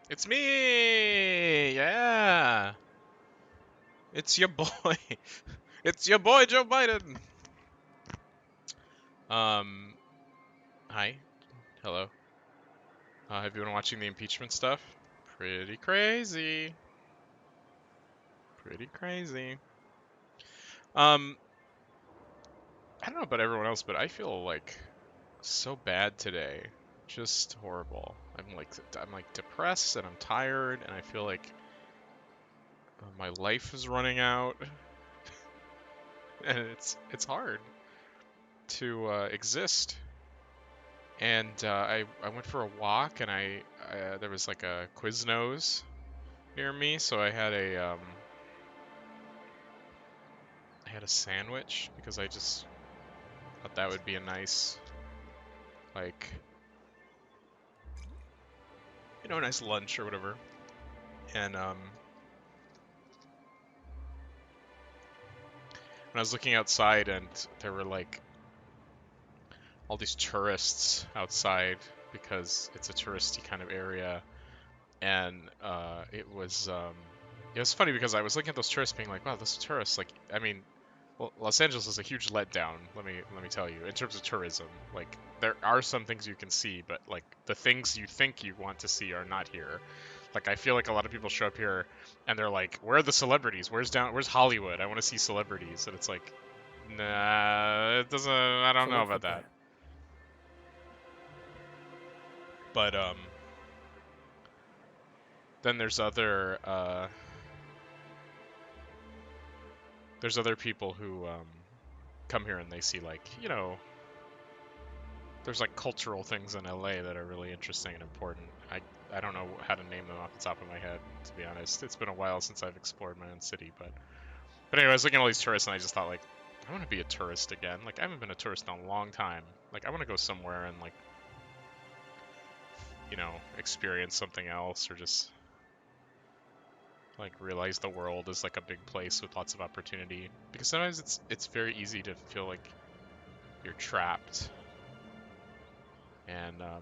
It's me! Yeah! It's your boy! It's your boy, Joe Biden! Hi. Hello. Have you been watching the impeachment stuff? Pretty crazy. Pretty crazy. Um, I don't know about everyone else, but I feel like so bad today. Just horrible. I'm like depressed and I'm tired and I feel like my life is running out and it's hard to exist. And I went for a walk and there was like a Quiznos near me, so I had a sandwich because I just thought that would be a nice, like, a nice lunch or whatever. And when I was looking outside and there were like all these tourists outside because it's a touristy kind of area, and it was funny because I was looking at those tourists being like, wow, those tourists, like, I mean, well, Los Angeles is a huge letdown, let me tell you, in terms of tourism. Like, there are some things you can see, but like the things you think you want to see are not here. Like, I feel like a lot of people show up here and they're like, where are the celebrities? Where's Hollywood? I want to see celebrities. And it's like, nah, it doesn't, I don't So know what's the about that. plan? But then there's other people who come here and they see, like, there's like cultural things in LA that are really interesting and important. I don't know how to name them off the top of my head, to be honest. It's been a while since I've explored my own city, but anyway, I was looking at all these tourists and I just thought, like, I want to be a tourist again. Like, I haven't been a tourist in a long time. Like, I want to go somewhere and, like, experience something else, or just like realize the world is like a big place with lots of opportunity. Because sometimes it's very easy to feel like you're trapped. And I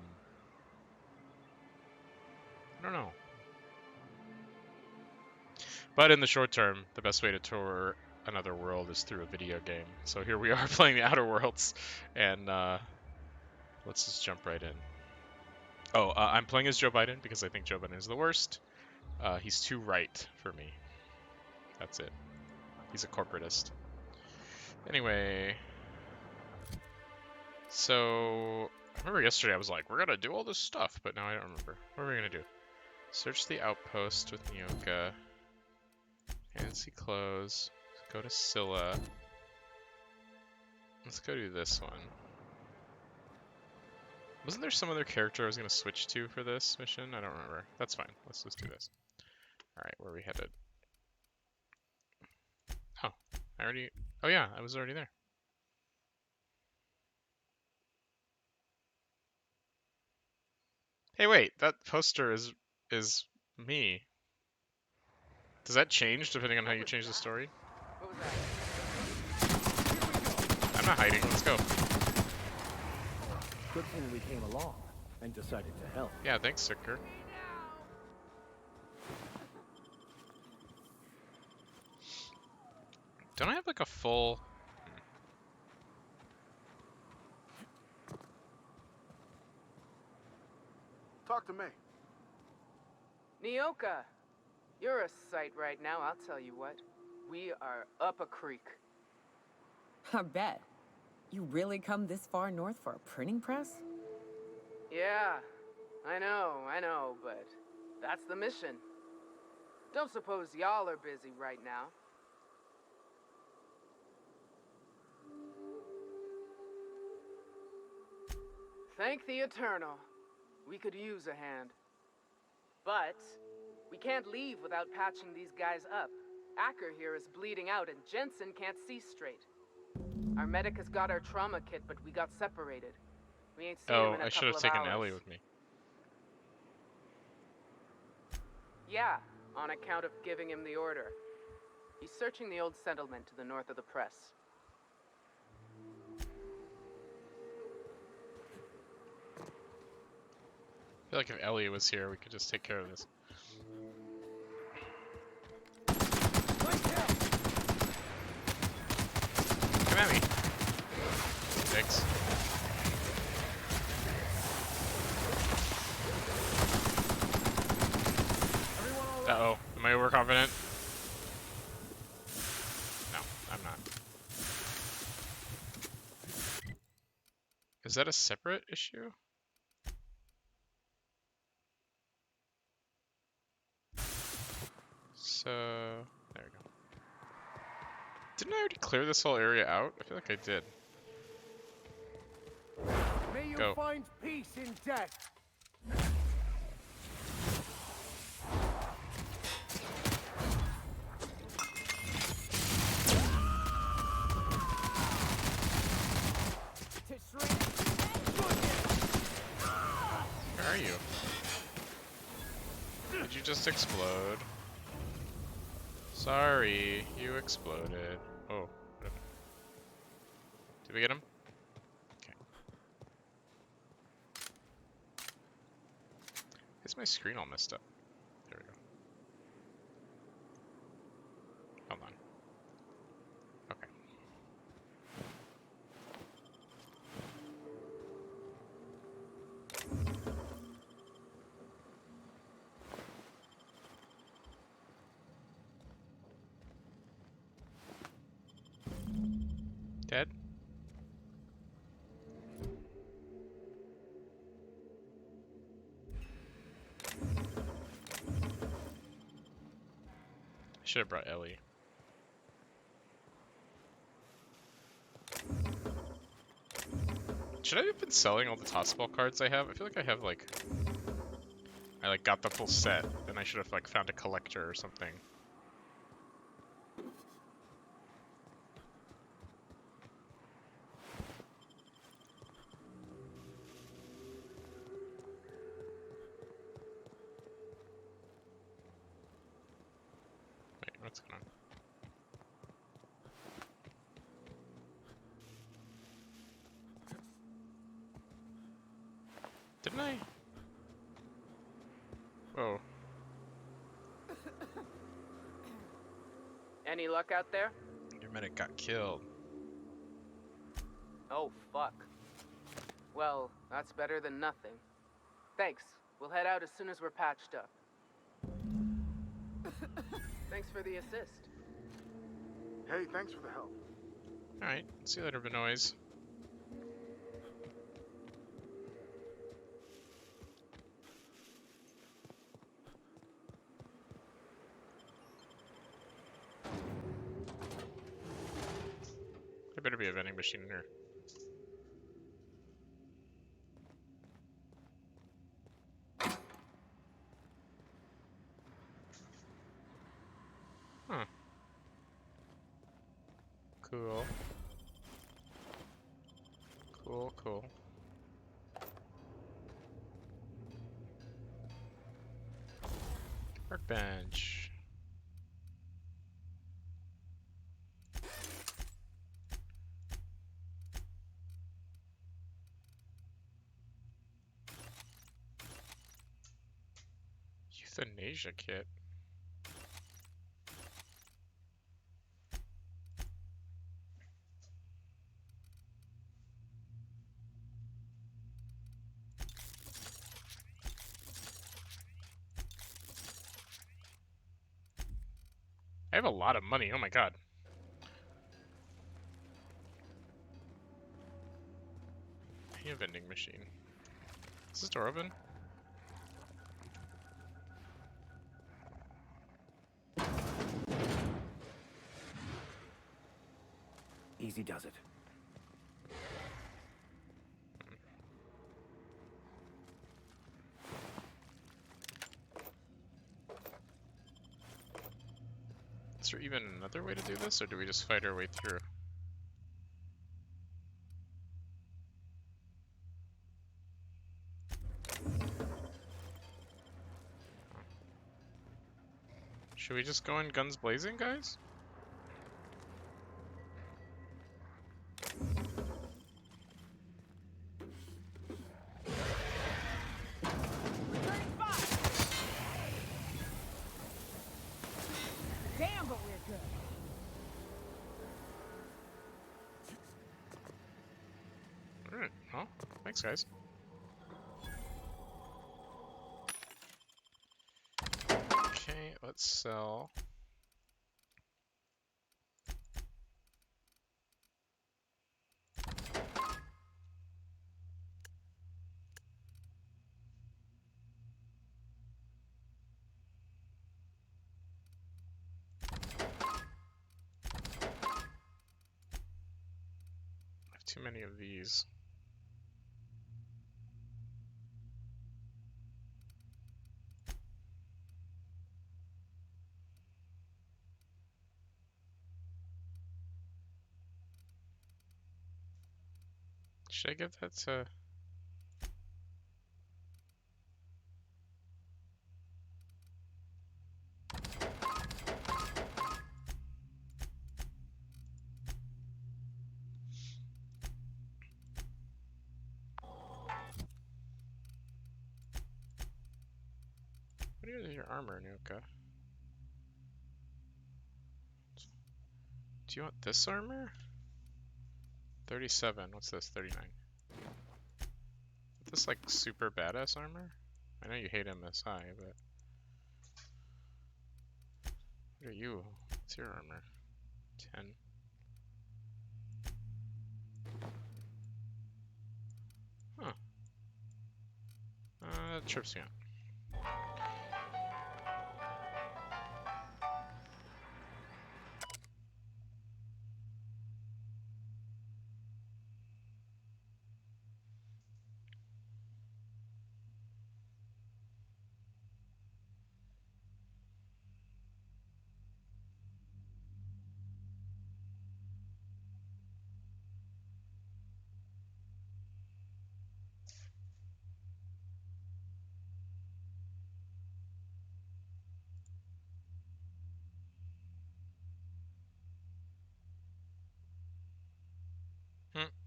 don't know. But in the short term, the best way to tour another world is through a video game. So here we are playing the Outer Worlds, and let's just jump right in. Oh, I'm playing as Joe Biden because I think Joe Biden is the worst. He's too right for me. That's it. He's a corporatist. Anyway, so I remember yesterday I was like, we're gonna do all this stuff, but now I don't remember. What are we gonna do? Search the outpost with Nyoka. Fancy clothes. Go to Scylla. Let's go do this one. Wasn't there some other character I was gonna switch to for this mission? I don't remember. That's fine. Let's just do this. Alright, where are we headed? Oh, oh yeah, I was already there. Hey wait, that poster is me. Does that change depending on how you change the story? I'm not hiding, let's go. Good thing we came along and decided to help. Yeah, thanks, Sicker. Don't I have like a full... Talk to me. Nyoka, you're a sight right now, I'll tell you what. We are up a creek. I bet. You really come this far north for a printing press? Yeah, I know, but that's the mission. Don't suppose y'all are busy right now. Thank the Eternal. We could use a hand. But we can't leave without patching these guys up. Acker here is bleeding out and Jensen can't see straight. Our medic has got our trauma kit, but we got separated. We ain't seen him in a I should couple have of taken hours. Ellie with me. Yeah, on account of giving him the order. He's searching the old settlement to the north of the press. feel like if Ellie was here, we could just take care of this. Come at me. Dicks. Uh-oh. Am I overconfident? No, I'm not. Is that a separate issue? So, there we go. Didn't I already clear this whole area out? I feel like I did. May you Go. find peace in death. Where are you? Did you just explode? Sorry, you exploded. Oh. Did we get him? Okay. Is my screen all messed up? There we go. Hold on. Okay. Dead? I should have brought Ellie. Should I have been selling all the tossball cards I have? I feel like I have like... I like got the full set, and I should have like found a collector or something. Wait, what's going on? Didn't I? Whoa. Any luck out there? Your medic got killed. Oh, fuck. Well, that's better than nothing. Thanks. We'll head out as soon as we're patched up. Thanks for the assist. Hey, thanks for the help. Alright, see you later, Benoise. There better be a vending machine in here. Huh. Cool. Cool, cool. Workbench. Euthanasia kit. I have a lot of money, oh my god. I need a vending machine. Is this door open? Easy does it. Is there even another way to do this, or do we just fight our way through? Should we just go in guns blazing, guys? Thanks, guys. Okay, let's sell. I have too many of these. Should I give that to... What is your armor, Nyoka? Do you want this armor? 37. What's this? 39. Is this like super badass armor? I know you hate MSI, but... What are you? What's your armor? 10. Huh. That trips me out.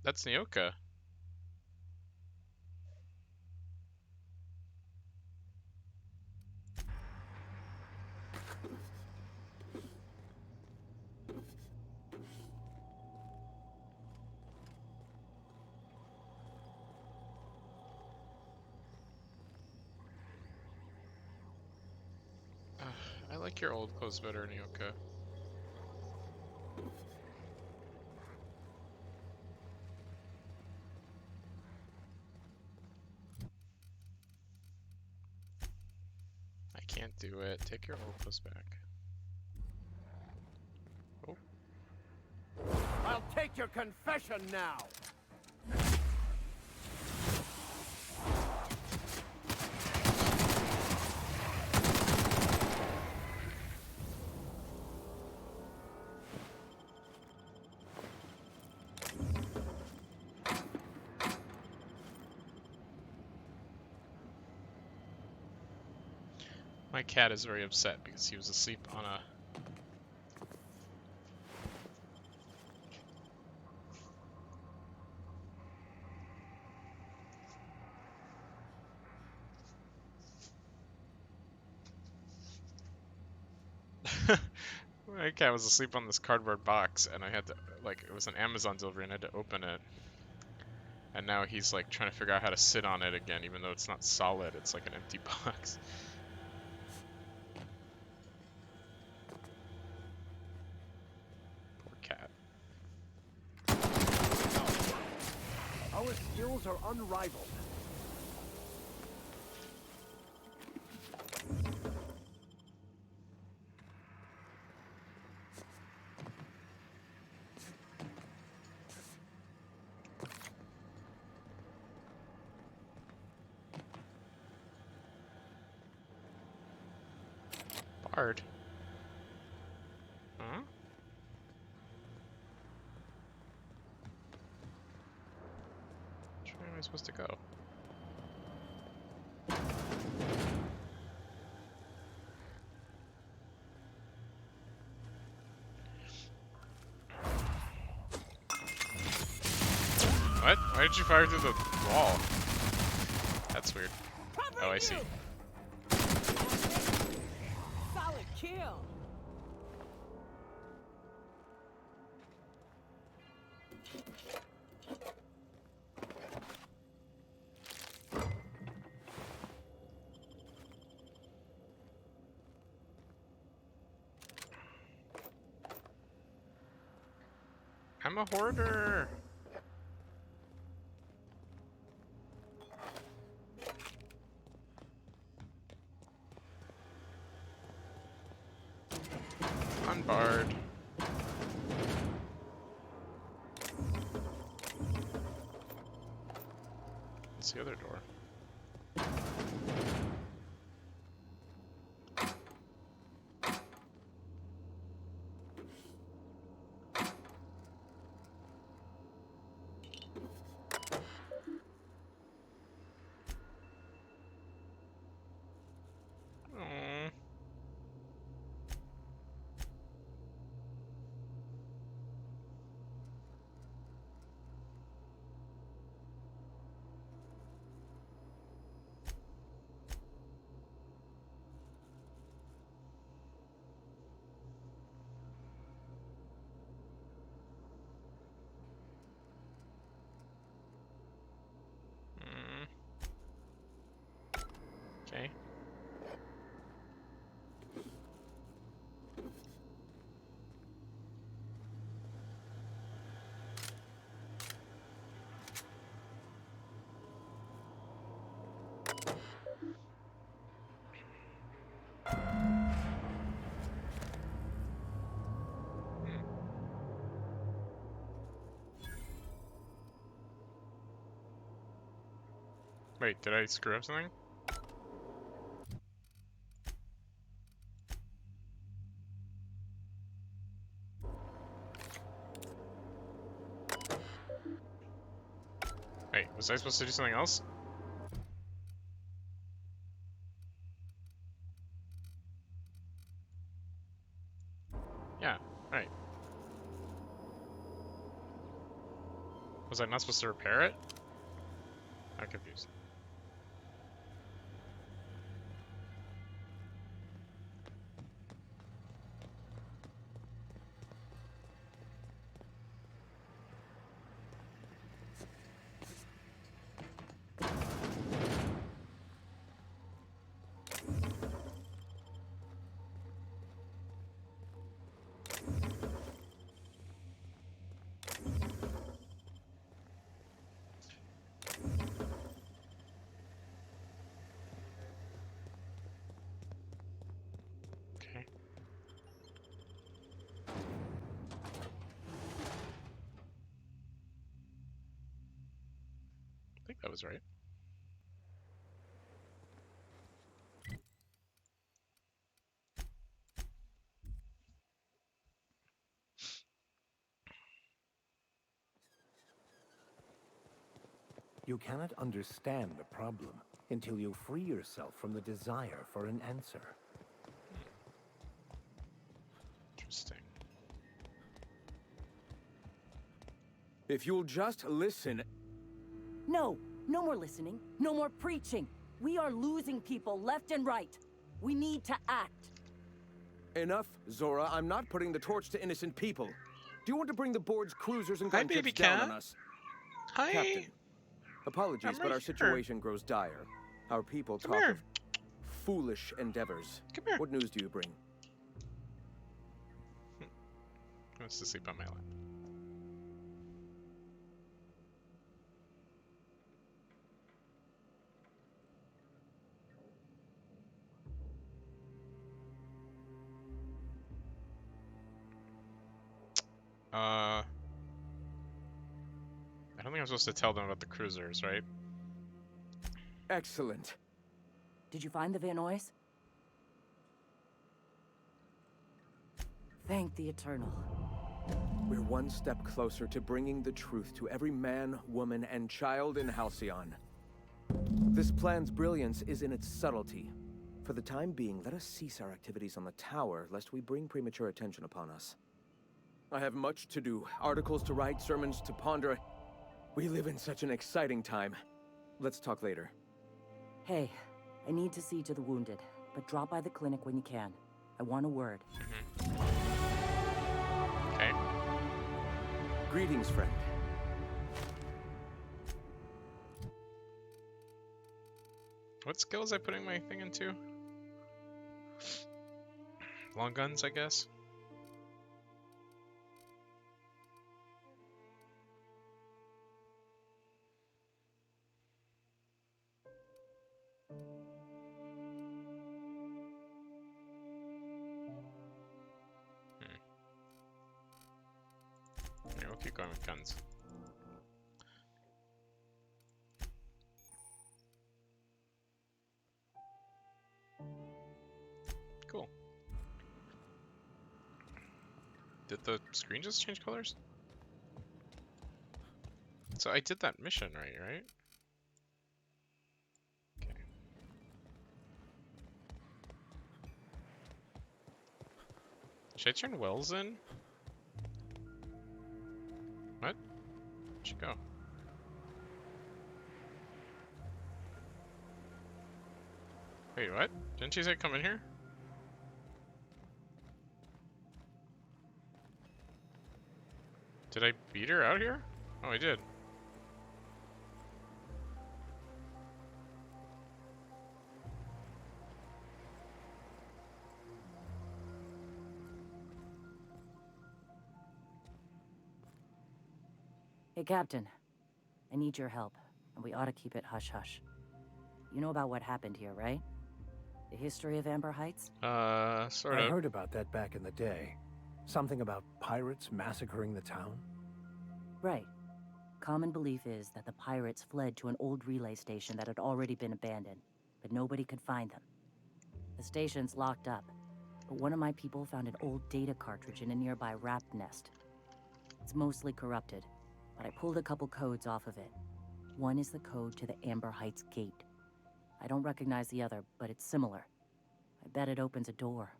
That's Nyoka. I like your old clothes better, Nyoka. I can't do it. Take your old clothes back. Oh. I'll take your confession now. My cat is very upset because he was asleep on a... My cat was asleep on this cardboard box, and I had to, like, it was an Amazon delivery, and I had to open it. And now he's, like, trying to figure out how to sit on it again, even though it's not solid, it's like an empty box. Poor cat. Our skills are unrivaled. Bard. Huh? Which way am I supposed to go? What? Why did you fire through the wall? That's weird. Oh, I see. Solid kill. I'm a hoarder. Unbarred. What's the other door? Aww. Okay. Wait, did I screw up something? Wait, was I supposed to do something else? Yeah, right. Was I not supposed to repair it? I'm confused. Okay. I think that was right. You cannot understand the problem until you free yourself from the desire for an answer. Interesting. If you'll just listen... No, no more listening, no more preaching. We are losing people left and right. We need to act. Enough, Zora. I'm not putting the torch to innocent people. Do you want to bring the board's cruisers and Hi, gunships baby down cat. on us? Hi. Captain, apologies, I'm but right our here. situation grows dire. Our people Come talk here. of foolish endeavors. Come here. What news do you bring? He wants to sleep on my lap. I don't think I'm supposed to tell them about the cruisers, right? Excellent. Did you find the Vanois? Thank the Eternal. We're one step closer to bringing the truth to every man, woman, and child in Halcyon. This plan's brilliance is in its subtlety. For the time being, let us cease our activities on the tower, lest we bring premature attention upon us. I have much to do, articles to write, sermons to ponder. We live in such an exciting time. Let's talk later. Hey, I need to see to the wounded, but drop by the clinic when you can. I want a word. Okay. Greetings, friend. What skill was I putting my thing into? Long guns, I guess. keep going with guns. Cool. Did the screen just change colors? So I did that mission right? Okay. Should I turn wells in? What? Where'd she go? Wait, what? Didn't she say come in here? Did I beat her out here? Oh, I did. Hey, Captain. I need your help, and we ought to keep it hush-hush. You know about what happened here, right? The history of Amber Heights? Sort I of. heard about that back in the day. Something about pirates massacring the town? Right. Common belief is that the pirates fled to an old relay station that had already been abandoned, but nobody could find them. The station's locked up, but one of my people found an old data cartridge in a nearby rat nest. It's mostly corrupted, but I pulled a couple codes off of it. One is the code to the Amber Heights gate. I don't recognize the other, but it's similar. I bet it opens a door.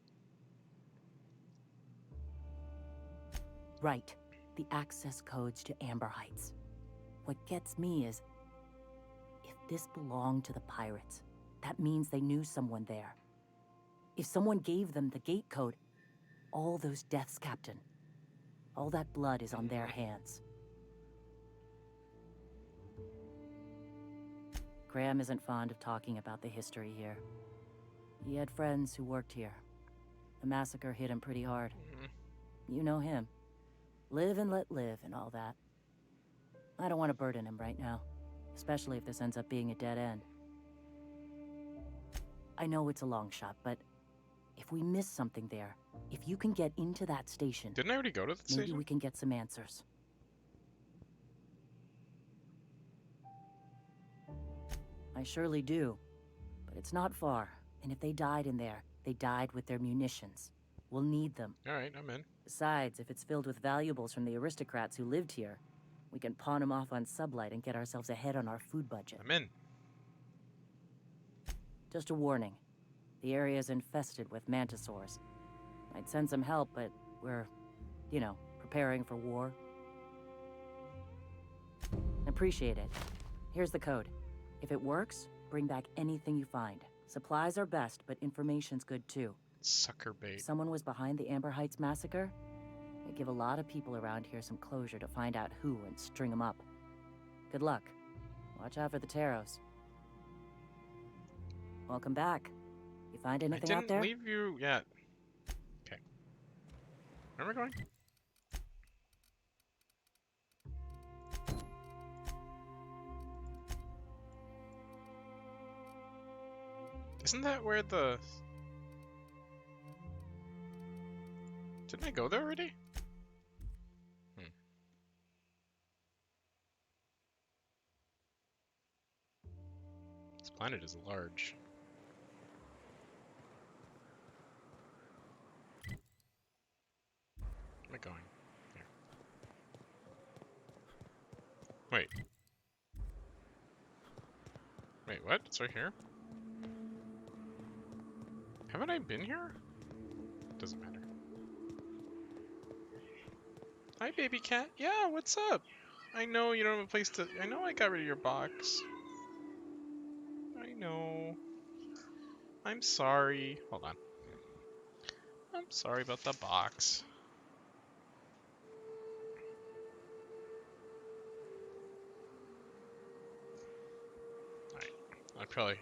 Right. The access codes to Amber Heights. What gets me is, if this belonged to the pirates, that means they knew someone there. If someone gave them the gate code, all those deaths, Captain, all that blood is on their hands. Graham isn't fond of talking about the history here. He had friends who worked here. The massacre hit him pretty hard. You know him. Live and let live and all that. I don't want to burden him right now, especially if this ends up being a dead end. I know it's a long shot, but if we miss something there, if you can get into that station, Didn't I already go to the maybe station? we can get some answers. I surely do, but it's not far, and if they died in there, they died with their munitions. We'll need them. Alright, I'm in. Besides, if it's filled with valuables from the aristocrats who lived here, we can pawn them off on Sublight and get ourselves ahead on our food budget. I'm in. Just a warning. The area is infested with mantisaurs. I'd send some help, but we're, you know, preparing for war. Appreciate it. Here's the code. If it works, bring back anything you find. Supplies are best, but information's good too. Sucker bait. If someone was behind the Amber Heights massacre, it'd give a lot of people around here some closure to find out who and string them up. Good luck. Watch out for the Taros. Welcome back. You find anything out there? I didn't leave you yet. Okay. Where am I going? Isn't that where the... Didn't I go there already? This planet is large. Where am I going? Here. Wait. Wait, what? It's right here? Haven't I been here? Doesn't matter. Hi, baby cat. Yeah, what's up? I know you don't have a place to... I know I got rid of your box. I know. I'm sorry. Hold on. I'm sorry about the box. Alright.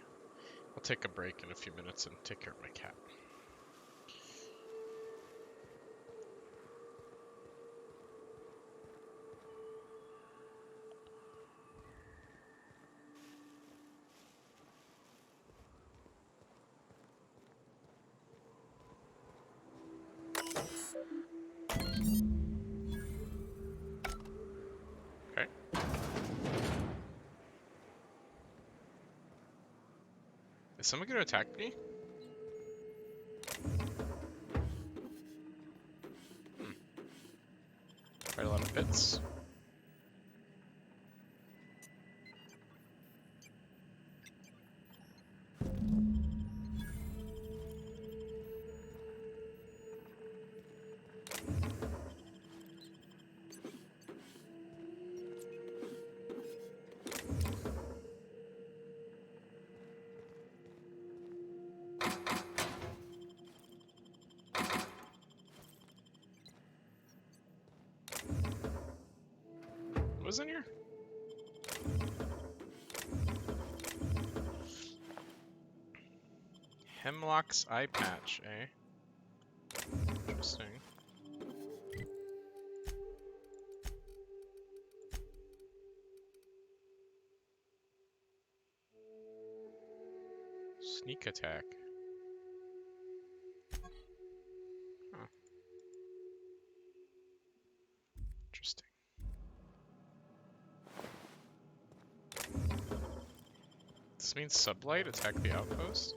I'll take a break in a few minutes and take care of my cat. someone gonna attack me? Quite a lot of bits. What's in here? Hemlock's eye patch, eh? Interesting. Sneak attack. Huh. Interesting. This means sublight attack the outpost?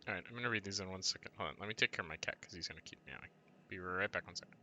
Alright, I'm gonna read these in 1 second. Hold on, let me take care of my cat because he's gonna keep meowing. Be right back 1 second.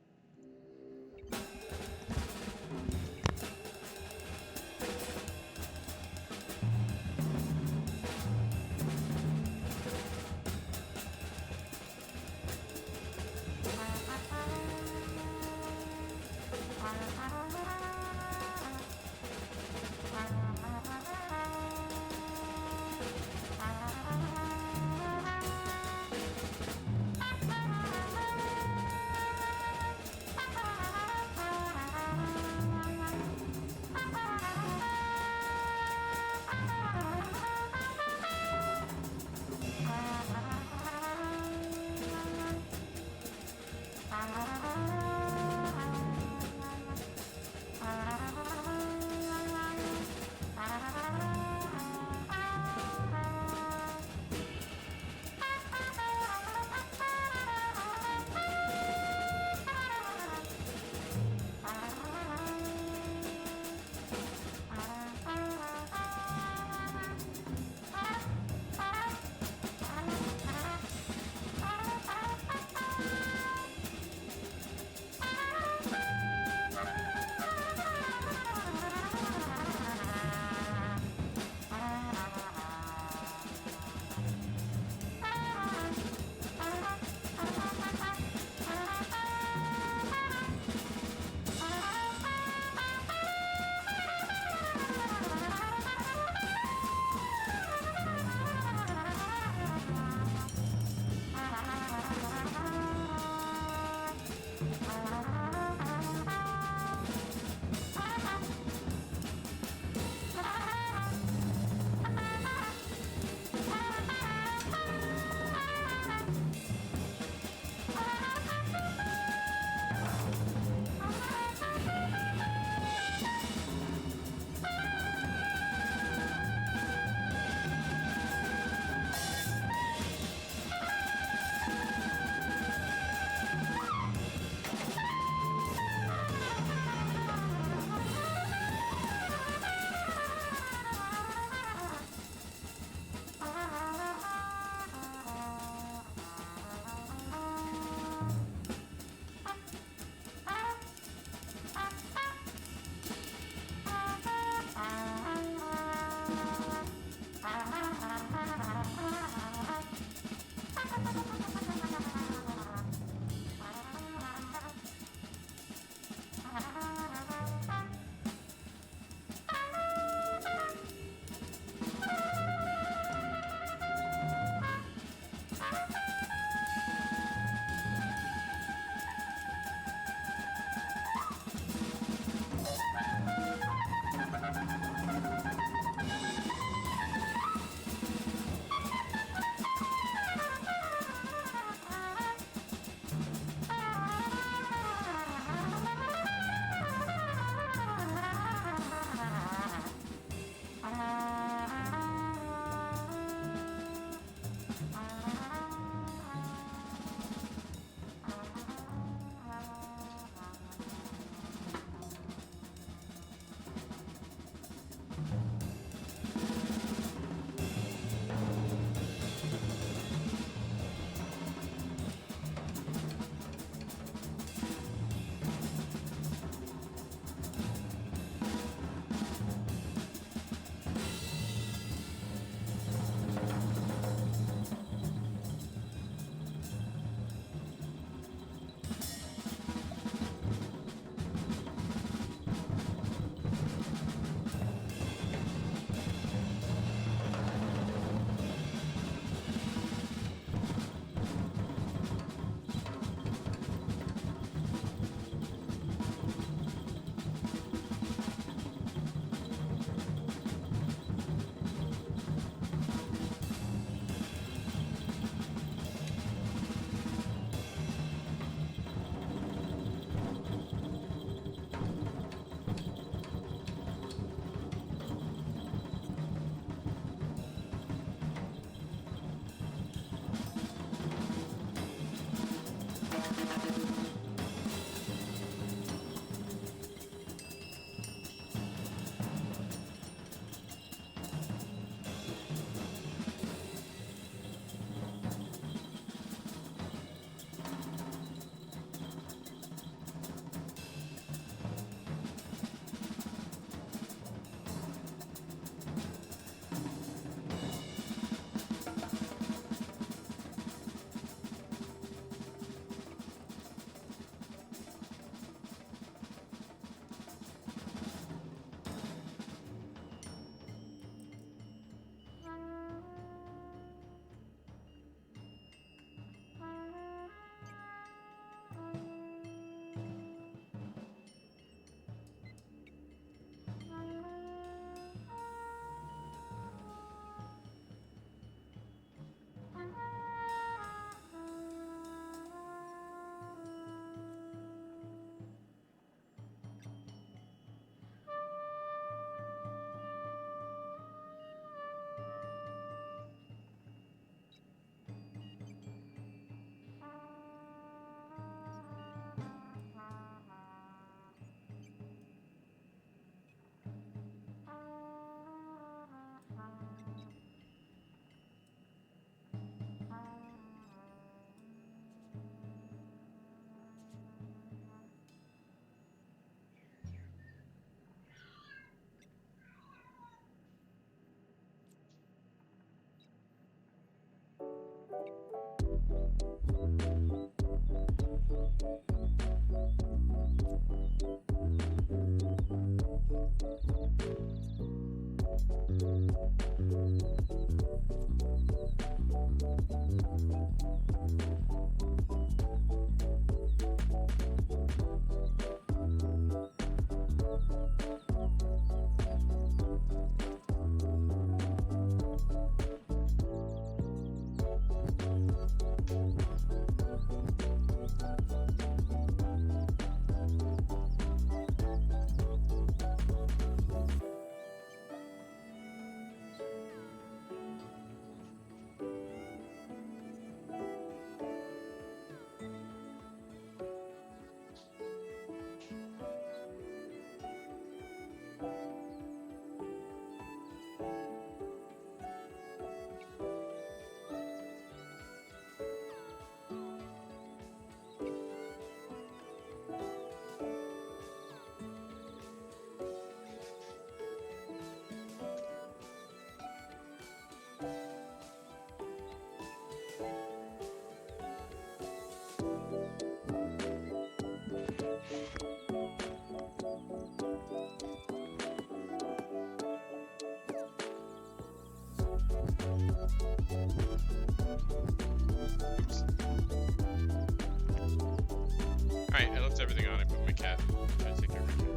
Alright, I left everything on. I put my cat. Try to take care of my cat.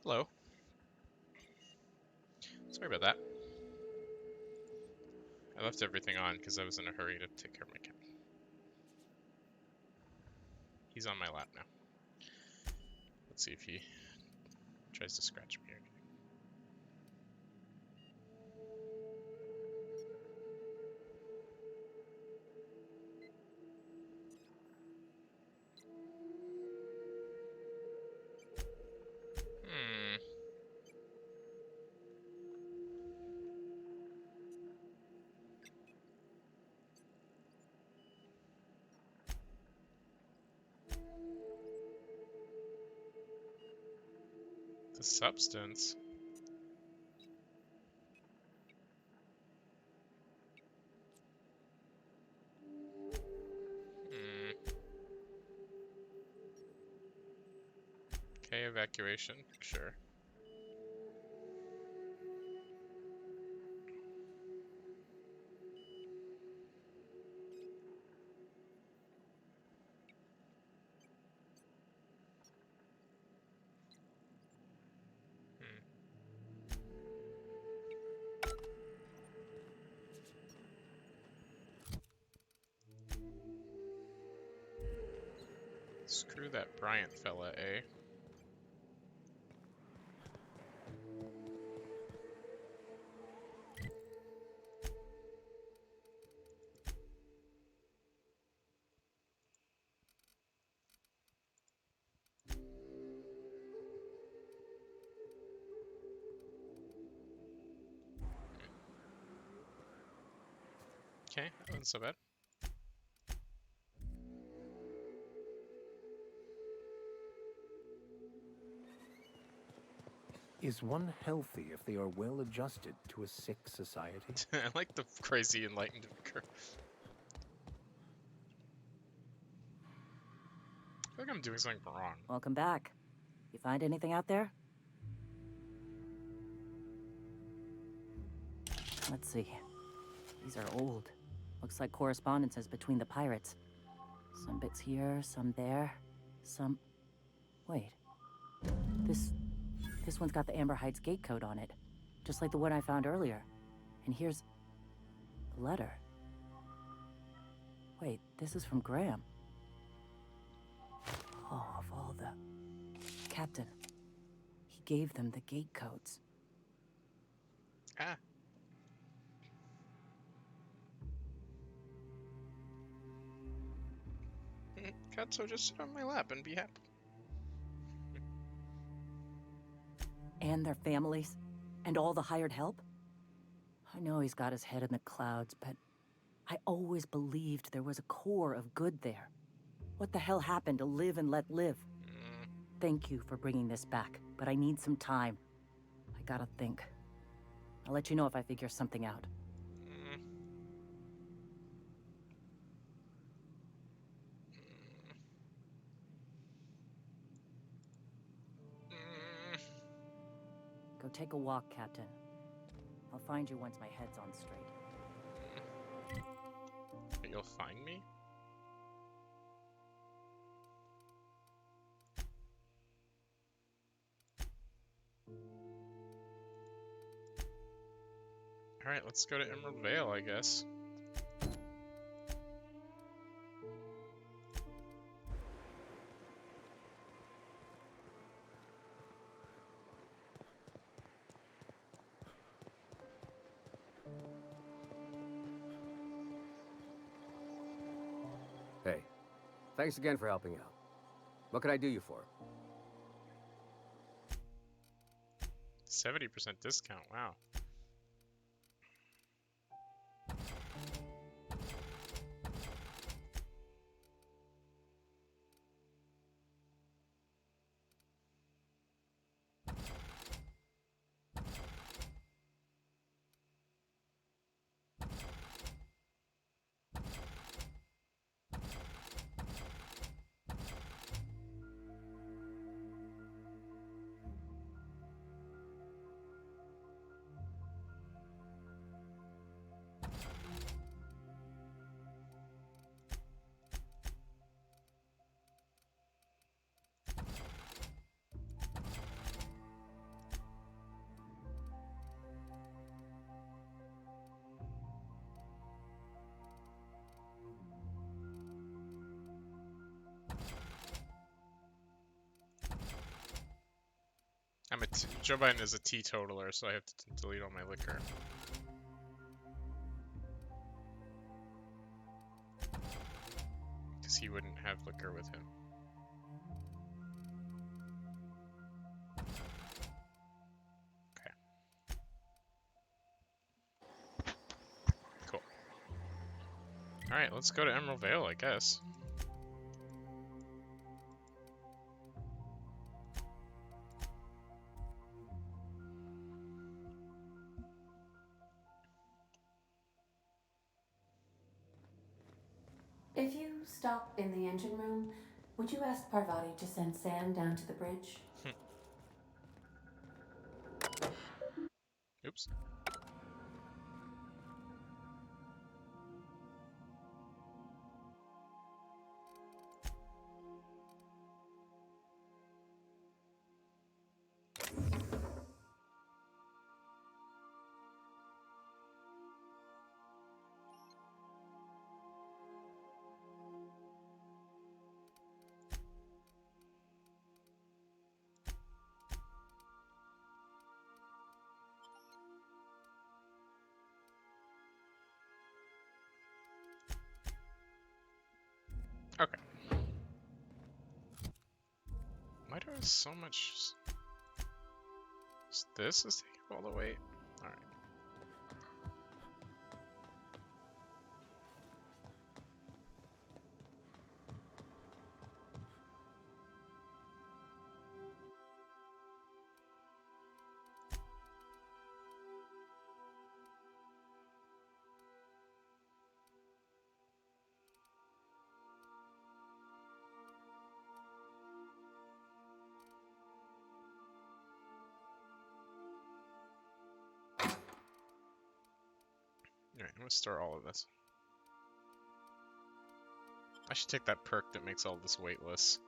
Hello. Sorry about that. I left everything on because I was in a hurry to take care of my cat. He's on my lap now. Let's see if he tries to scratch me or anything. The substance. Okay, evacuation, sure. Screw that Bryant fella, eh? Okay, that wasn't so bad. Is one healthy if they are well adjusted to a sick society? I like the crazy enlightened Vicar. I feel like I'm doing something wrong. Welcome back. You find anything out there? Let's see. These are old. Looks like correspondences between the pirates. Some bits here, some there, some... Wait. This one's got the Amber Heights gate code on it. Just like the one I found earlier. And here's... a letter. Wait, this is from Graham. Oh, of all the... Captain. He gave them the gate codes. Ah. Cat, so just sit on my lap and be happy. And their families? And all the hired help? I know he's got his head in the clouds, but I always believed there was a core of good there. What the hell happened to live and let live? Thank you for bringing this back, but I need some time. I gotta think. I'll let you know if I figure something out. take a walk, Captain. I'll find you once my head's on straight. But you'll find me? Alright, let's go to Emerald Vale, I guess. Hey, thanks again for helping out. What can I do you for? 70% discount, wow. Joe Biden is a teetotaler, so I have to delete all my liquor. Because he wouldn't have liquor with him. Okay. Cool. Alright, let's go to Emerald Vale, I guess. If you stop in the engine room, would you ask Parvati to send Sam down to the bridge? Oops. Okay. Why do I have so much? This is taking all the weight. All right. Alright, I'm gonna store all of this. I should take that perk that makes all this weightless.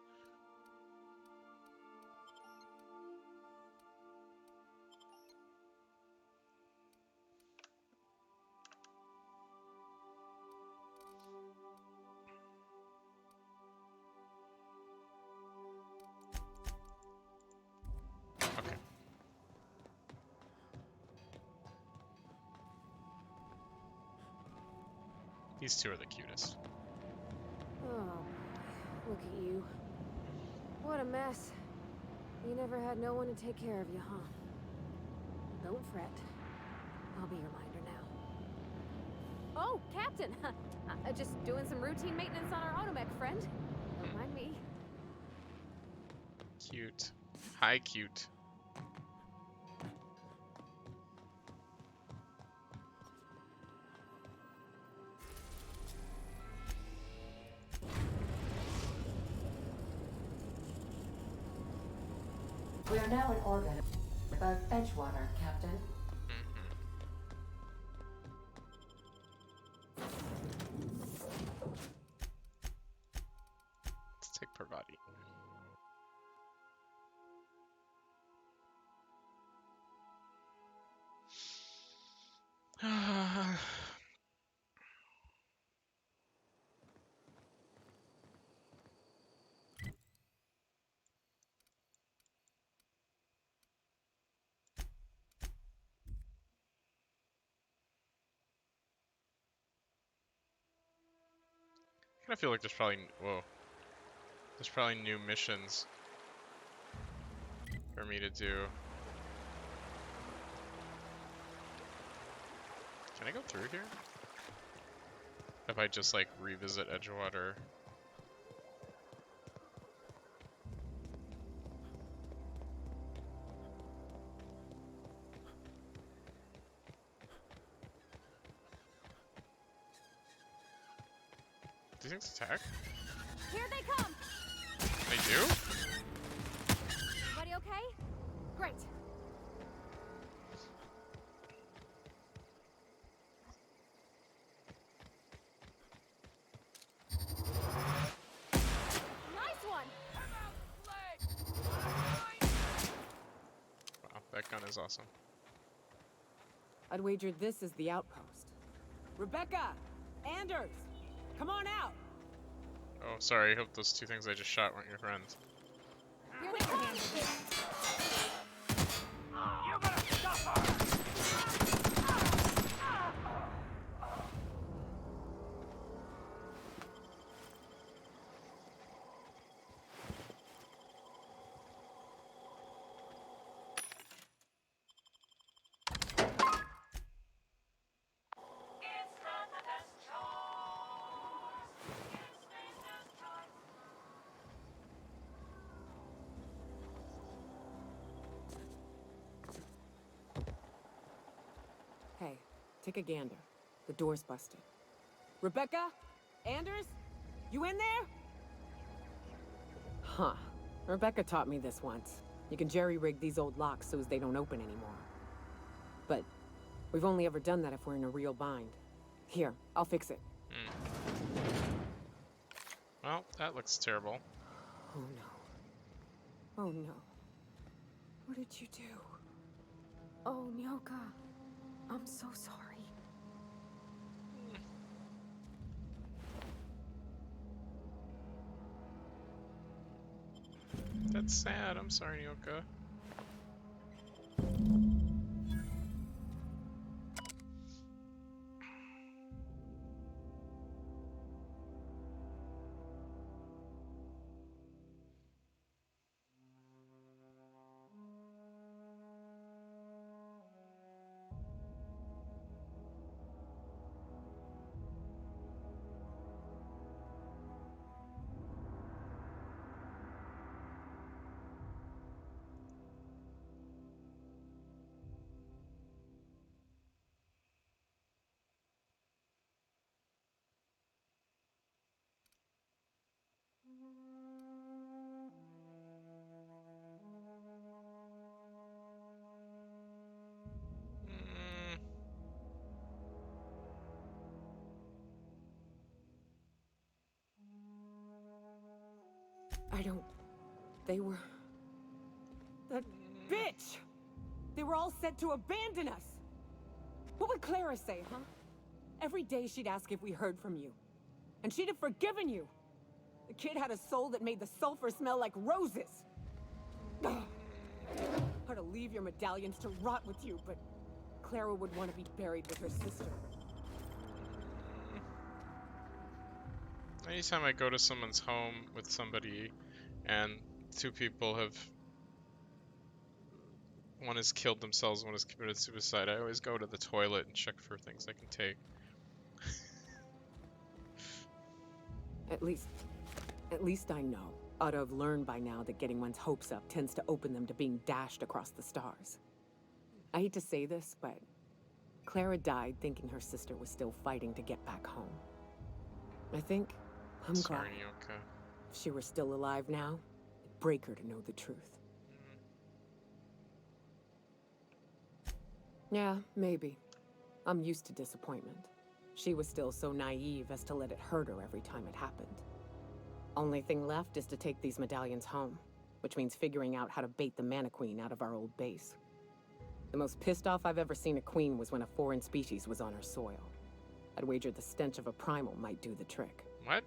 Okay. These two are the cutest. Oh, look at you. What a mess. You never had no one to take care of you, huh? Don't fret. I'll be your minder now. Oh, Captain! Just doing some routine maintenance on our automech, friend. Don't mind me. Cute. Hi, cute. We are now in orbit of Edgewater, Captain. Let's take Parvati. I kind of feel like there's probably new missions for me to do. Can I go through here? If I just like revisit Edgewater. Do things attack? Here they come! They do? Everybody okay? Great. Nice one! Wow, that gun is awesome. I'd wager this is the outpost. Rebecca! Anders! Come on out! Oh, sorry, I hope those two things I just shot weren't your friends. Here they come! You gotta stop her! Hey, take a gander. The door's busted. Rebecca? Anders? You in there? Huh. Rebecca taught me this once. You can jerry-rig these old locks so as they don't open anymore. But we've only ever done that if we're in a real bind. Here, I'll fix it. Well, that looks terrible. Oh no. Oh no. What did you do? Oh, Nyoka. I'm so sorry. That's sad. I'm sorry, Nyoka. I don't... They were... That bitch! They were all set to abandon us! What would Clara say, huh? Every day she'd ask if we heard from you. And she'd have forgiven you! The kid had a soul that made the sulfur smell like roses! Ugh. I'd leave your medallions to rot with you, but Clara would want to be buried with her sister. Anytime I go to someone's home with somebody and two people have... One has killed themselves, one has committed suicide, I always go to the toilet and check for things I can take. At least I know. Ought to have learned by now that getting one's hopes up tends to open them to being dashed across the stars. I hate to say this, but Clara died thinking her sister was still fighting to get back home. I think I'm Sorry, glad. Nyoka. If she were still alive now, it'd break her to know the truth. Yeah, maybe. I'm used to disappointment. She was still so naive as to let it hurt her every time it happened. Only thing left is to take these medallions home, which means figuring out how to bait the Mantiqueen out of our old base. The most pissed off I've ever seen a queen was when a foreign species was on her soil. I'd wager the stench of a primal might do the trick. What?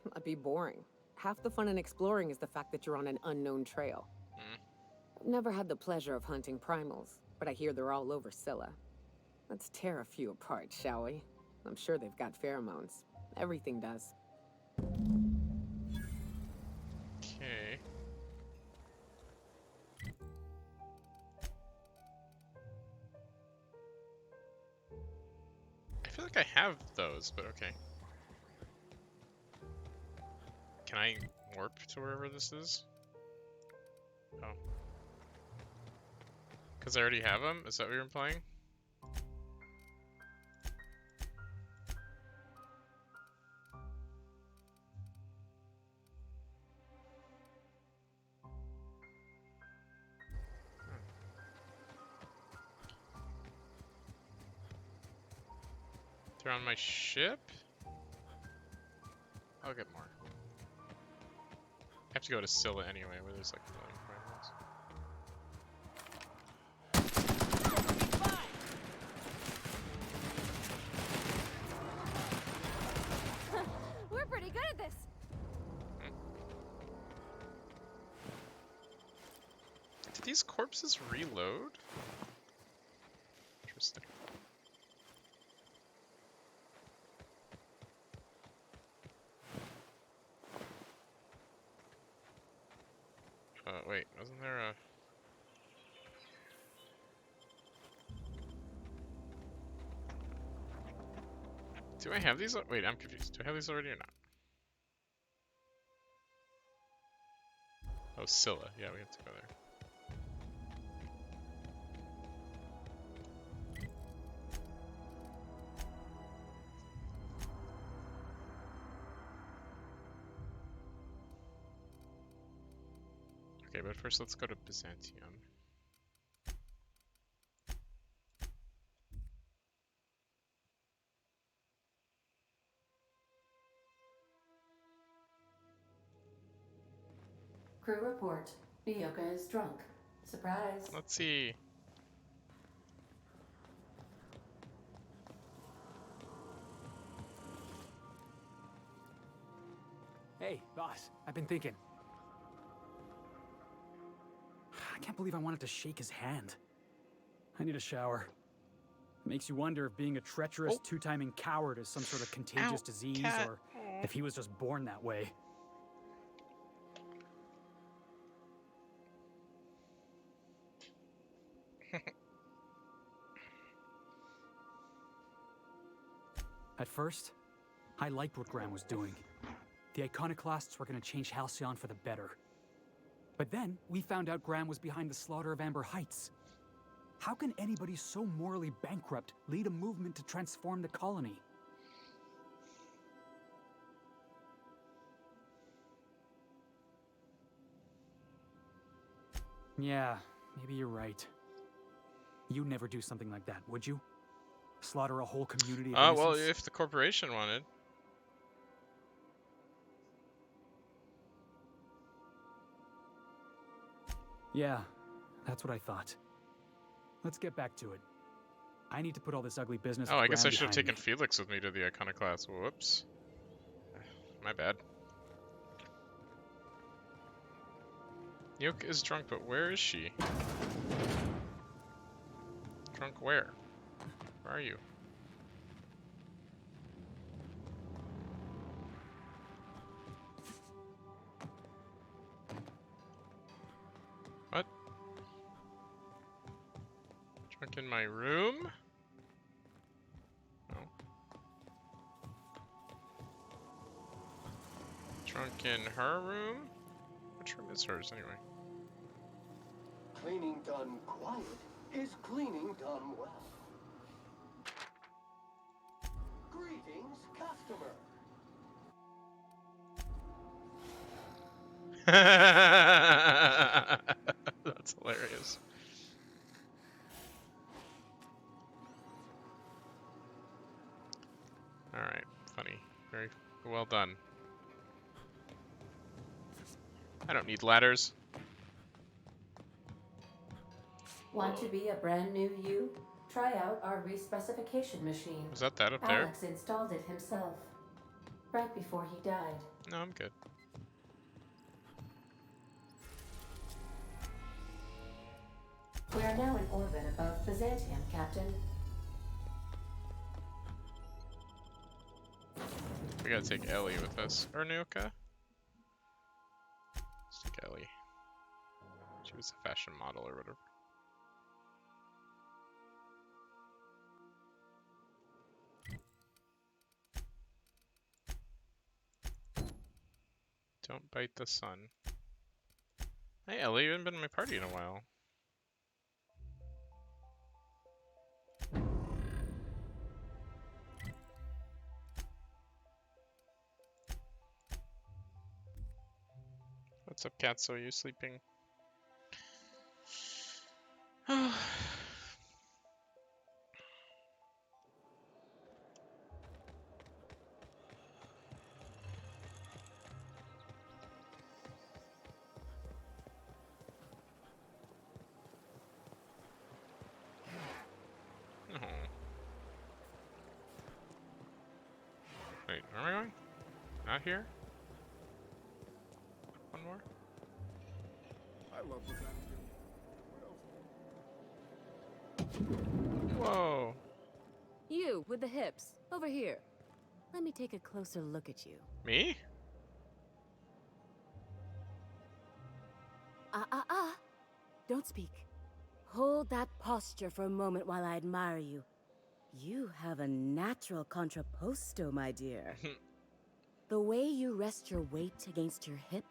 That'd be boring. Half the fun in exploring is the fact that you're on an unknown trail. I've never had the pleasure of hunting primals, but I hear they're all over Scylla. Let's tear a few apart, shall we? I'm sure they've got pheromones. Everything does. Okay. I feel like I have those, but okay. Can I warp to wherever this is? Oh. Because I already have them? Is that what you're implying? They're on my ship? I'll get more. I have to go to Scylla anyway, where there's like a million primals. We're pretty good at this. Did these corpses reload? Interesting. Wait, wasn't there a... Do I have these? Wait, I'm confused. Do I have these already or not? Oh, Scylla. Yeah, we have to go there. Okay, but first let's go to Byzantium. Crew report. Nyoka is drunk. Surprise. Let's see. Hey, boss. I've been thinking. I can't believe I wanted to shake his hand. I need a shower. It makes you wonder if being a treacherous two-timing coward is some sort of contagious disease, or if he was just born that way. At first, I liked what Graham was doing. The iconoclasts were going to change Halcyon for the better. But then, we found out Graham was behind the slaughter of Amber Heights. How can anybody so morally bankrupt lead a movement to transform the colony? Yeah, maybe you're right. You'd never do something like that, would you? Slaughter a whole community of Well, innocents? if the corporation wanted. Yeah, that's what I thought. Let's get back to it. I need to put all this ugly business. Oh, with I guess I Graham should have behind taken me. Felix with me to the iconoclast. Whoops. My bad. Nyoka is drunk, but where is she? Drunk where? Where are you? What? Drunk in my room? No. Drunk in her room? Which room is hers anyway? Cleaning done quiet is cleaning done well. Greetings, customer. That's hilarious. Alright, funny. Very well done. I don't need ladders. Want to be a brand new you? Try out our respecification machine. Was that up there? Alex installed it himself, right before he died. No, I'm good. We are now in orbit above Byzantium, Captain. We gotta take Ellie with us. Or Nyoka? Let's take Ellie. She was a fashion model or whatever. Don't bite the sun. Hey Ellie, you haven't been in my party in a while. What's up, Katso? Are you sleeping? Wait, where am I going? Not here? One more? I love Whoa! You, with the hips. Over here. Let me take a closer look at you. Me? Don't speak. Hold that posture for a moment while I admire you. You have a natural contrapposto, my dear. The way you rest your weight against your hip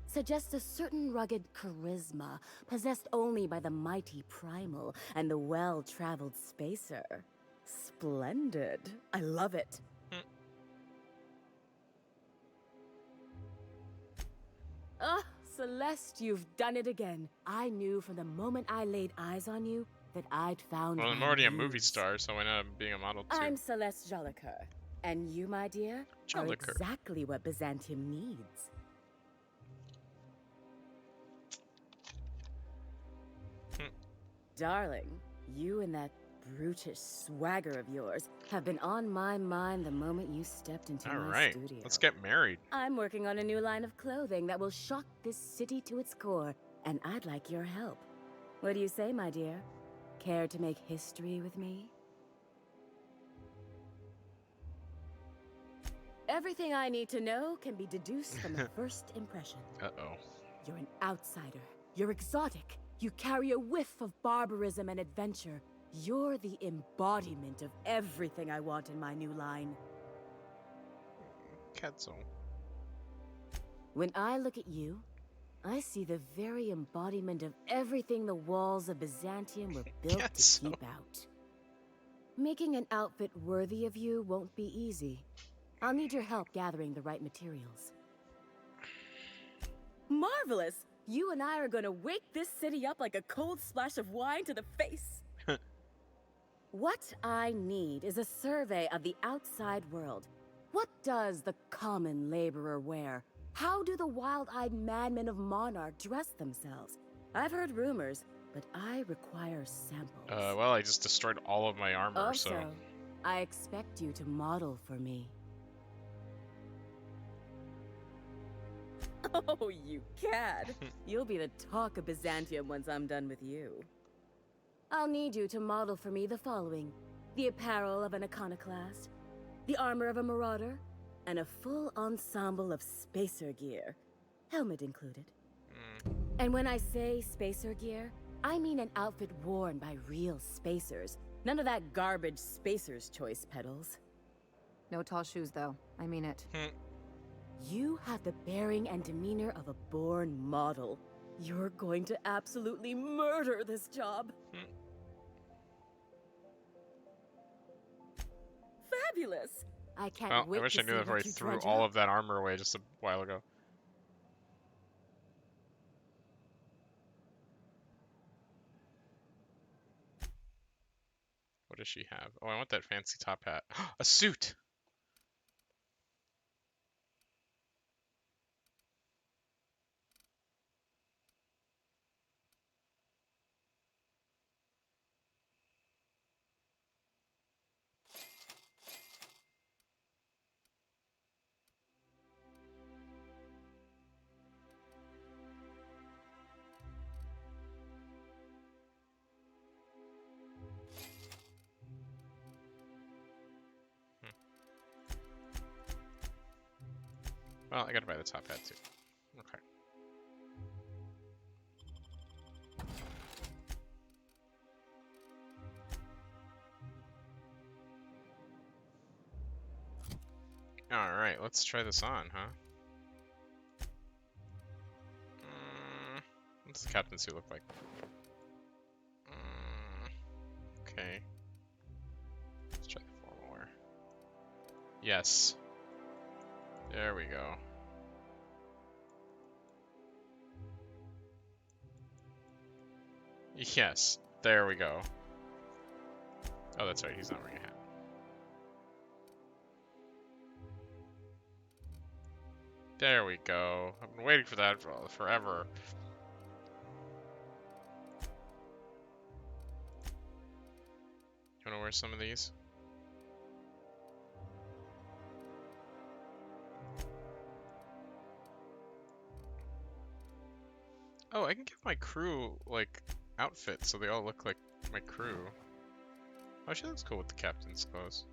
suggests a certain rugged charisma possessed only by the mighty primal and the well-traveled spacer. Splendid. I love it. Ah, Celeste, you've done it again. I knew from the moment I laid eyes on you that I'd found Well, I'm my already a muse. movie star, so why not being a model too? I'm Celeste Jolicoeur, and you, my dear, are Jolicoeur. exactly what Byzantium needs. Darling, you and that brutish swagger of yours have been on my mind the moment you stepped into my Alright, studio. let's get married. I'm working on a new line of clothing that will shock this city to its core, and I'd like your help. What do you say, my dear? Care to make history with me? Everything I need to know can be deduced from a first impression. Uh-oh. You're an outsider. You're exotic. You carry a whiff of barbarism and adventure. You're the embodiment of everything I want in my new line. Katso. When I look at you, I see the very embodiment of everything the walls of Byzantium were built to keep out. Making an outfit worthy of you won't be easy. I'll need your help gathering the right materials. Marvelous! You and I are gonna wake this city up like a cold splash of wine to the face. What I need is a survey of the outside world. What does the common laborer wear? How do the wild-eyed madmen of Monarch dress themselves? I've heard rumors, but I require samples. Well, I just destroyed all of my armor, Also, so... I expect you to model for me. Oh, you cad! You'll be the talk of Byzantium once I'm done with you. I'll need you to model for me the following: the apparel of an iconoclast, the armor of a marauder, and a full ensemble of spacer gear, helmet included. And when I say spacer gear, I mean an outfit worn by real spacers. None of that garbage spacer's choice pedals. No tall shoes, though. I mean it. You have the bearing and demeanor of a born model. You're going to absolutely murder this job. Fabulous! I can't wait I wish to I knew see that before I what you threw dredge all up. of that armor away just a while ago. What does she have? Oh, I want that fancy top hat. A suit! Well, I gotta buy the top hat too. Okay. Alright, let's try this on, huh? What's the captain suit look like? Okay. Let's try the formal wear. Yes. There we go. Yes, there we go. Oh, that's right, he's not wearing a hat. There we go. I've been waiting for that for forever. You wanna wear some of these? Oh, I can give my crew, like, outfits so they all look like my crew. Oh, she looks cool with the captain's clothes.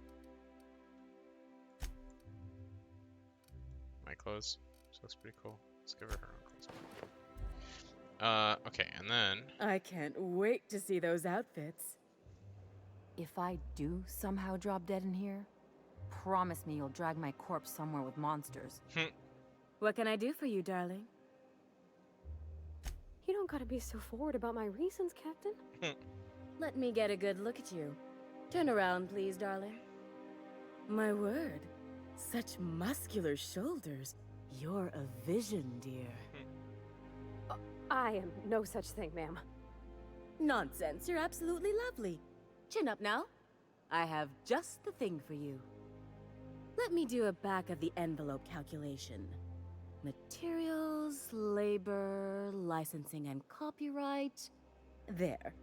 My clothes. She looks pretty cool. Let's give her her own clothes. Okay, and then... I can't wait to see those outfits. If I do somehow drop dead in here, promise me you'll drag my corpse somewhere with monsters. What can I do for you, darling? You don't gotta be so forward about my reasons, Captain. Let me get a good look at you. Turn around, please, darling. My word. Such muscular shoulders. You're a vision, dear. I am no such thing, ma'am. Nonsense. You're absolutely lovely. Chin up now. I have just the thing for you. Let me do a back-of-the-envelope calculation. Materials, labor, licensing and copyright. There.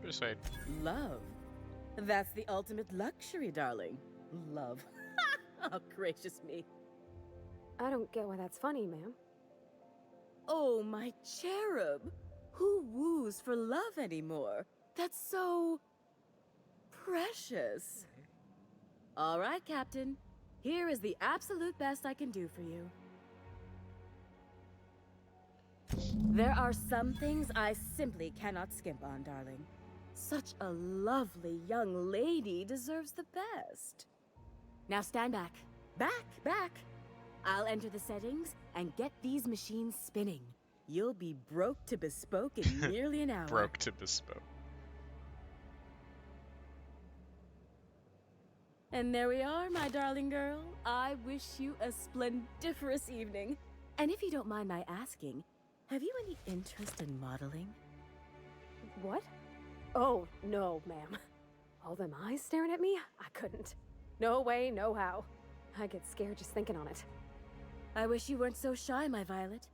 Persuade. Love. That's the ultimate luxury, darling. Love. Oh, gracious me. I don't get why that's funny, ma'am. Oh, my cherub. Who woos for love anymore? That's so... precious. All right, Captain. Here is the absolute best I can do for you. There are some things I simply cannot skimp on, darling. Such a lovely young lady deserves the best. Now stand back. Back! I'll enter the settings and get these machines spinning. You'll be broke to bespoke in nearly an hour. Broke to bespoke. And there we are, my darling girl. I wish you a splendiferous evening. And if you don't mind my asking, have you any interest in modeling? What? Oh, no, ma'am. All them eyes staring at me? I couldn't. No way, no how. I get scared just thinking on it. I wish you weren't so shy, my Violet.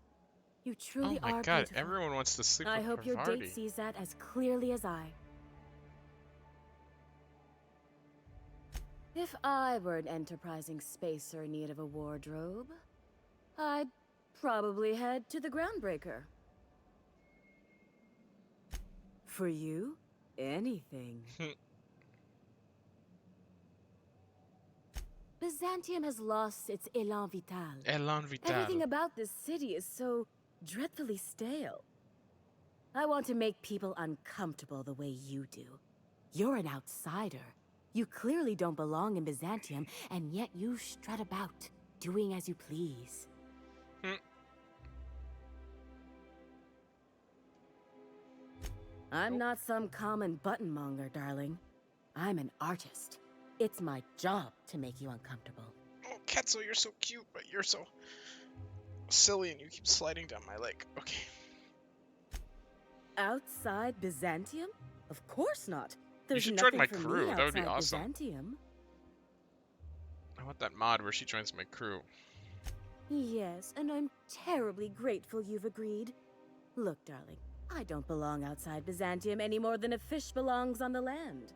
You truly are beautiful. Oh my god, beautiful. Everyone wants to sleep with I hope Parvati. your date sees that as clearly as I. If I were an enterprising spacer in need of a wardrobe, I'd probably head to the Groundbreaker. For you, anything. Byzantium has lost its élan vital. Élan vital. Everything about this city is so dreadfully stale. I want to make people uncomfortable the way you do. You're an outsider. You clearly don't belong in Byzantium, and yet you strut about, doing as you please. I'm not some common buttonmonger, darling. I'm an artist. It's my job to make you uncomfortable. Ketzel, you're so cute, but you're so silly and you keep sliding down my leg. Okay. Outside Byzantium? Of course not. You There's should join nothing my for crew. me That would be outside awesome. Byzantium. I want that mod where she joins my crew. Yes, and I'm terribly grateful you've agreed. Look, darling, I don't belong outside Byzantium any more than a fish belongs on the land.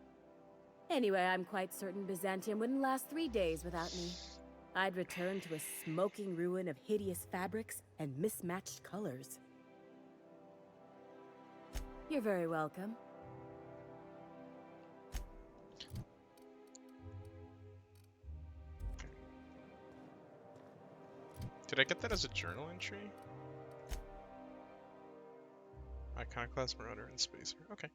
Anyway, I'm quite certain Byzantium wouldn't last 3 days without me. I'd return to a smoking ruin of hideous fabrics and mismatched colors. You're very welcome. Did I get that as a journal entry? Iconoclast, Marauder, and Spacer. Okay.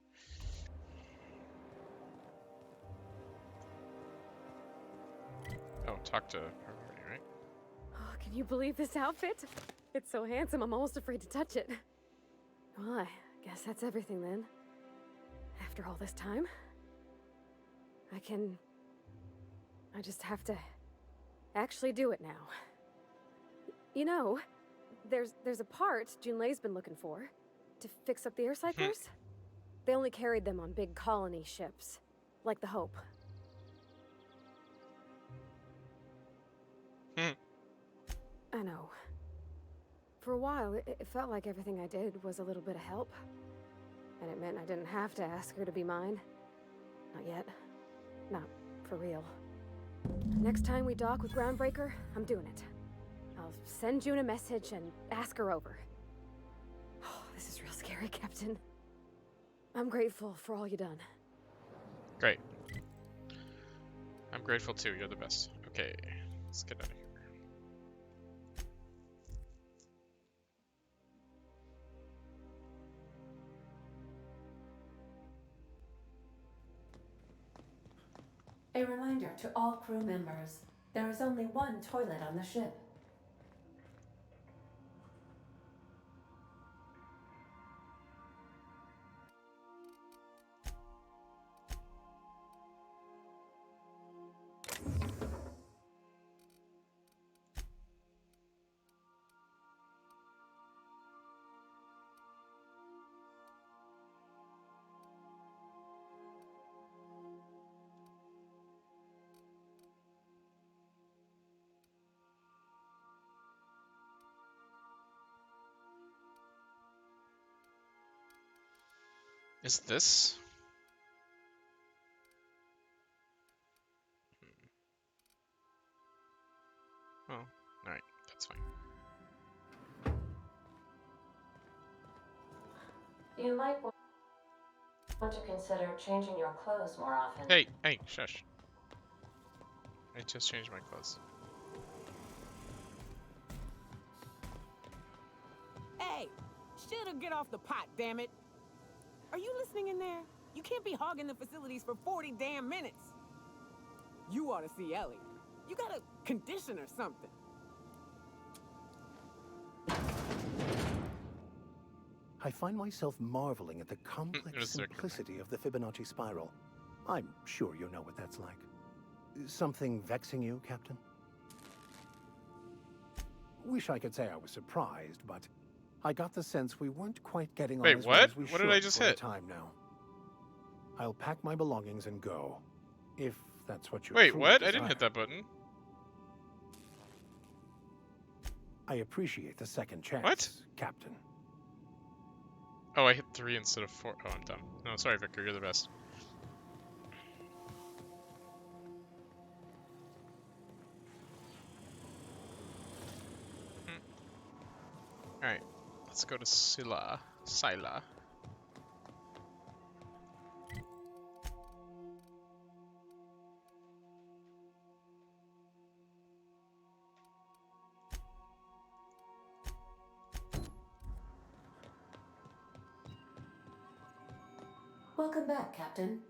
Oh, talk to Parvati, right? Oh, can you believe this outfit? It's so handsome, I'm almost afraid to touch it. Well, I guess that's everything then. After all this time, I just have to actually do it now. You know, there's a part Junlei's been looking for to fix up the air cyclers. They only carried them on big colony ships, like the Hope. I know. For a while, it felt like everything I did was a little bit of help. And it meant I didn't have to ask her to be mine. Not yet. Not for real. Next time we dock with Groundbreaker, I'm doing it. I'll send June a message and ask her over. Oh, this is real scary, Captain. I'm grateful for all you done. Great. I'm grateful too. You're the best. Okay, let's get out of here. A reminder to all crew members, there is only one toilet on the ship. Is this? Oh, alright, that's fine. You might want to consider changing your clothes more often. Hey, shush. I just changed my clothes. Hey, should've get off the pot, damn it. Are you listening in there? You can't be hogging the facilities for 40 damn minutes. You ought to see Ellie. You got a condition or something. I find myself marveling at the complex simplicity of the Fibonacci spiral. I'm sure you know what that's like. Something vexing you, Captain? Wish I could say I was surprised, but I got the sense we weren't quite getting on as well as we should. What did I just hit? Time now. I'll pack my belongings and go, if that's what you. Wait, what? Desire. I didn't hit that button. I appreciate the second chance, what? Captain. Oh, I hit 3 instead of 4. Oh, I'm dumb. No, sorry, Vicar. You're the best. Alright. Let's go to Scylla. Welcome back, Captain.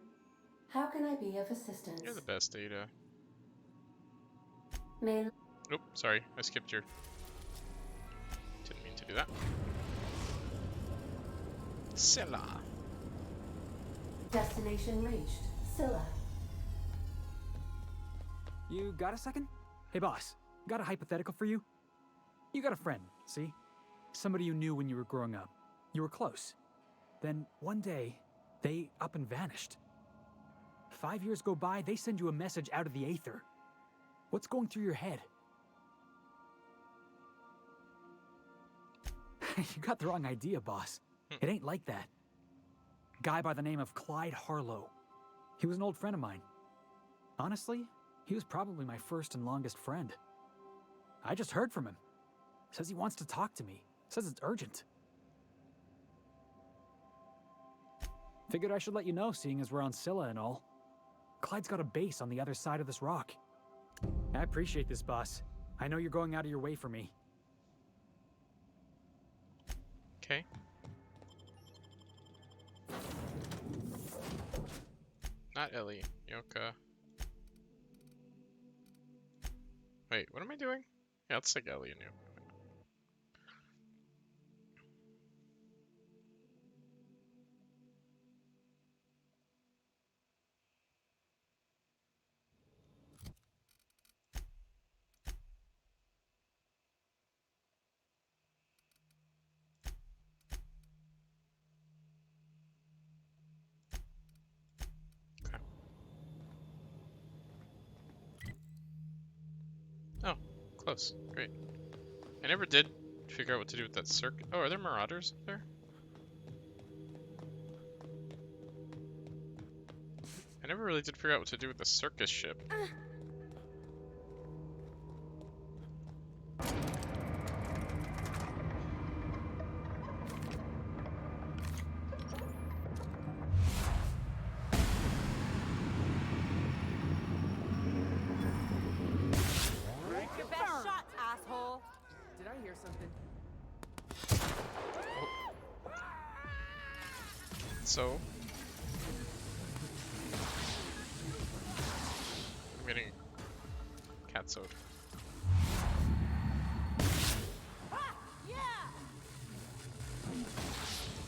How can I be of assistance? You're the best, Ada. May... Oop, sorry. I skipped your... Didn't mean to do that. Scylla. Destination reached. Scylla. You got a second? Hey boss, got a hypothetical for you? You got a friend, see? Somebody you knew when you were growing up. You were close. Then one day, they up and vanished. 5 years go by, they send you a message out of the aether. What's going through your head? You got the wrong idea, boss. It ain't like that. Guy by the name of Clyde Harlow. He was an old friend of mine. Honestly, he was probably my first and longest friend. I just heard from him. Says he wants to talk to me. Says it's urgent. Figured I should let you know, seeing as we're on Scylla and all. Clyde's got a base on the other side of this rock. I appreciate this, boss. I know you're going out of your way for me. Okay. Not Ellie. Nyoka. Wait, what am I doing? Yeah, let's take Ellie and Nyoka. Oh, close. Great. I never did figure out what to do with that circuit. Oh, are there marauders up there? I never really did figure out what to do with the circus ship. Your best shot, asshole. Did I hear something? So, I'm getting catsoed.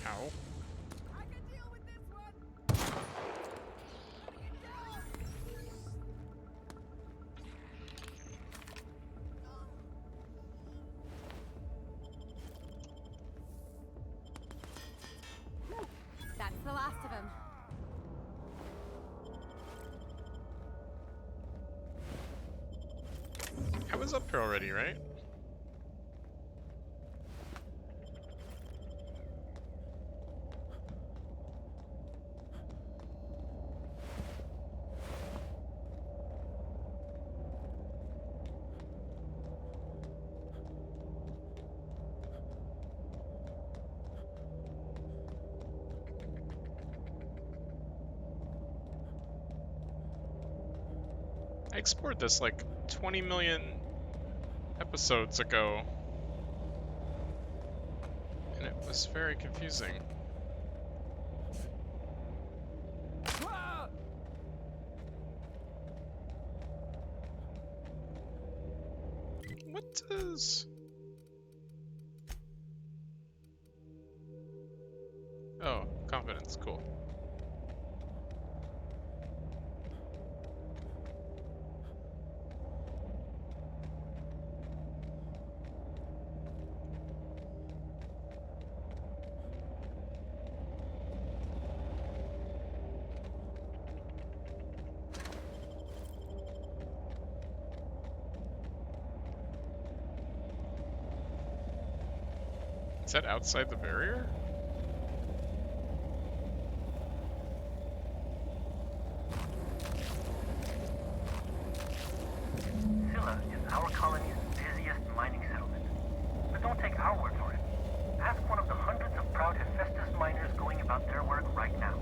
Ow. That's the last of him. I was up here already, right? I explored this like 20 million episodes ago, and it was very confusing. What does... Oh, confidence, cool. Is that outside the barrier? Scylla is our colony's busiest mining settlement. But don't take our word for it. Ask one of the hundreds of proud Hephaestus miners going about their work right now.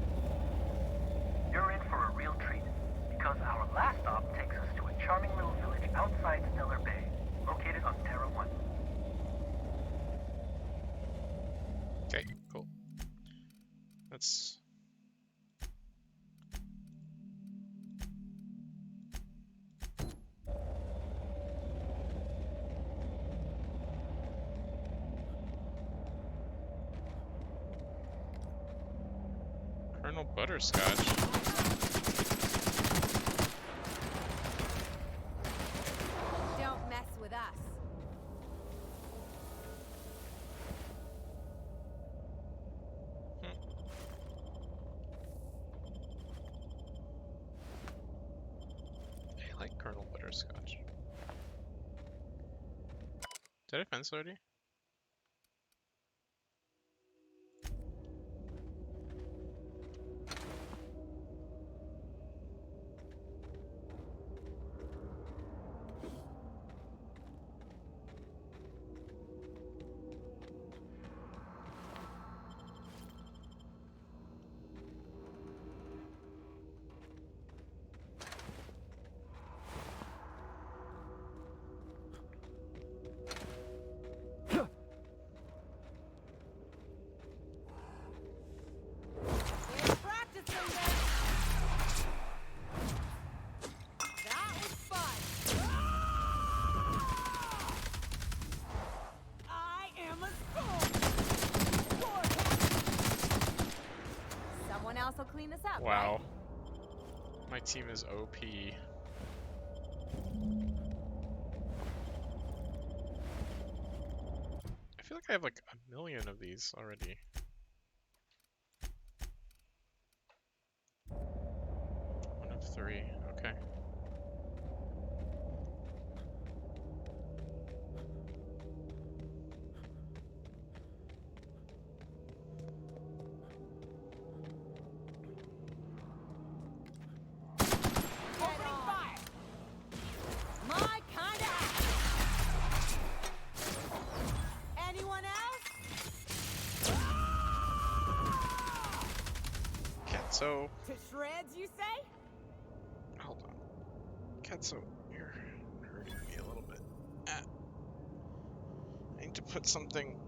You're in for a real treat, because our last stop takes us to a charming little village outside Stellar Bay, located on Terra 1. Okay, cool. That's... Colonel Butterscotch. butterscotch. Did I fence already? Will clean this up. Wow. Right? My team is OP. I feel like I have like 1,000,000 of these already. One of 3, okay. So to shreds, you say? Hold on. Ketso, you're hurting me a little bit. I need to put something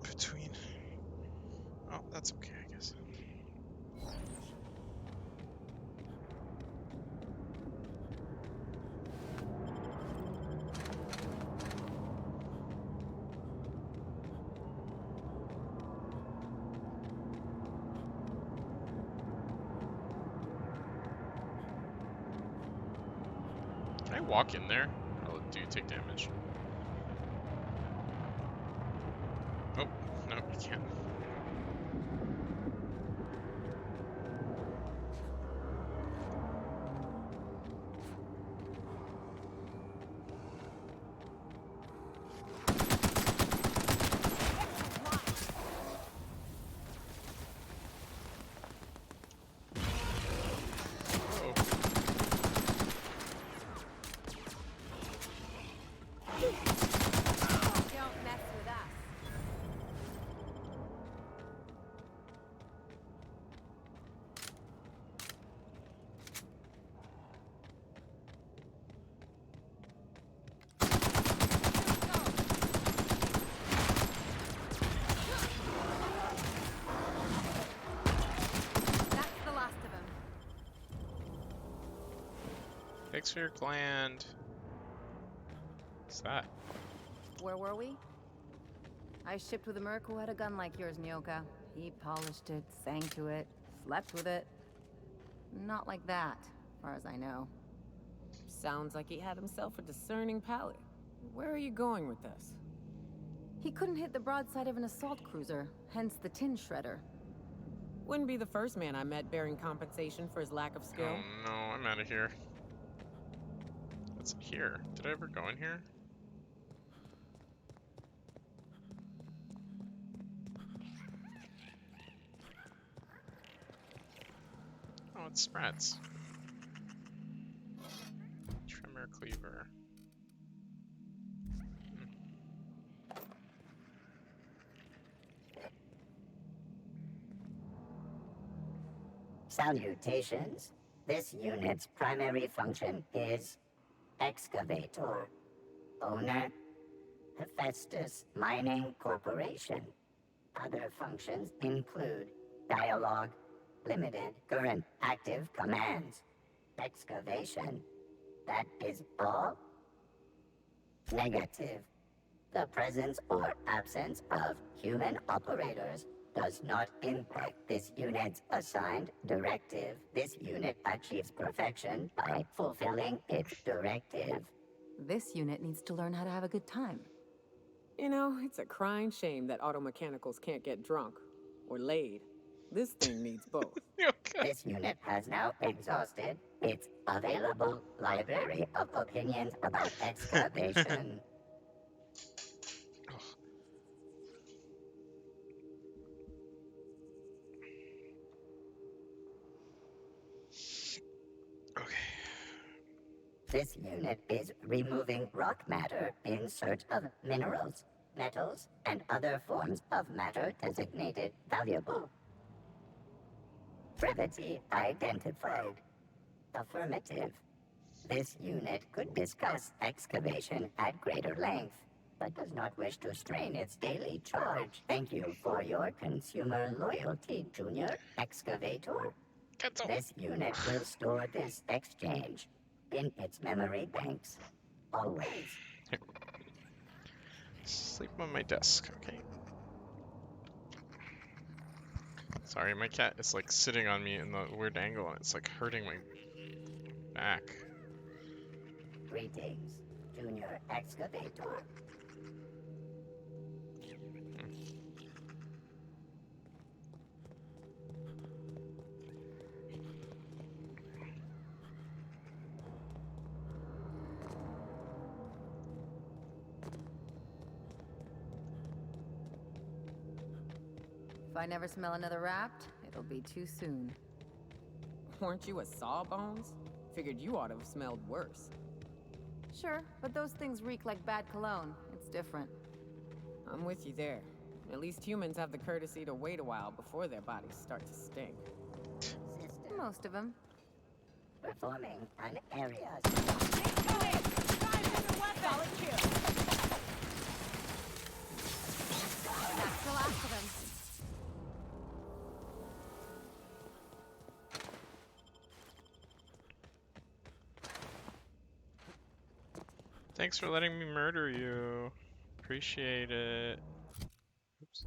between. Oh, that's okay, I guess. Can I walk in there? Oh, do you take damage? Oh, no, you can't. Thanks for your gland. What's that? Where were we? I shipped with a merc who had a gun like yours, Nyoka. He polished it, sang to it, slept with it. Not like that, as far as I know. Sounds like he had himself a discerning palate. Where are you going with this? He couldn't hit the broadside of an assault cruiser, hence the tin shredder. Wouldn't be the first man I met bearing compensation for his lack of skill. Oh no, I'm out of here. What's in here? Did I ever go in here? Oh, it's sprats. Trimmer cleaver. Salutations. This unit's primary function is excavator. Owner, Hephaestus Mining Corporation. Other functions include dialogue, limited current active commands, excavation. That is all? Negative. The presence or absence of human operators does not impact this unit's assigned directive. This unit achieves perfection by fulfilling its directive. This unit needs to learn how to have a good time. You know, it's a crying shame that auto mechanicals can't get drunk or laid. This thing needs both. This unit has now exhausted its available library of opinions about excavation. This unit is removing rock matter in search of minerals, metals, and other forms of matter designated valuable. Brevity identified. Affirmative. This unit could discuss excavation at greater length, but does not wish to strain its daily charge. Thank you for your consumer loyalty, Junior Excavator. This unit will store this exchange in its memory banks. Always. Sleep on my desk, okay. Sorry, my cat is like sitting on me in the weird angle and it's like hurting my back. Greetings, Junior Excavator. If I never smell another raft, it'll be too soon. Weren't you a sawbones? Figured you ought to have smelled worse. Sure, but those things reek like bad cologne. It's different. I'm with you there. At least humans have the courtesy to wait a while before their bodies start to stink. Most of them. Performing an area. Solid kill. That's the last of them. Thanks for letting me murder you. Appreciate it. Oops.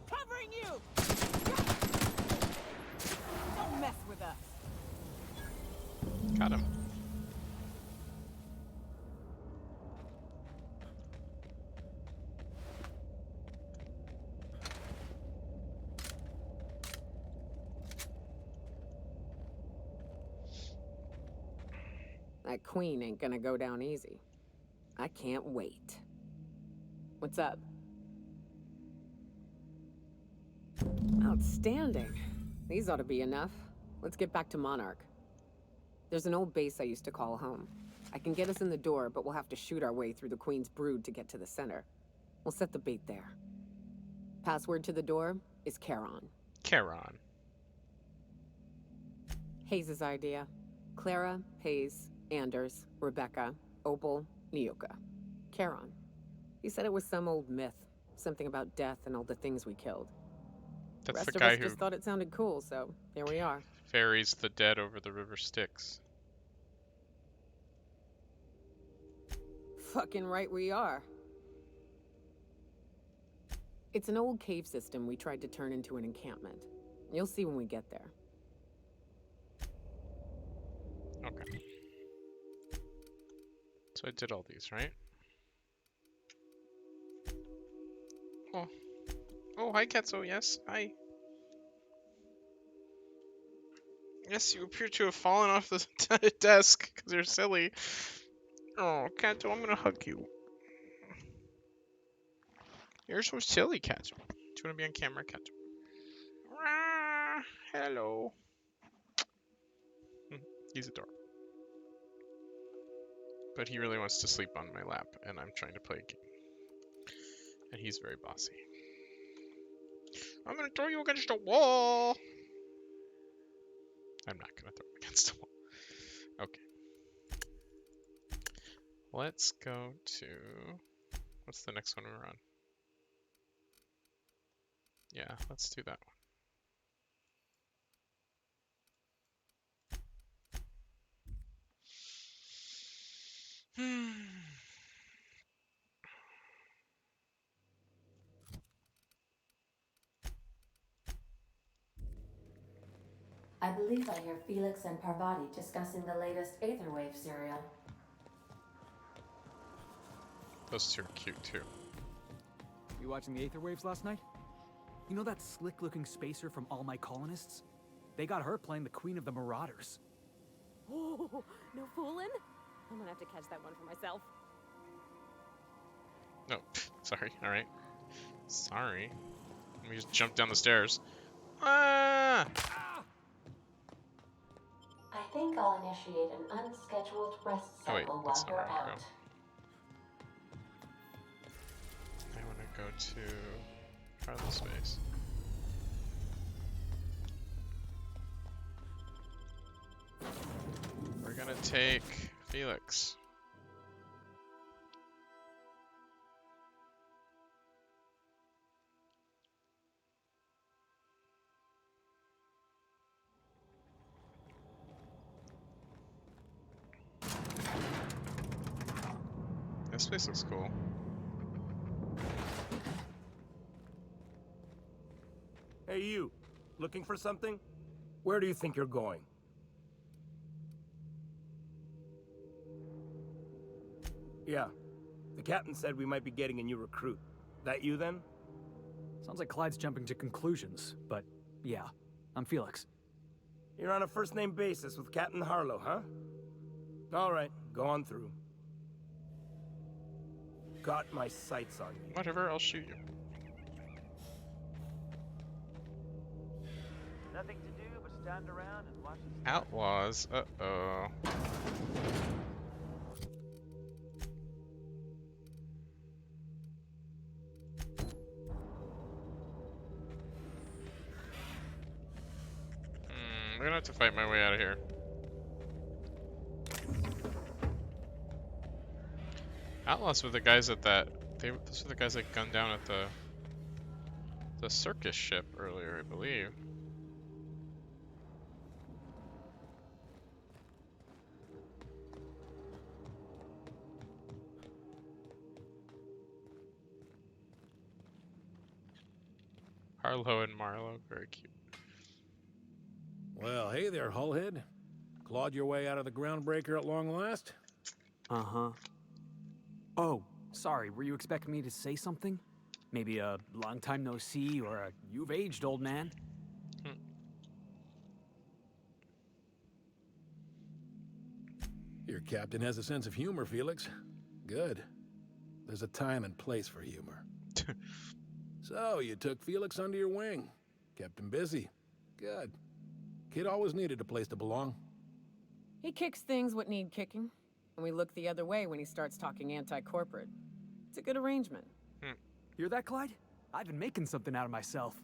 Covering you! Don't mess with us. Got him. That queen ain't gonna go down easy. I can't wait. What's up? Outstanding. These ought to be enough. Let's get back to Monarch. There's an old base I used to call home. I can get us in the door, but we'll have to shoot our way through the Queen's brood to get to the center. We'll set the bait there. Password to the door is Charon. Charon. Hayes' idea. Clara, Hayes, Anders, Rebecca, Opal, Nyoka. Charon. He said it was some old myth. Something about death and all the things we killed. That's Rest the of guy us who just thought it sounded cool, so here we are. ferries the dead over the river Styx. Fucking right we are. It's an old cave system we tried to turn into an encampment. You'll see when we get there. Okay. So I did all these, right? Oh. Oh, hi, Ketso. Yes, hi. Yes, you appear to have fallen off the desk because you're silly. Oh, Ketso, I'm gonna hug you. You're so silly, Ketso. Do you want to be on camera, Ketso? Hello. He's adorable. But he really wants to sleep on my lap, and I'm trying to play a game. And he's very bossy. I'm gonna throw you against the wall! I'm not gonna throw him against the wall. Okay. Let's go to... What's the next one we're on? Yeah, let's do that one. I believe I hear Felix and Parvati discussing the latest Aetherwave serial. Those two are cute too. You watching the Aetherwaves last night? You know that slick-looking spacer from All My Colonists? They got her playing the Queen of the Marauders. Oh, no fooling? I'm gonna have to catch that one for myself. No, sorry. All right. Sorry. Let me just jump down the stairs. Ah! I think I'll initiate an unscheduled rest Oh wait, cycle that's while not you're where I want out. to go. I want to go to part of the space. We're gonna take Felix. This place looks cool. Hey, you. Looking for something? Where do you think you're going? Yeah. The captain said we might be getting a new recruit. That you, then? Sounds like Clyde's jumping to conclusions, but yeah, I'm Felix. You're on a first-name basis with Captain Harlow, huh? All right, go on through. Got my sights on you. Whatever, I'll shoot you. Nothing to do but stand around and watch these Outlaws. Uh-oh. I'm gonna have to fight my way out of here. Outlaws were the guys at that. Those were the guys that gunned down at the circus ship earlier, I believe. Harlow and Marlowe, very cute. Well, hey there, Hullhead. Clawed your way out of the groundbreaker at long last? Uh-huh. Oh, sorry, were you expecting me to say something? Maybe a long time no see, or a you've aged, old man? Your captain has a sense of humor, Felix. Good. There's a time and place for humor. So, you took Felix under your wing. Kept him busy. Good. Kid always needed a place to belong. He kicks things what need kicking, and we look the other way when he starts talking anti-corporate. It's a good arrangement. Hear that, Clyde? I've been making something out of myself.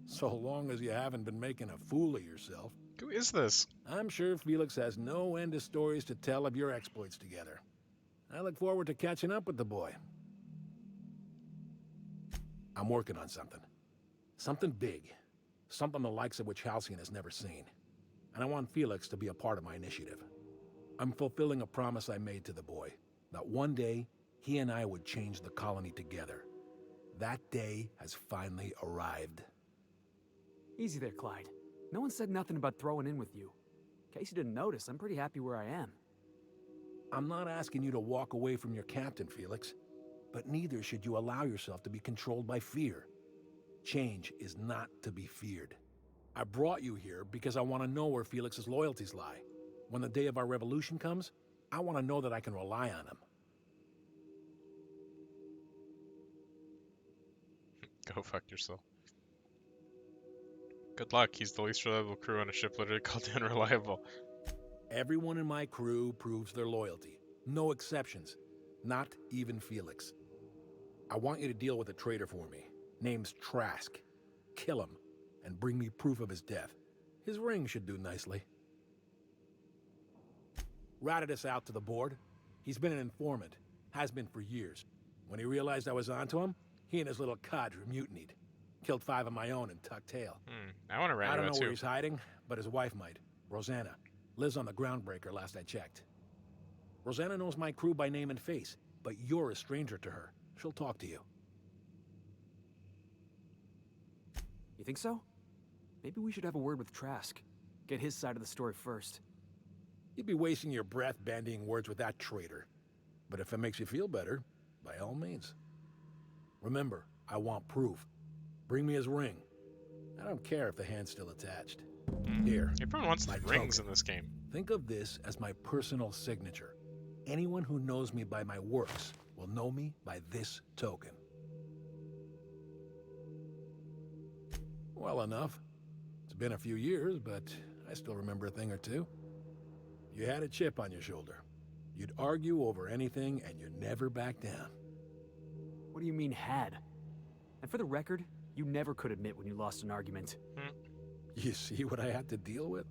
So long as you haven't been making a fool of yourself. Who is this? I'm sure Felix has no end of stories to tell of your exploits together. I look forward to catching up with the boy. I'm working on something. Something big. Something the likes of which Halcyon has never seen. And I want Felix to be a part of my initiative. I'm fulfilling a promise I made to the boy, that one day, he and I would change the colony together. That day has finally arrived. Easy there, Clyde. No one said nothing about throwing in with you. In case you didn't notice, I'm pretty happy where I am. I'm not asking you to walk away from your captain, Felix. But neither should you allow yourself to be controlled by fear. Change is not to be feared. I brought you here because I want to know where Felix's loyalties lie. When the day of our revolution comes, I want to know that I can rely on him. Go fuck yourself. Good luck, he's the least reliable crew on a ship literally called Unreliable. Everyone in my crew proves their loyalty. No exceptions. Not even Felix. I want you to deal with a traitor for me. Name's Trask. Kill him, and bring me proof of his death. His ring should do nicely. Routed us out to the board. He's been an informant. Has been for years. When he realized I was onto him, he and his little cadre mutinied. Killed 5 of my own and tucked tail. I want to rat I you don't out know too. where he's hiding, but his wife might. Rosanna. Lives on the groundbreaker last I checked. Rosanna knows my crew by name and face, but you're a stranger to her. She'll talk to you. You think so? Maybe we should have a word with Trask. Get his side of the story first. You'd be wasting your breath bandying words with that traitor. But if it makes you feel better, by all means. Remember, I want proof. Bring me his ring. I don't care if the hand's still attached. Here. Everyone wants my rings token. in this game. Think of this as my personal signature. Anyone who knows me by my works will know me by this token. Well enough. It's been a few years, but I still remember a thing or two. You had a chip on your shoulder. You'd argue over anything, and you'd never back down. What do you mean, had? And for the record, you never could admit when you lost an argument. You see what I had to deal with?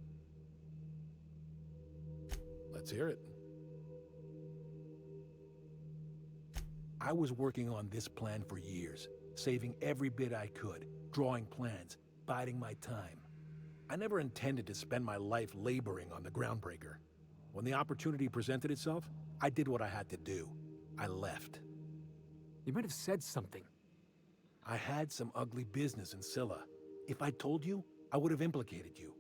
Let's hear it. I was working on this plan for years, saving every bit I could, drawing plans, biding my time. I never intended to spend my life laboring on the groundbreaker. When the opportunity presented itself, I did what I had to do. I left. You might have said something. I had some ugly business in Scylla. If I told you, I would have implicated you.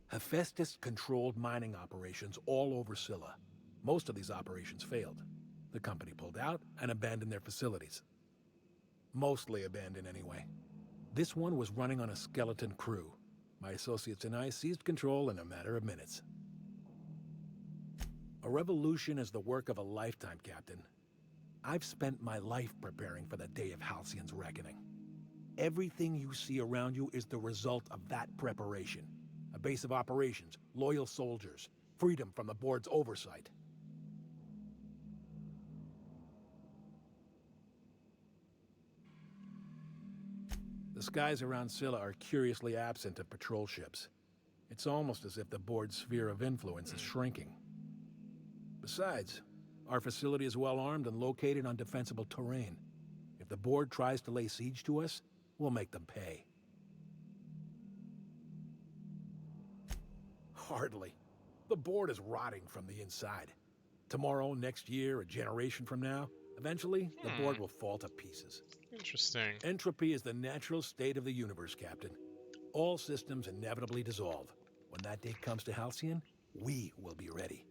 Hephaestus controlled mining operations all over Scylla. Most of these operations failed. The company pulled out and abandoned their facilities. Mostly abandoned anyway. This one was running on a skeleton crew. My associates and I seized control in a matter of minutes. A revolution is the work of a lifetime, Captain. I've spent my life preparing for the day of Halcyon's reckoning. Everything you see around you is the result of that preparation. A base of operations, loyal soldiers, freedom from the board's oversight. The skies around Scylla are curiously absent of patrol ships. It's almost as if the board's sphere of influence is shrinking. Besides, our facility is well armed and located on defensible terrain. If the board tries to lay siege to us, we'll make them pay. Hardly. The board is rotting from the inside. Tomorrow, next year, a generation from now, eventually, the board will fall to pieces. Interesting. Entropy is the natural state of the universe, Captain. All systems inevitably dissolve. When that day comes to Halcyon, we will be ready.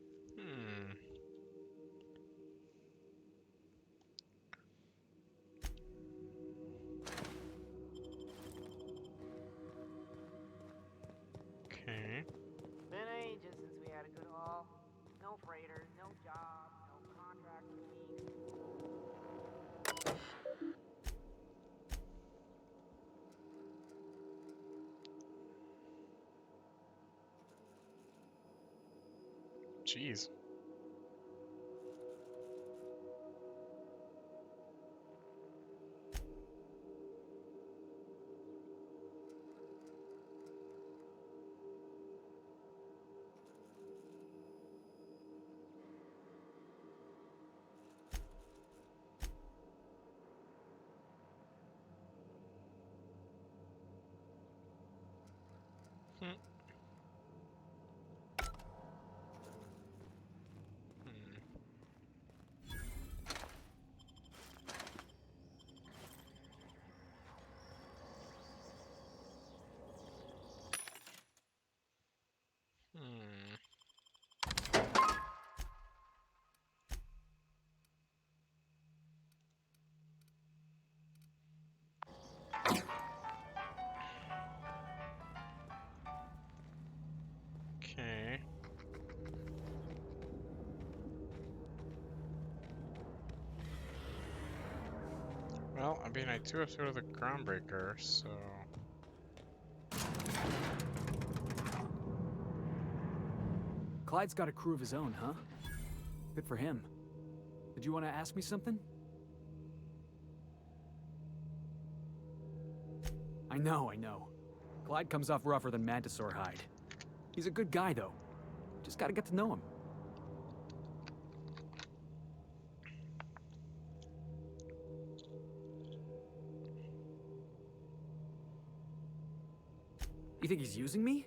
Okay. Been ages since we had a good haul. No freighters, no jobs, no contracts to meet. Jeez. Okay. Well, I mean, I do have to go to the groundbreaker, so... Clyde's got a crew of his own, huh? Good for him. Did you want to ask me something? I know. Clyde comes off rougher than Mantisaur hide. He's a good guy, though. Just gotta get to know him. You think he's using me?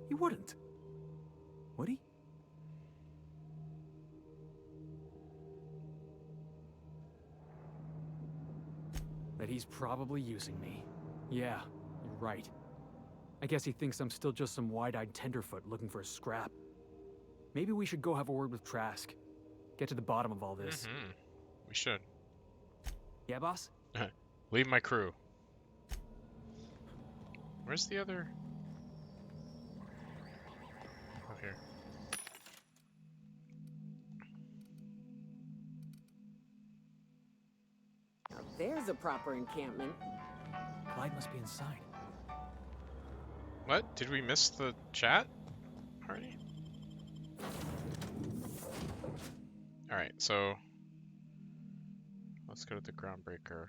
He wouldn't. Would he? But he's probably using me. Yeah, you're right. I guess he thinks I'm still just some wide-eyed tenderfoot looking for a scrap. Maybe we should go have a word with Trask. Get to the bottom of all this. Mm-hmm. We should. Yeah, boss? Leave my crew. Where's the other? Oh, here. Now there's a proper encampment. Clyde must be inside. What? Did we miss the chat already? Alright, so let's go to the groundbreaker.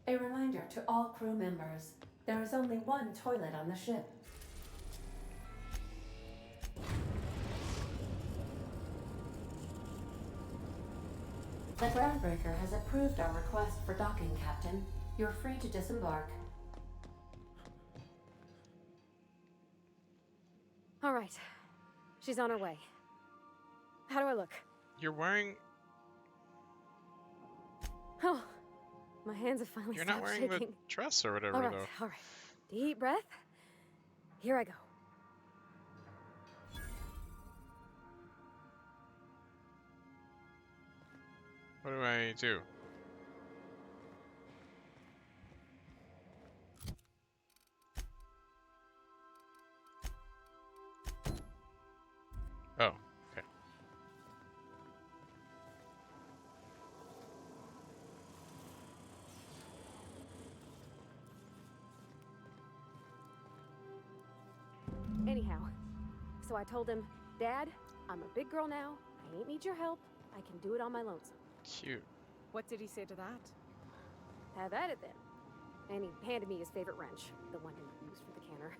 A reminder to all crew members, there is only one toilet on the ship. The groundbreaker has approved our request for docking, Captain. You're free to disembark. All right. She's on her way. How do I look? You're wearing... Oh, my hands have finally You're not stopped wearing shaking. the dress or whatever, All right, though. all right. Deep breath. Here I go. What do I do? Oh, okay. Anyhow, so I told him, Dad, I'm a big girl now. I ain't need your help. I can do it on my lonesome. Cute. What did he say to that? Have at it then. And he handed me his favorite wrench, the one he used for the canner.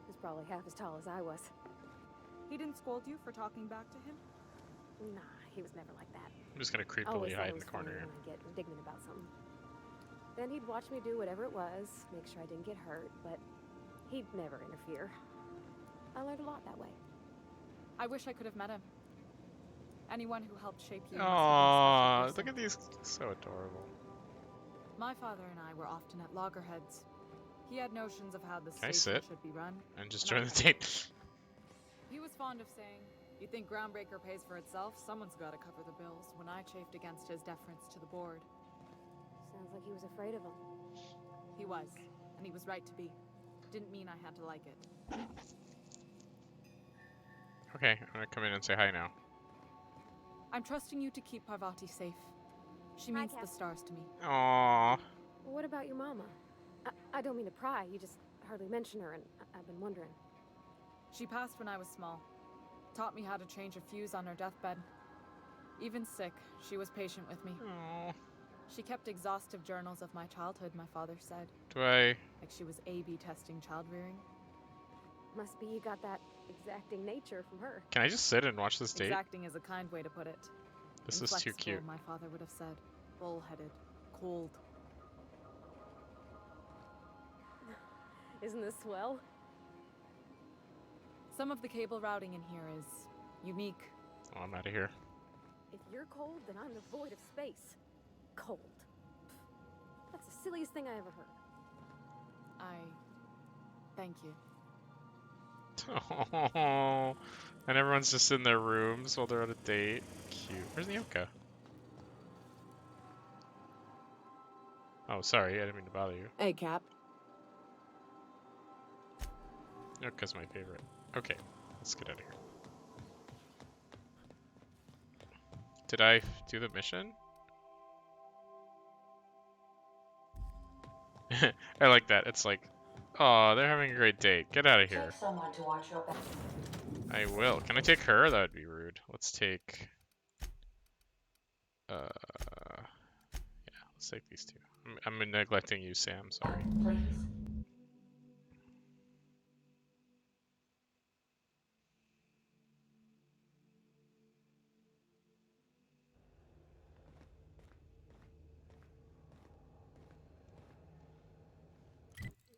He was probably half as tall as I was. He didn't scold you for talking back to him? Nah, he was never like that. I'm just gonna creepily Always thought hide it in the was funny corner here. when I get indignant about something. Then he'd watch me do whatever it was, make sure I didn't get hurt, but he'd never interfere. I learned a lot that way. I wish I could have met him. Anyone who helped shape you. Aww, look at these. So adorable. My father and I were often at loggerheads. He had notions of how the Can I station sit? should be run. And just join the date. He was fond of saying, "You think Groundbreaker pays for itself? Someone's got to cover the bills," when I chafed against his deference to the board. Sounds like he was afraid of him. He was, and he was right to be. Didn't mean I had to like it. Okay, I'm gonna come in and say hi now. I'm trusting you to keep Parvati safe. She means the stars to me. Aww. What about your mama? I don't mean to pry, you just hardly mention her, and I've been wondering. She passed when I was small. Taught me how to change a fuse on her deathbed. Even sick, she was patient with me. Aww. She kept exhaustive journals of my childhood, my father said. Do I... Like she was A/B testing child rearing. Must be you got that exacting nature from her. Can I just sit and watch this date? Exacting is a kind way to put it. This is too Inflexible, cute. my father would have said. Bullheaded. Cold. Isn't this swell? Some of the cable routing in here is unique. Oh, I'm out of here. If you're cold, then I'm the void of space. Cold. That's the silliest thing I ever heard. Thank you. Oh, and everyone's just in their rooms while they're on a date. Cute. Where's Nyoka? Oh, sorry, I didn't mean to bother you. Hey, Cap. Nyoka's my favorite. Okay, let's get out of here. Did I do the mission? I like that. It's like, oh, they're having a great date. Get out of here. Take someone to watch your back. I will. Can I take her? That would be rude. Let's take... yeah, let's take these two. I'm neglecting you, Sam. Sorry. Please.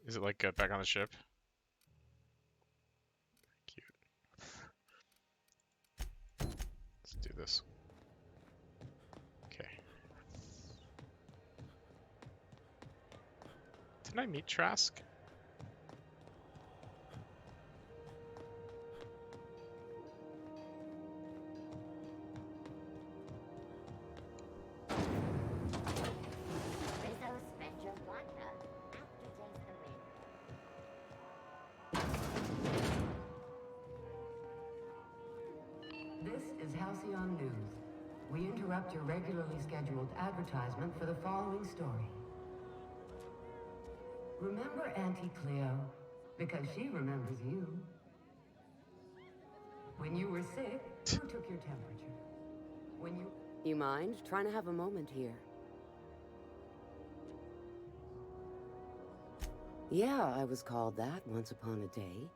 Is it like back on the ship? Cute. Let's do this. Okay. Didn't I meet Trask? This is Halcyon News. We interrupt your regularly scheduled advertisement for the following story. Remember Auntie Cleo? Because she remembers you. When you were sick, who took your temperature? When you... You mind? Trying to have a moment here. Yeah, I was called that once upon a day.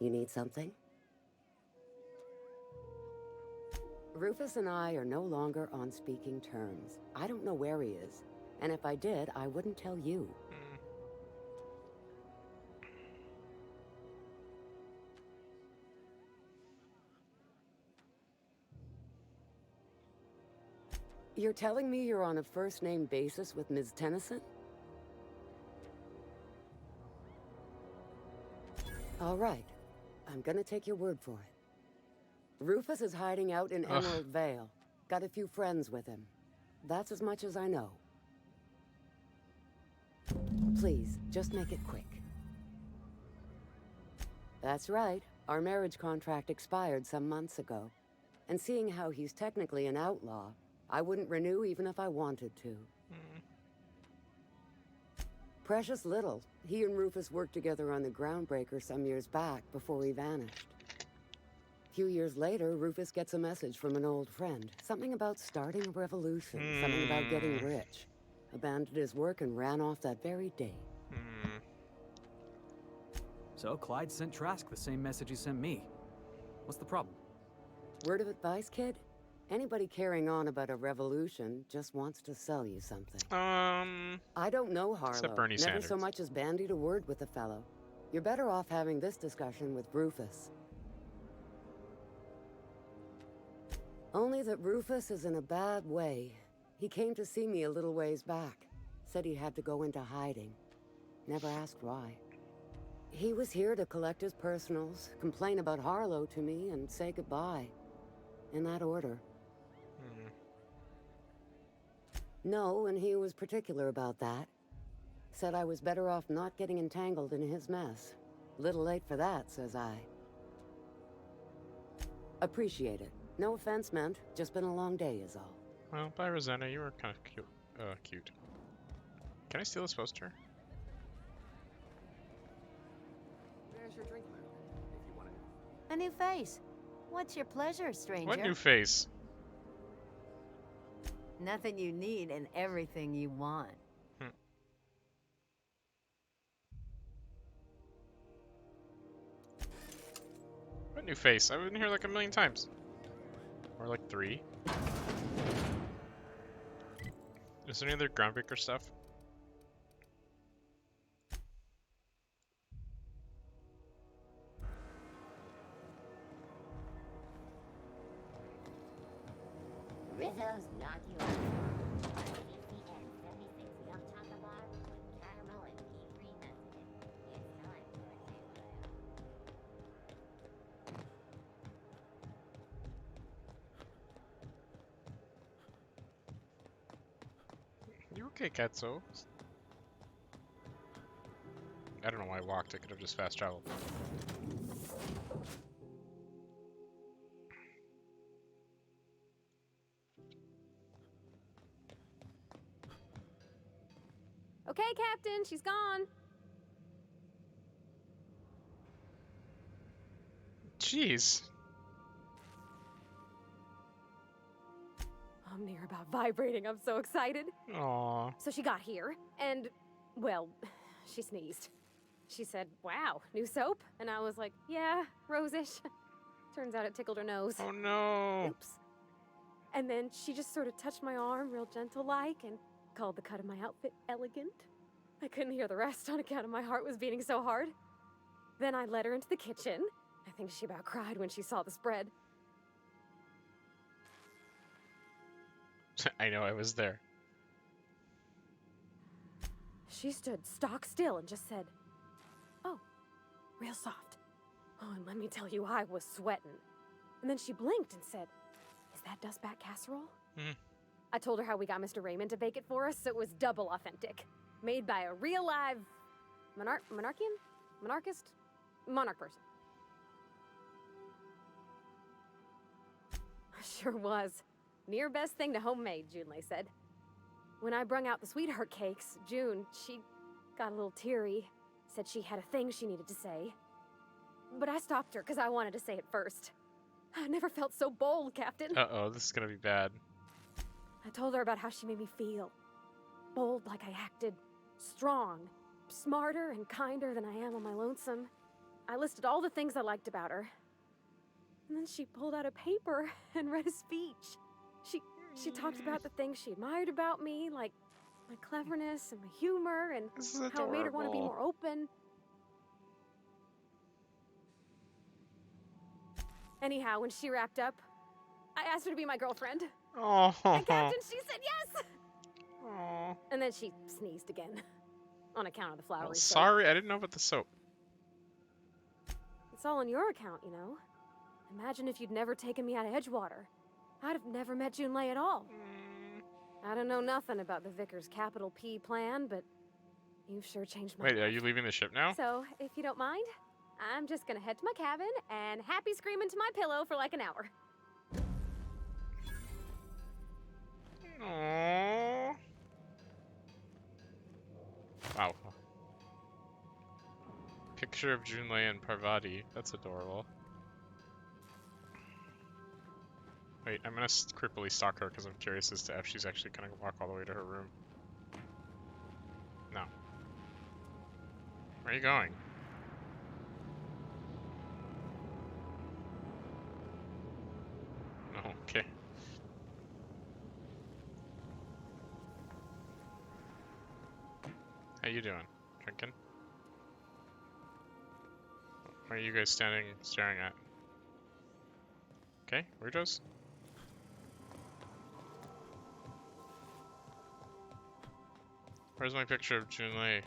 You need something? Rufus and I are no longer on speaking terms. I don't know where he is. And if I did, I wouldn't tell you. You're telling me you're on a first-name basis with Ms. Tennyson? All right. I'm gonna take your word for it. Rufus is hiding out in Emerald Vale. Got a few friends with him. That's as much as I know. Please, just make it quick. That's right. Our marriage contract expired some months ago. And seeing how he's technically an outlaw, I wouldn't renew even if I wanted to. Precious little. He and Rufus worked together on the Groundbreaker some years back before he vanished. A few years later, Rufus gets a message from an old friend. Something about starting a revolution, something about getting rich. Abandoned his work and ran off that very day. So Clyde sent Trask the same message he sent me. What's the problem? Word of advice, kid? Anybody carrying on about a revolution just wants to sell you something. I don't know Harlow. Bernie Never Sanders. so much as bandied a word with the fellow. You're better off having this discussion with Rufus. Only that Rufus is in a bad way. He came to see me a little ways back. Said he had to go into hiding. Never asked why. He was here to collect his personals, complain about Harlow to me, and say goodbye. In that order. No, and he was particular about that. Said I was better off not getting entangled in his mess. Little late for that, says I. Appreciate it. No offense meant, just been a long day is all. Well, bye Rosanna, you were kind of cute. Cute. Can I steal this poster? There's your drink, Lou, if you want it. A new face. What's your pleasure, stranger? What new face? Nothing you need and everything you want. What new face? I've been here like a million times. Or like 3. Is there any other Groundbreaker stuff? Rizzo's not you anymore. 50 and 76 milk chocolate bar with caramel and pea-free nuts in it. It's time for a takeaway. You okay, Katso? I don't know why I walked. I could have just fast traveled. Okay, Captain, she's gone. Jeez. I'm near about vibrating. I'm so excited. Aww. So she got here, and, well, she sneezed. She said, wow, new soap? And I was like, yeah, rosish. Turns out it tickled her nose. Oh no. Oops. And then she just sort of touched my arm real gentle-like and called the cut of my outfit elegant. I couldn't hear the rest on account of my heart was beating so hard. Then I led her into the kitchen. I think she about cried when she saw the spread. I know, I was there. She stood stock still and just said, "Oh," real soft. Oh, and let me tell you, I was sweating. And then she blinked and said, "Is that dustbat casserole?" I told her how we got Mr. Raymond to bake it for us, so it was double authentic. Made by a real live monarch person. Sure was. Near best thing to homemade, Junlei said. When I brung out the sweetheart cakes, June, she got a little teary. Said she had a thing she needed to say. But I stopped her because I wanted to say it first. I never felt so bold, Captain. Uh-oh, this is gonna be bad. I told her about how she made me feel. Bold like I acted. Strong. Smarter and kinder than I am on my lonesome. I listed all the things I liked about her. And then she pulled out a paper and read a speech. She talked about the things she admired about me, like my cleverness and my humor, and how it made her want to be more open. Anyhow, when she wrapped up, I asked her to be my girlfriend. Oh. And Captain, she said yes! Oh. And then she sneezed again. On account of the flowery soap. Sorry, I didn't know about the soap. It's all on your account, you know. Imagine if you'd never taken me out of Edgewater. I'd have never met Junlei at all. I don't know nothing about the Vicar's capital P plan, but you've sure changed my life. Wait, are you leaving the ship now? So, if you don't mind, I'm just gonna head to my cabin and happy scream into my pillow for like an hour. Aww. Wow. Picture of Junlei and Parvati. That's adorable. Wait, I'm gonna creepily stalk her because I'm curious as to if she's actually gonna walk all the way to her room. No. Where are you going? Oh, okay. How you doing? Drinking? What are you guys staring at? Okay, weirdos. Where's my picture of Junlei?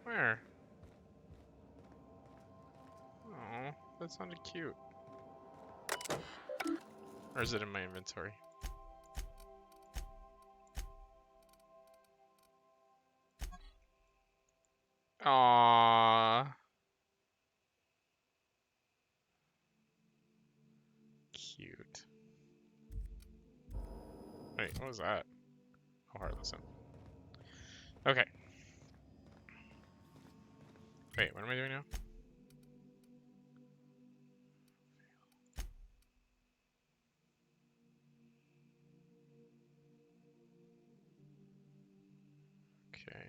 Where? Oh, that sounded cute. Or is it in my inventory? Aww. Cute. Wait, what was that? Oh, heartless. Okay. Wait, what am I doing now? Okay.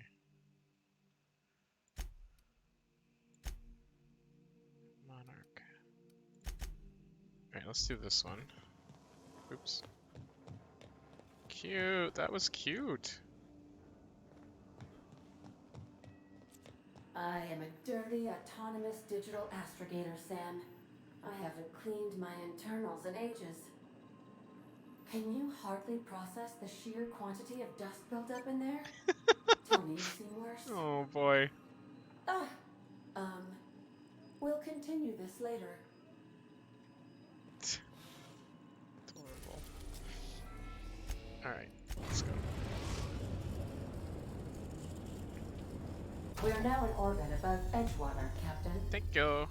Monarch. Alright, let's do this one. Oops. Cute. That was cute. I am a dirty, autonomous digital astrogator, Sam. I haven't cleaned my internals in ages. Can you hardly process the sheer quantity of dust built up in there? Tell me you've seen worse. Oh boy. We'll continue this later. Adorable. Alright, let's go. We are now in orbit above Edgewater, Captain. Thank you.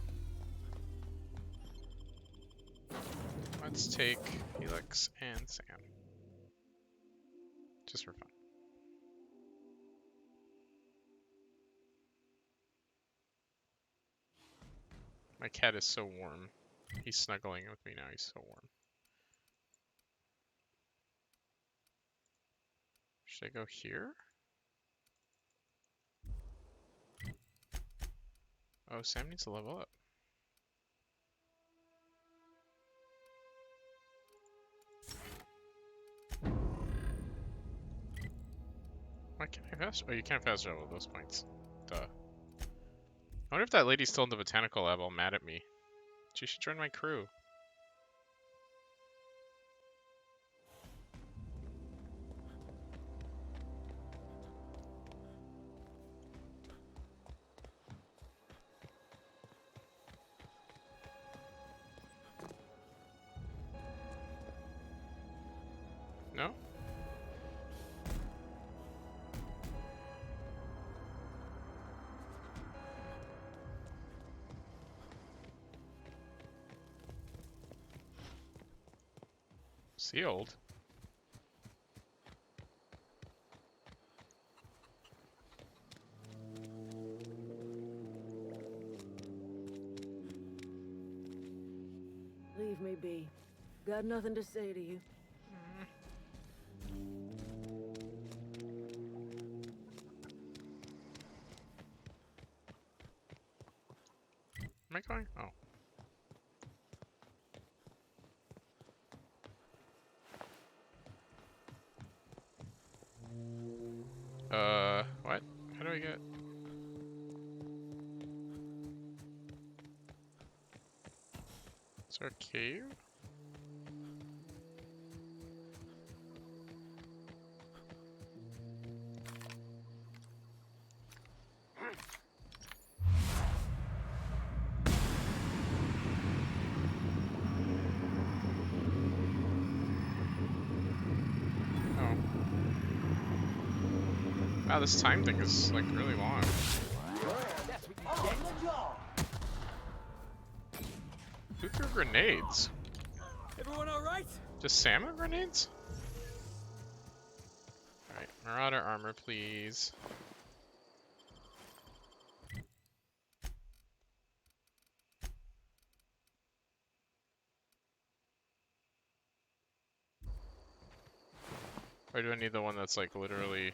Let's take Felix and Sam. Just for fun. My cat is so warm. He's snuggling with me now, he's so warm. Should I go here? Oh, Sam needs to level up. Why can't I fast? Oh, you can't fast travel at those points. Duh. I wonder if that lady's still in the botanical lab all mad at me. She should join my crew. Sealed? Leave me be. Got nothing to say to you. Am I going? Oh. What? How do I get? Is there a cave? Wow, this time thing is like really long. Who threw grenades? Everyone all right? Just salmon grenades? Alright, Marauder armor, please. Or do I need the one that's like literally...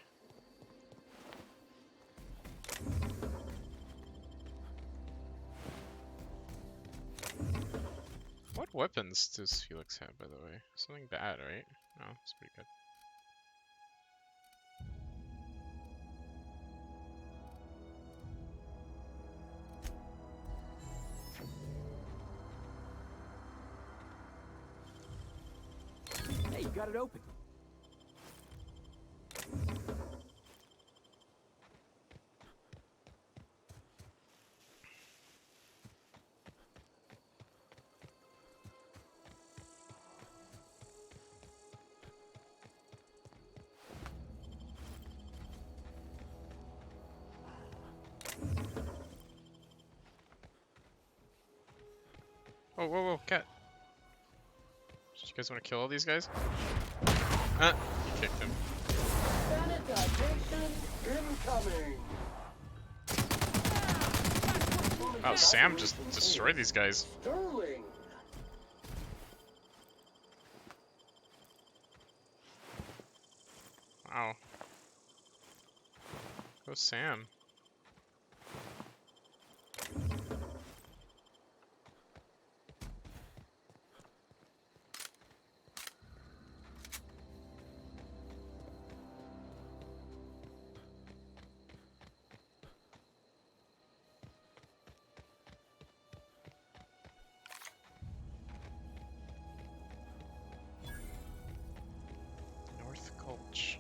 What weapons does Felix have, by the way? Something bad, right? No, it's pretty good. Hey, you got it open. Oh, whoa, whoa, cat. You guys want to kill all these guys? You kicked him. Wow, Sam just destroyed these guys. Wow. Go Sam. North Gulch.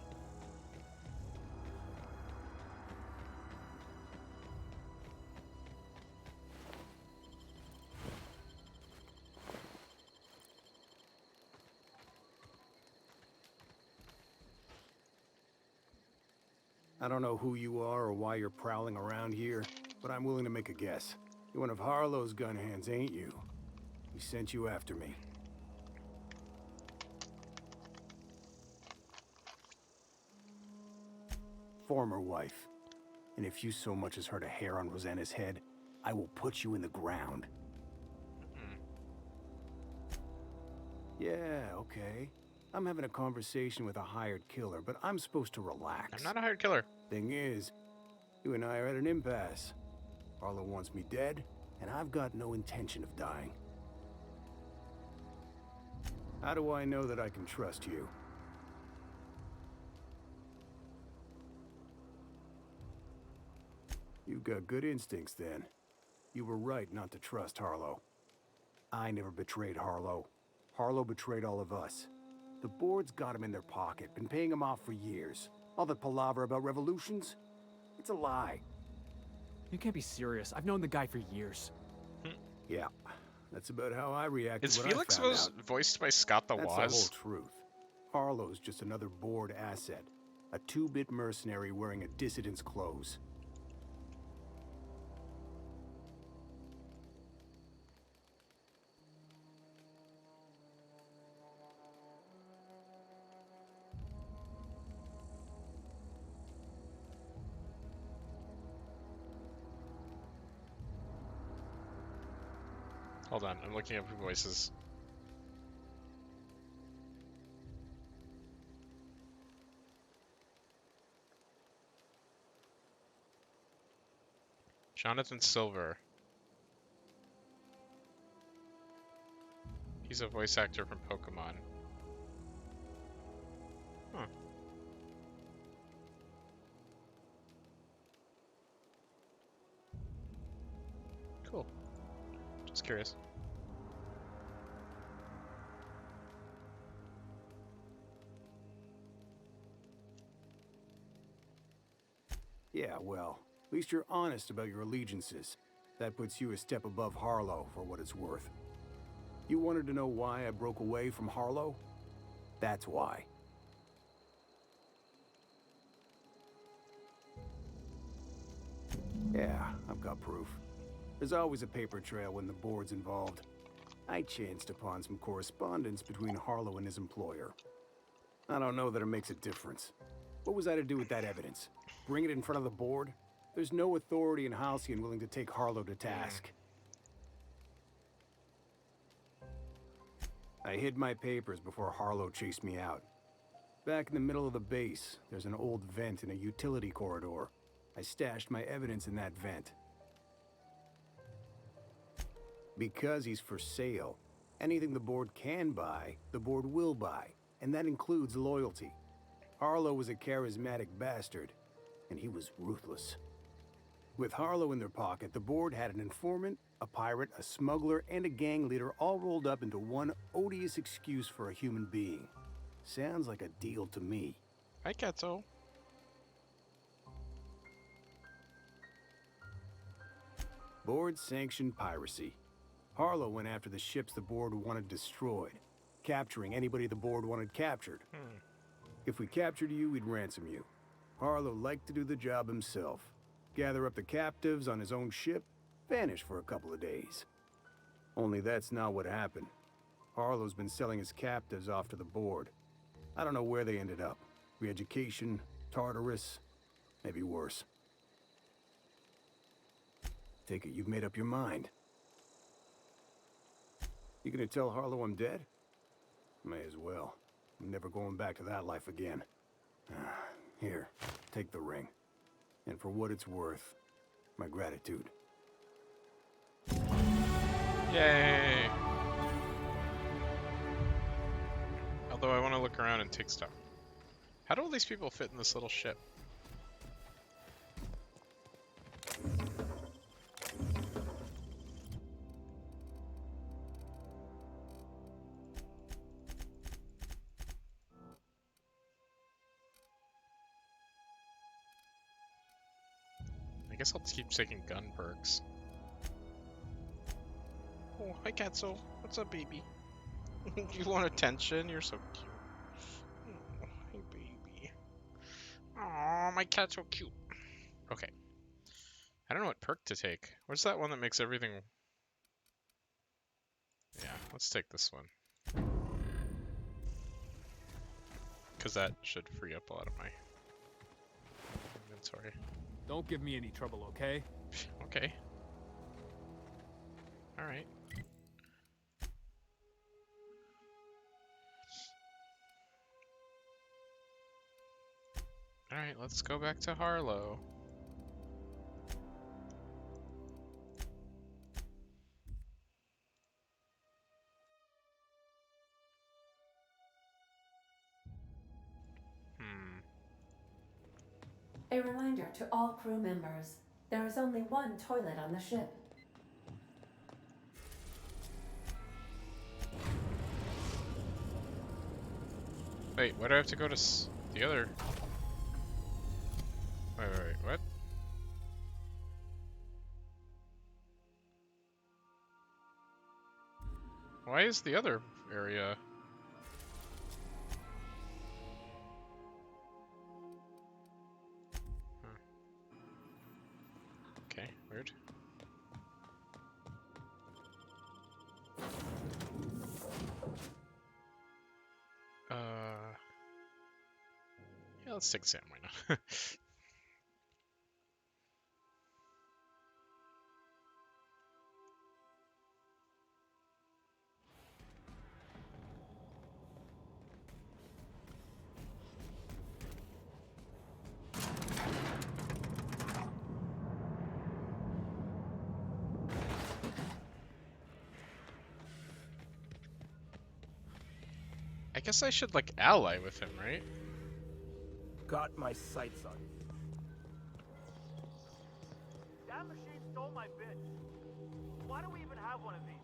I don't know who you are or why you're prowling around here, but I'm willing to make a guess. You're one of Harlow's gun hands, ain't you? He sent you after me. Former wife. And if you so much as hurt a hair on Rosanna's head, I will put you in the ground. Yeah, okay. I'm having a conversation with a hired killer, but I'm supposed to relax. I'm not a hired killer. Thing is, you and I are at an impasse. Harlow wants me dead, and I've got no intention of dying. How do I know that I can trust you? You've got good instincts, then. You were right not to trust Harlow. I never betrayed Harlow. Harlow betrayed all of us. The board's got him in their pocket, been paying him off for years. All the palaver about revolutions? It's a lie. You can't be serious. I've known the guy for years. Yeah, that's about how I reacted. Is when Felix I found out. voiced by Scott the That's Woz? the whole truth. Harlow's just another board asset. A two-bit mercenary wearing a dissident's clothes. Hold on, I'm looking up voices. Jonathan Silver. He's a voice actor from Pokemon. Huh. Cool. Just curious. Yeah, well, at least you're honest about your allegiances. That puts you a step above Harlow, for what it's worth. You wanted to know why I broke away from Harlow? That's why. Yeah, I've got proof. There's always a paper trail when the board's involved. I chanced upon some correspondence between Harlow and his employer. I don't know that it makes a difference. What was I to do with that evidence? Bring it in front of the board? There's no authority in Halcyon willing to take Harlow to task. I hid my papers before Harlow chased me out. Back in the middle of the base, there's an old vent in a utility corridor. I stashed my evidence in that vent. Because he's for sale, anything the board can buy, the board will buy, and that includes loyalty. Harlow was a charismatic bastard, and he was ruthless. With Harlow in their pocket, the board had an informant, a pirate, a smuggler, and a gang leader all rolled up into one odious excuse for a human being. Sounds like a deal to me. I get so. Board-sanctioned piracy. Harlow went after the ships the board wanted destroyed, capturing anybody the board wanted captured. If we captured you, we'd ransom you. Harlow liked to do the job himself. Gather up the captives on his own ship, vanish for a couple of days. Only that's not what happened. Harlow's been selling his captives off to the board. I don't know where they ended up. Re-education, Tartarus, maybe worse. Take it you've made up your mind. You gonna tell Harlow I'm dead? May as well. I'm never going back to that life again. Here, take the ring. And for what it's worth, my gratitude. Yay! Although I want to look around and take stuff. How do all these people fit in this little ship? I guess I'll just keep taking gun perks. Oh, hi Katso. What's up, baby? You want attention? You're so cute. Oh, hey, baby. Aw, my cat's so cute. Okay. I don't know what perk to take. What's that one that makes everything... Yeah, let's take this one. Because that should free up a lot of my inventory. Don't give me any trouble, okay? Okay. Alright. Alright, let's go back to Harlow. A reminder to all crew members, there is only one toilet on the ship. Wait, why do I have to go to the other... Wait, what? Why is the other area... Okay, weird. Yeah, let's take Sam, why not? guess I should, like, ally with him, right? Got my sights on. That machine stole my bit. Why do we even have one of these?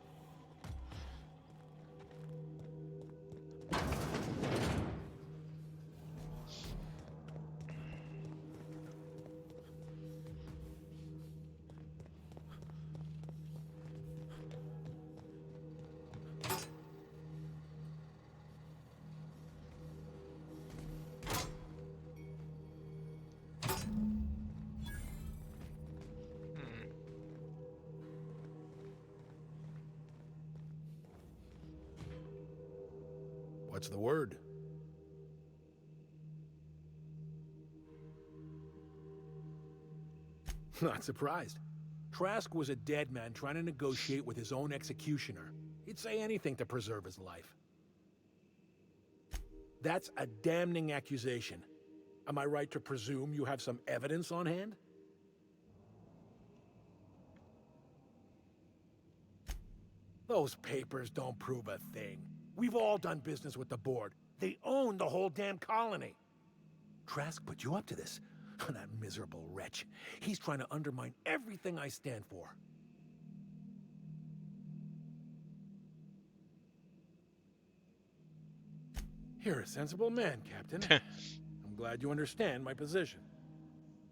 What's the word? Not surprised. Trask was a dead man trying to negotiate with his own executioner. He'd say anything to preserve his life. That's a damning accusation. Am I right to presume you have some evidence on hand? Those papers don't prove a thing. We've all done business with the board. They own the whole damn colony. Trask put you up to this. That miserable wretch. He's trying to undermine everything I stand for. You're a sensible man, Captain. I'm glad you understand my position.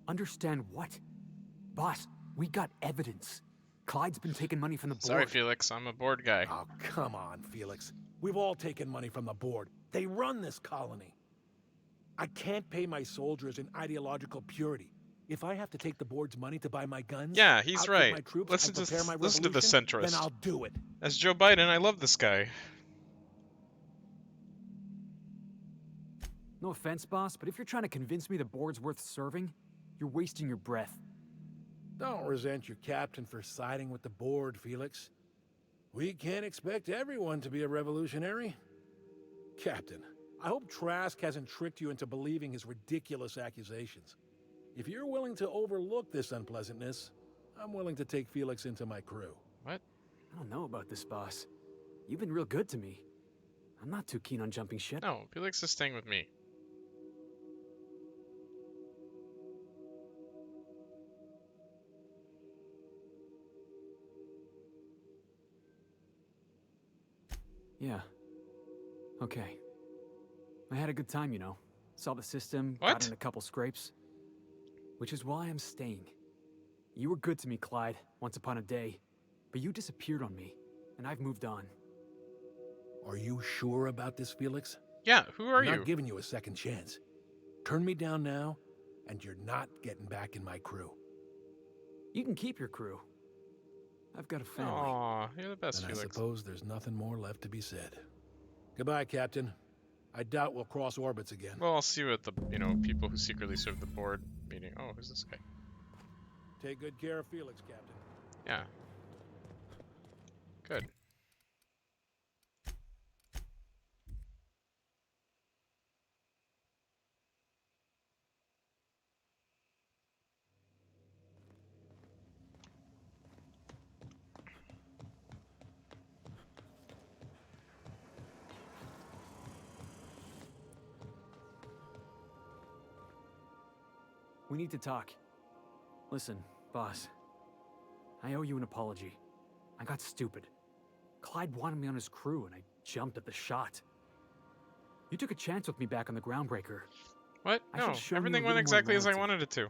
Understand what? Boss, we got evidence. Clyde's been taking money from the board. Sorry, Felix. I'm a board guy. Oh, come on, Felix. We've all taken money from the board. They run this colony. I can't pay my soldiers in ideological purity. If I have to take the board's money to buy my guns, Yeah, he's right. my troops, Listen and prepare my to the revolution, centrist. then I'll do it. As Joe Biden, I love this guy. No offense, boss, but if you're trying to convince me the board's worth serving, you're wasting your breath. Don't resent your captain for siding with the board, Felix. We can't expect everyone to be a revolutionary. Captain, I hope Trask hasn't tricked you into believing his ridiculous accusations. If you're willing to overlook this unpleasantness, I'm willing to take Felix into my crew. What? I don't know about this, boss. You've been real good to me. I'm not too keen on jumping ship. No, Felix is staying with me. Yeah. Okay. I had a good time, you know. Saw the system, What? got in a couple scrapes. Which is why I'm staying. You were good to me, Clyde, once upon a day. But you disappeared on me, and I've moved on. Are you sure about this, Felix? Yeah, who are I'm you? not giving you a second chance. Turn me down now, and you're not getting back in my crew. You can keep your crew. I've got a family. Aw, you're the best, Then Felix. I suppose there's nothing more left to be said. Goodbye, Captain. I doubt we'll cross orbits again. Well, I'll see you at the, people who secretly serve the board meeting. Oh, who's this guy? Take good care of Felix, Captain. Yeah. Good. We need to talk. Listen, boss. I owe you an apology. I got stupid. Clyde wanted me on his crew, and I jumped at the shot. You took a chance with me back on the Groundbreaker. What? I No, should've shown you everything a went little more exactly as I loyalty. wanted it to.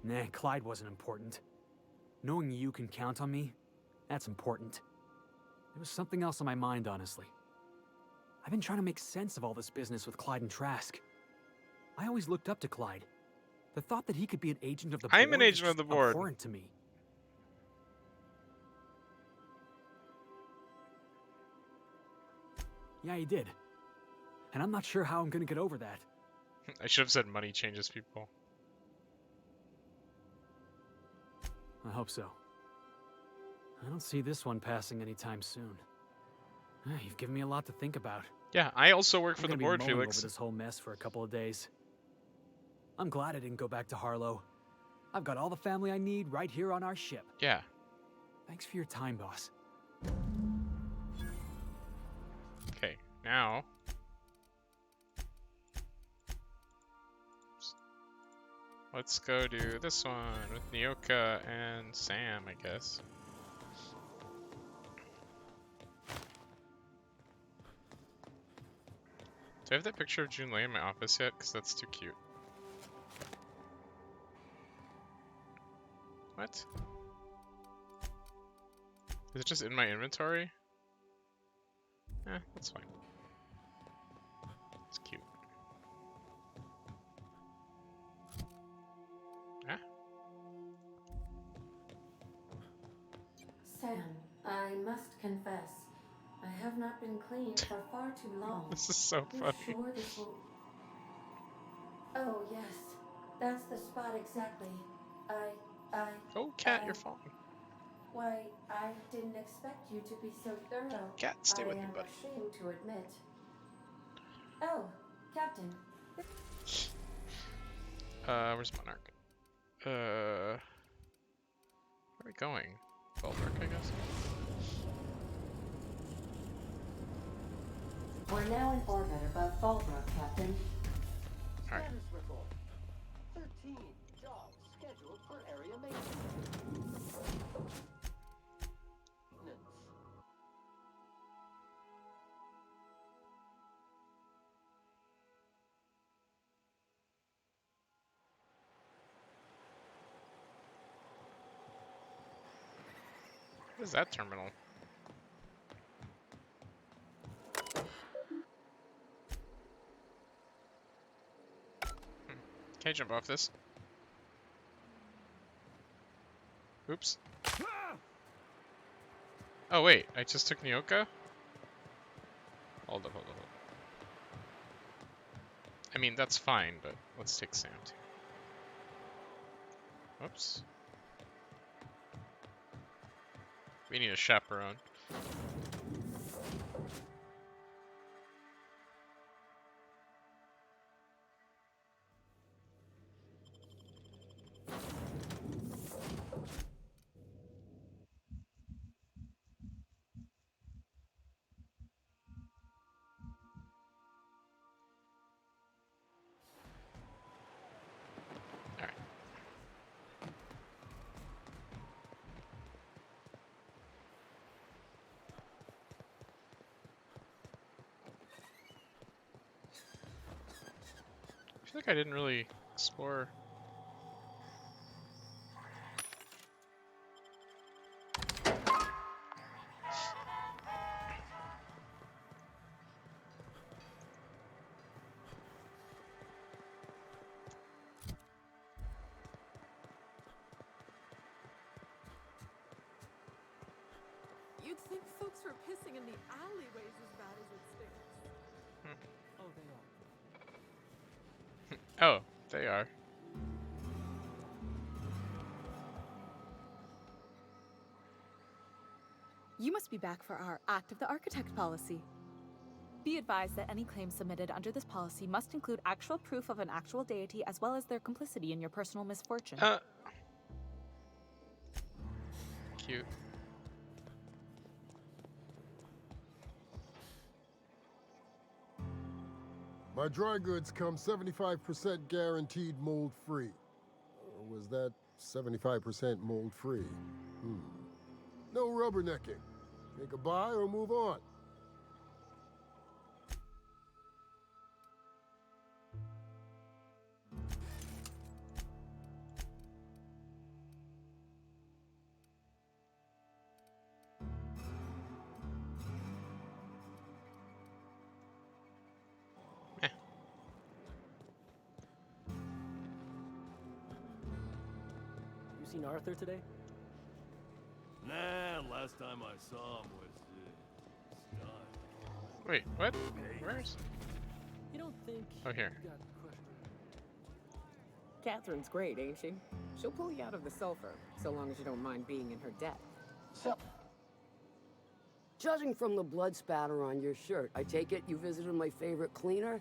Nah, Clyde wasn't important. Knowing you can count on me, that's important. There was something else on my mind, honestly. I've been trying to make sense of all this business with Clyde and Trask. I always looked up to Clyde. The thought that he could be an agent of the board I'm an is agent of just the board. abhorrent to me. Yeah, he did. And I'm not sure how I'm gonna get over that. I should have said money changes people. I hope so. I don't see this one passing anytime soon. You've given me a lot to think about. Yeah, I also work I'm for the gonna be board, mulling Felix. over this whole mess for a couple of days. I'm glad I didn't go back to Harlow. I've got all the family I need right here on our ship. Yeah. Thanks for your time, boss. now. Let's go do this one with Nyoka and Sam, I guess. Do I have that picture of Junlei in my office yet? Because that's too cute. What? Is it just in my inventory? Eh, that's fine. It's cute. Ah. Sam, I must confess, I have not been clean for far too long. This is so You're funny. sure this will... Oh, yes. That's the spot exactly. Oh, cat, you're falling. Why, I didn't expect you to be so thorough. Cat, stay with me, I am buddy. ashamed to admit. Oh, Captain. Where's Monarch? Where are we going? Ballpark, I guess. We're now in orbit above Fallbrook, Captain. Alright. Status report. 13 jobs scheduled for area maintenance. What is that terminal? Can I jump off this? Oops. Oh wait, I just took Nyoka? Hold up. I mean, that's fine, but let's take Sam too. Whoops. We need a chaperone. I feel like I didn't really explore. You'd think folks were pissing in the alleyways as bad as it stinks. Oh, they are. Oh, they are. You must be back for our Act of the Architect policy. Be advised that any claims submitted under this policy must include actual proof of an actual deity as well as their complicity in your personal misfortune. Cute. My dry goods come 75% guaranteed mold-free. Or was that 75% mold-free? No rubbernecking. Make a buy or move on. You seen Arthur today? Nah, last time I saw him was Scott. Wait, what? Where's? You don't think? Oh, here. You got questions? Catherine's great, ain't she? She'll pull you out of the sulfur, so long as you don't mind being in her debt. So, judging from the blood spatter on your shirt, I take it you visited my favorite cleaner?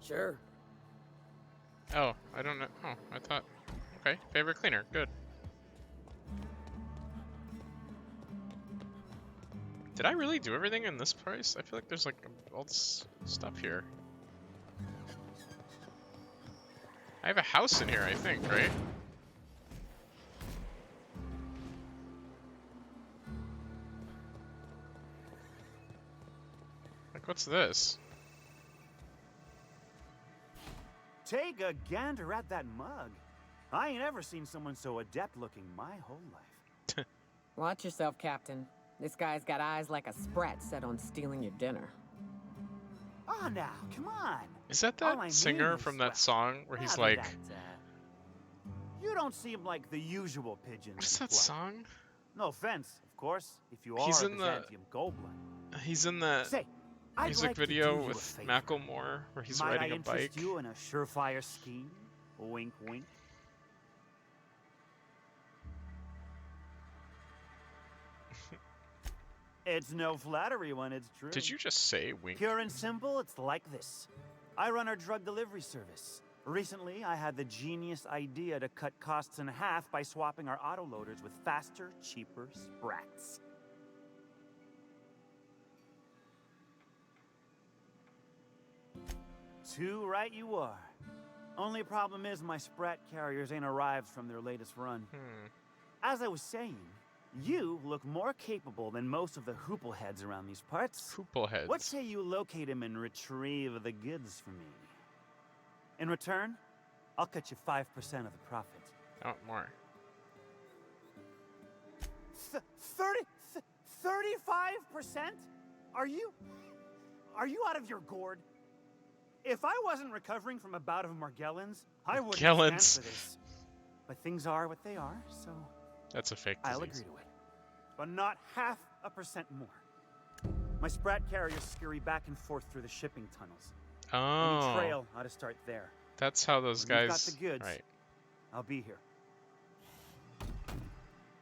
Sure. Oh, I don't know. Oh, I thought. Okay, favorite cleaner. Good. Did I really do everything in this price? I feel like there's like all this stuff here. I have a house in here, I think, right? Like, what's this? Take a gander at that mug. I ain't ever seen someone so adept looking my whole life. Watch yourself, Captain. This guy's got eyes like a sprat set on stealing your dinner. Oh, now, come on. Is that All I that mean singer is, from that well, song where he's rather like... that, you don't seem like the usual pigeons. What's in that flight. song? No offense, of course, if you He's are in a the- Byzantium Goldblood. He's in that Say, I'd music like to do video you a with favor. Macklemore where he's Might riding I a interest bike. you in a surefire scheme? Wink, wink. It's no flattery when it's true. Did you just say wink? Pure and simple, it's like this. I run our drug delivery service. Recently, I had the genius idea to cut costs in half by swapping our autoloaders with faster, cheaper sprats. Too right you are. Only problem is my sprat carriers ain't arrived from their latest run. As I was saying, you look more capable than most of the hoopleheads around these parts. Hoopleheads. What say you locate him and retrieve the goods for me? In return, I'll cut you 5% of the profit. I want more. 35%? Are you out of your gourd? If I wasn't recovering from a bout of Morgellons, I wouldn't stand Morgellons. for this. But things are what they are, so That's a fake disease. I'll agree to it. But not 0.5% more. My sprat carriers scurry back and forth through the shipping tunnels. Oh. Any trail ought to start there. That's how those When you've guys... got the goods, Right. I'll be here.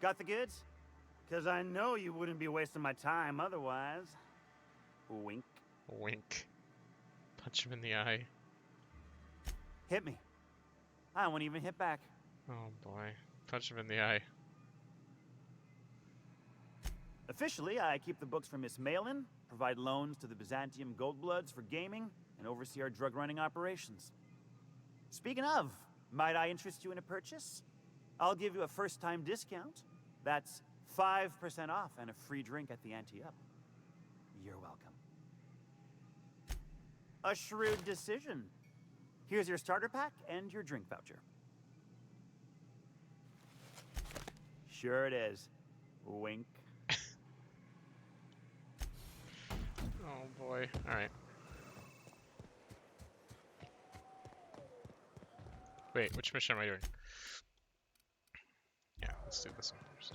Got the goods? Because I know you wouldn't be wasting my time otherwise. Wink. Wink. Punch him in the eye. Hit me. I won't even hit back. Oh boy. Punch him in the eye. Officially, I keep the books for Miss Malin, provide loans to the Byzantium Goldbloods for gaming, and oversee our drug running operations. Speaking of, might I interest you in a purchase? I'll give you a first-time discount. That's 5% off and a free drink at the ante up. You're welcome. A shrewd decision. Here's your starter pack and your drink voucher. Sure it is. Wink. Oh boy. Alright. Wait, which mission am I doing? Yeah, let's do this one first.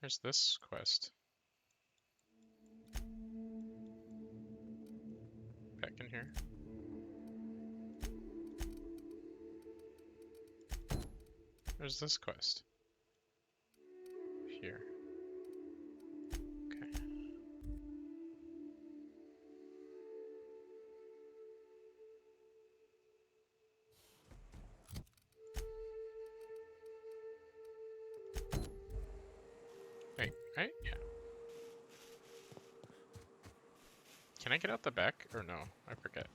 There's this quest. Back in here. There's this quest. Here. Okay. Wait, right? Yeah. Can I get out the back? Or no? I forget.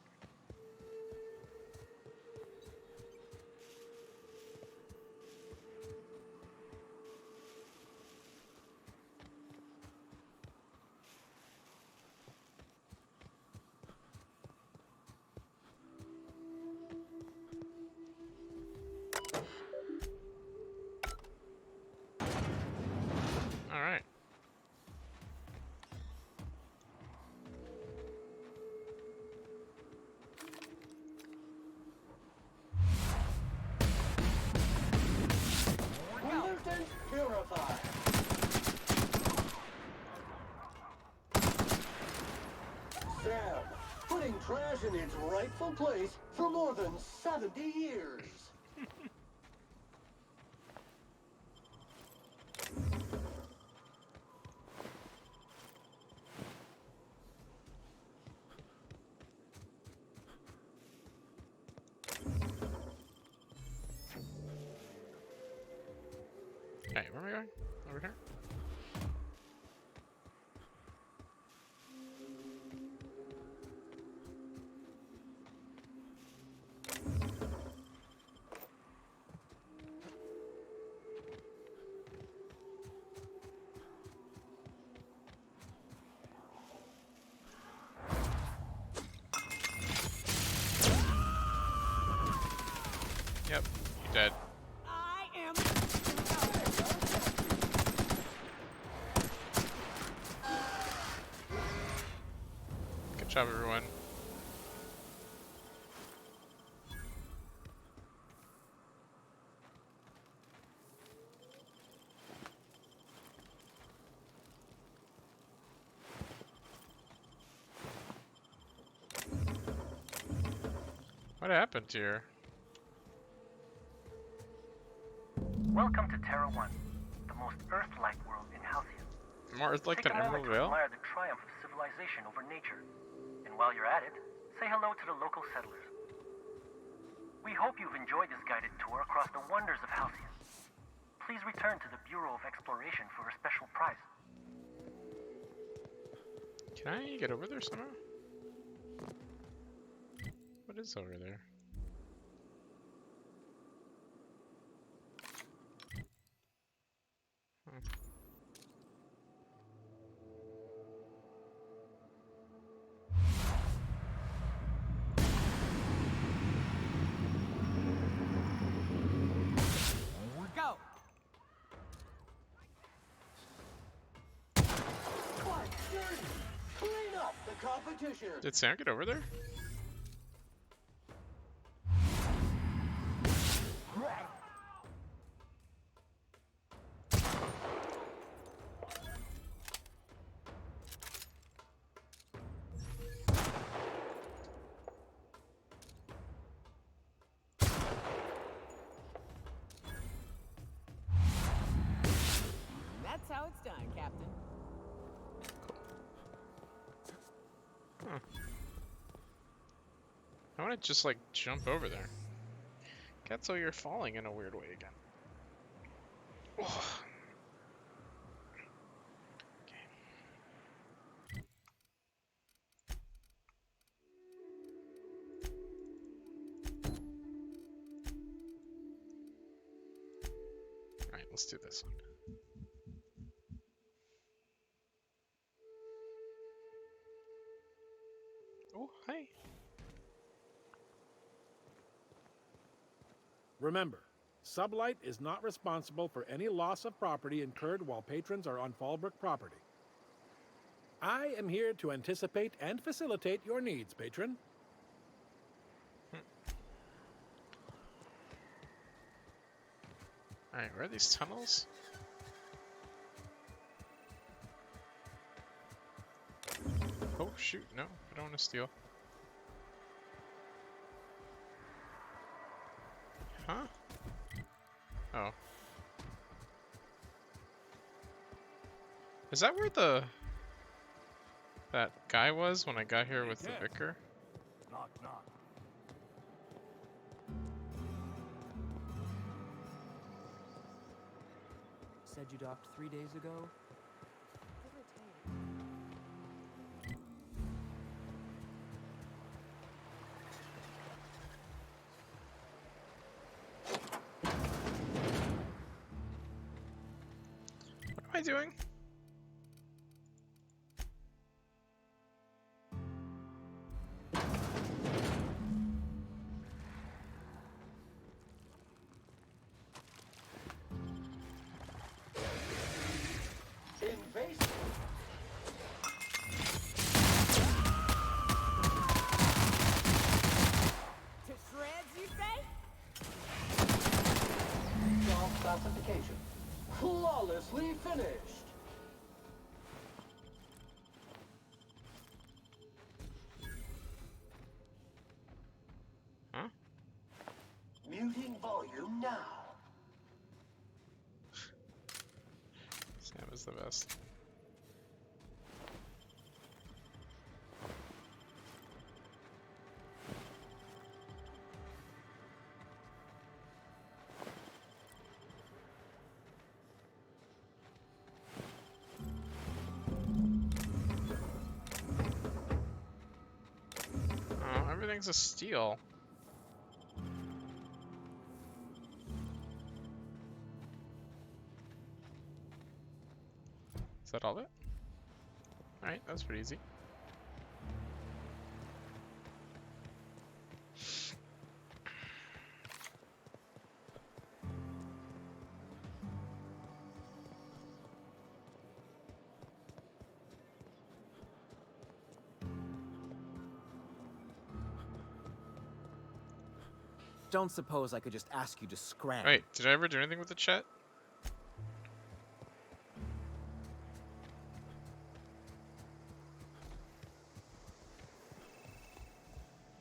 Alright. Pollutant purified. Sam, putting trash in its rightful place for more than 70 years. Hey, where am I going? Over here? Yep, you dead. I am. Good job, everyone. What happened here? Welcome to Terra 1, the most Earth-like world in Halcyon. More Earth-like Take than a moment Emerald to Vale? admire the triumph of civilization over nature. And while you're at it, say hello to the local settlers. We hope you've enjoyed this guided tour across the wonders of Halcyon. Please return to the Bureau of Exploration for a special prize. Can I get over there somehow? What is over there? Go. Clean up the competition. Did Sam get over there? That's how it's done, Captain. Huh. I want to just like jump over there. Getso, you're falling in a weird way again. Oh. Alright, let's do this one. Oh, hey. Remember, Sublight is not responsible for any loss of property incurred while patrons are on Fallbrook property. I am here to anticipate and facilitate your needs, patron. Alright, where are these tunnels? Oh shoot, no, I don't want to steal. Huh? Oh. Is that where that guy was when I got here with the Vicar? Knock, knock. Said you docked 3 days ago? What am I doing? Invasive. To shreds, you say? Job classification. Flawlessly finished. Huh? Muting volume now. Sam is the best. Oh, everything's a steal. Is that all it? Alright, that's pretty easy. Don't suppose I could just ask you to scram. Wait, did I ever do anything with the chat?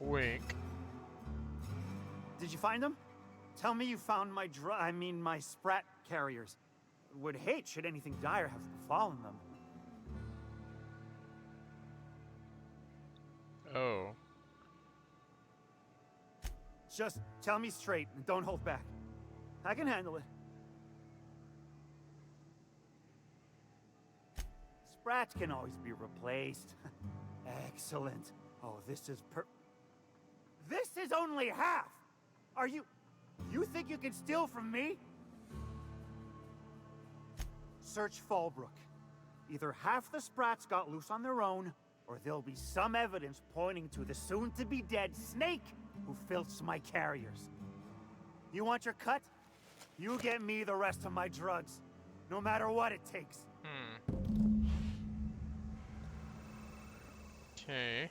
Wink. Did you find them? Tell me you found my my sprat carriers. Would hate should anything dire have befallen them. Oh. Just tell me straight and don't hold back. I can handle it. Sprats can always be replaced. Excellent. Oh, this is This is only half! Are you think you can steal from me? Search Fallbrook. Either half the Sprats got loose on their own, or there'll be some evidence pointing to the soon-to-be-dead snake who filched my carriers. You want your cut? You get me the rest of my drugs, no matter what it takes. Okay.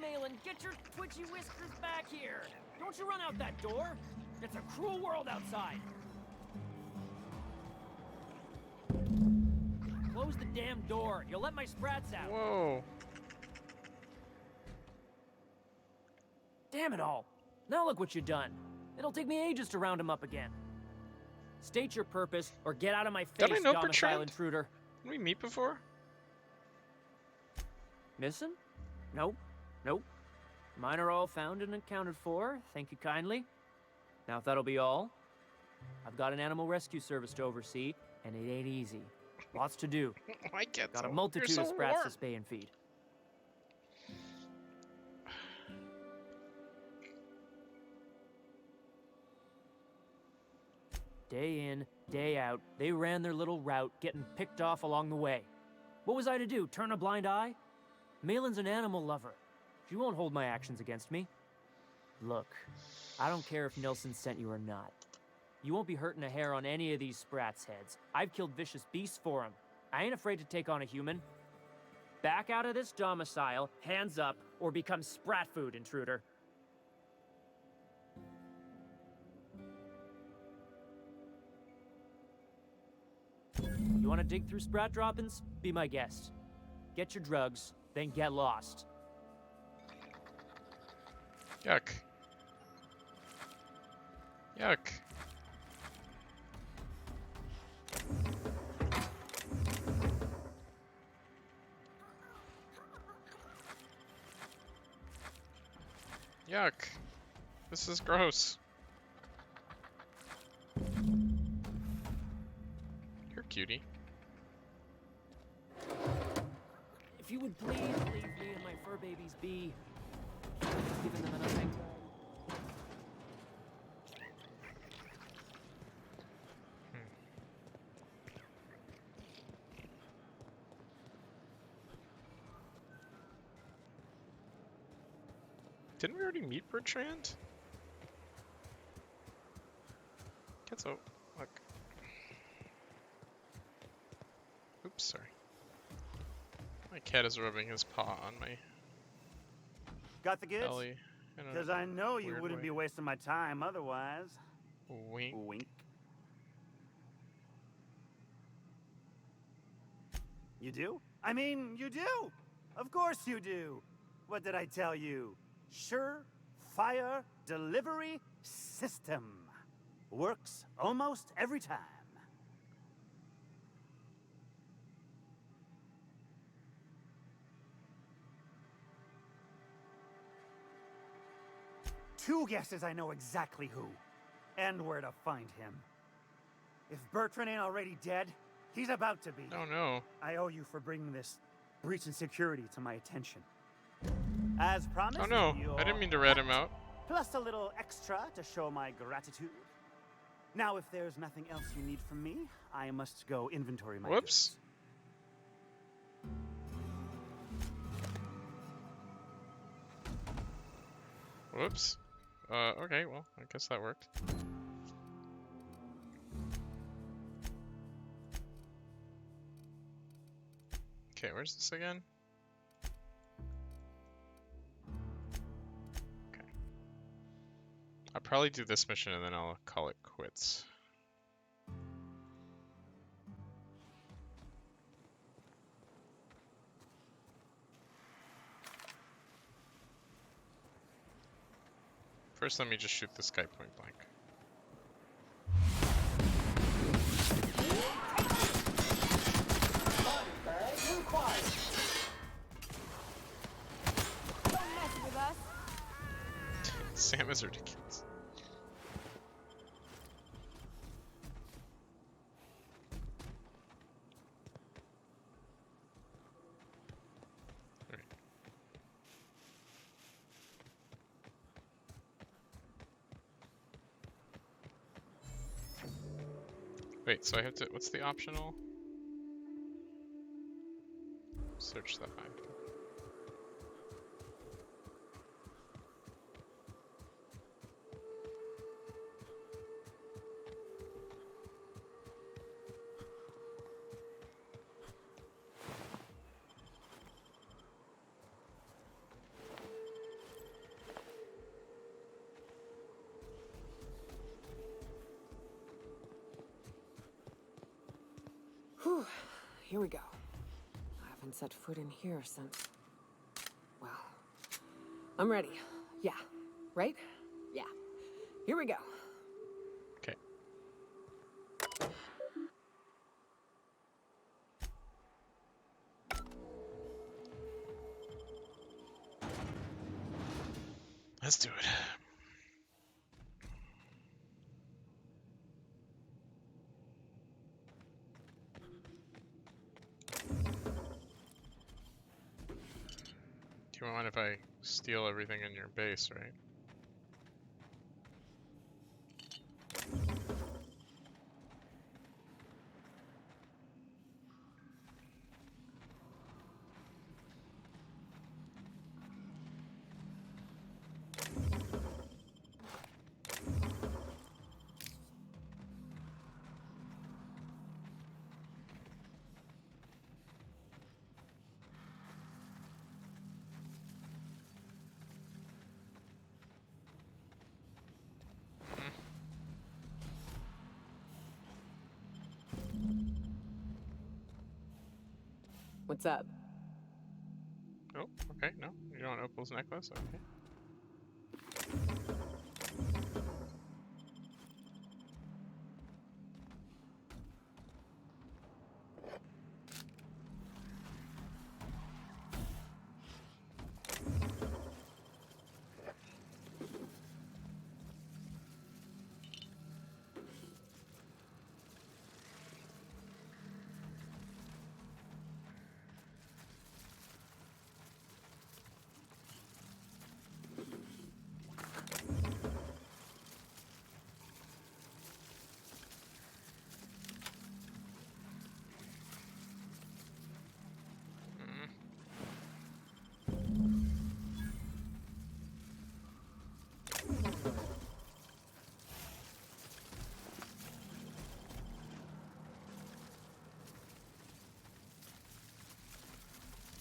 Malin, get your twitchy whiskers back here! Don't you run out that door! It's a cruel world outside! Close the damn door. You'll let my sprats out. Whoa. Damn it all. Now look what you've done. It'll take me ages to round him up again. State your purpose or get out of my face, Did I know domicile Bertrand? intruder. Did we meet before? Missing? Nope. Nope. Mine are all found and accounted for. Thank you kindly. Now if that'll be all, I've got an animal rescue service to oversee, and it ain't easy. Lots to do. I get Got a so, multitude you're of so sprats warm. to spay and feed. Day in, day out, they ran their little route, getting picked off along the way. What was I to do, turn a blind eye? Malin's an animal lover. She won't hold my actions against me. Look, I don't care if Nelson sent you or not. You won't be hurting a hair on any of these sprats' heads. I've killed vicious beasts for them. I ain't afraid to take on a human. Back out of this domicile, hands up, or become sprat food, intruder. You want to dig through sprat droppings? Be my guest. Get your drugs, then get lost. Yuck. Yuck. Yuck. This is gross. You're a cutie. If you would please leave me and my fur babies be. I've given them nothing. Didn't we already meet Bertrand? Cat's out. Look. Oops, sorry. My cat is rubbing his paw on my Got the goods? belly. in a Because I know you weird wouldn't way. be wasting my time otherwise. Wink. Wink. You do? I mean, you do! Of course you do! What did I tell you? Sure-fire delivery system. Works almost every time. Two guesses I know exactly who. And where to find him. If Bertrand ain't already dead, he's about to be. Oh no. I owe you for bringing this breach in security to my attention. As promised, Oh no, you're I didn't mean to rat him out. plus a little extra to show my gratitude. Now, if there's nothing else you need from me, I must go inventory my Whoops. Whoops. Okay, well, I guess that worked. Okay, where's this again? Okay. I'll probably do this mission and then I'll call it quits. First, let me just shoot this guy point blank. Don't mess with us. Sam is ridiculous. Alright. Wait, so I have to, what's the optional? Search the hide. Whew. Here we go. I haven't set foot in here since... Well, I'm ready. Yeah. Right? Yeah. Here we go. Okay. Let's do it. You mind if I steal everything in your base, right? What's up? Oh, okay, no. You don't want Opal's necklace? Okay.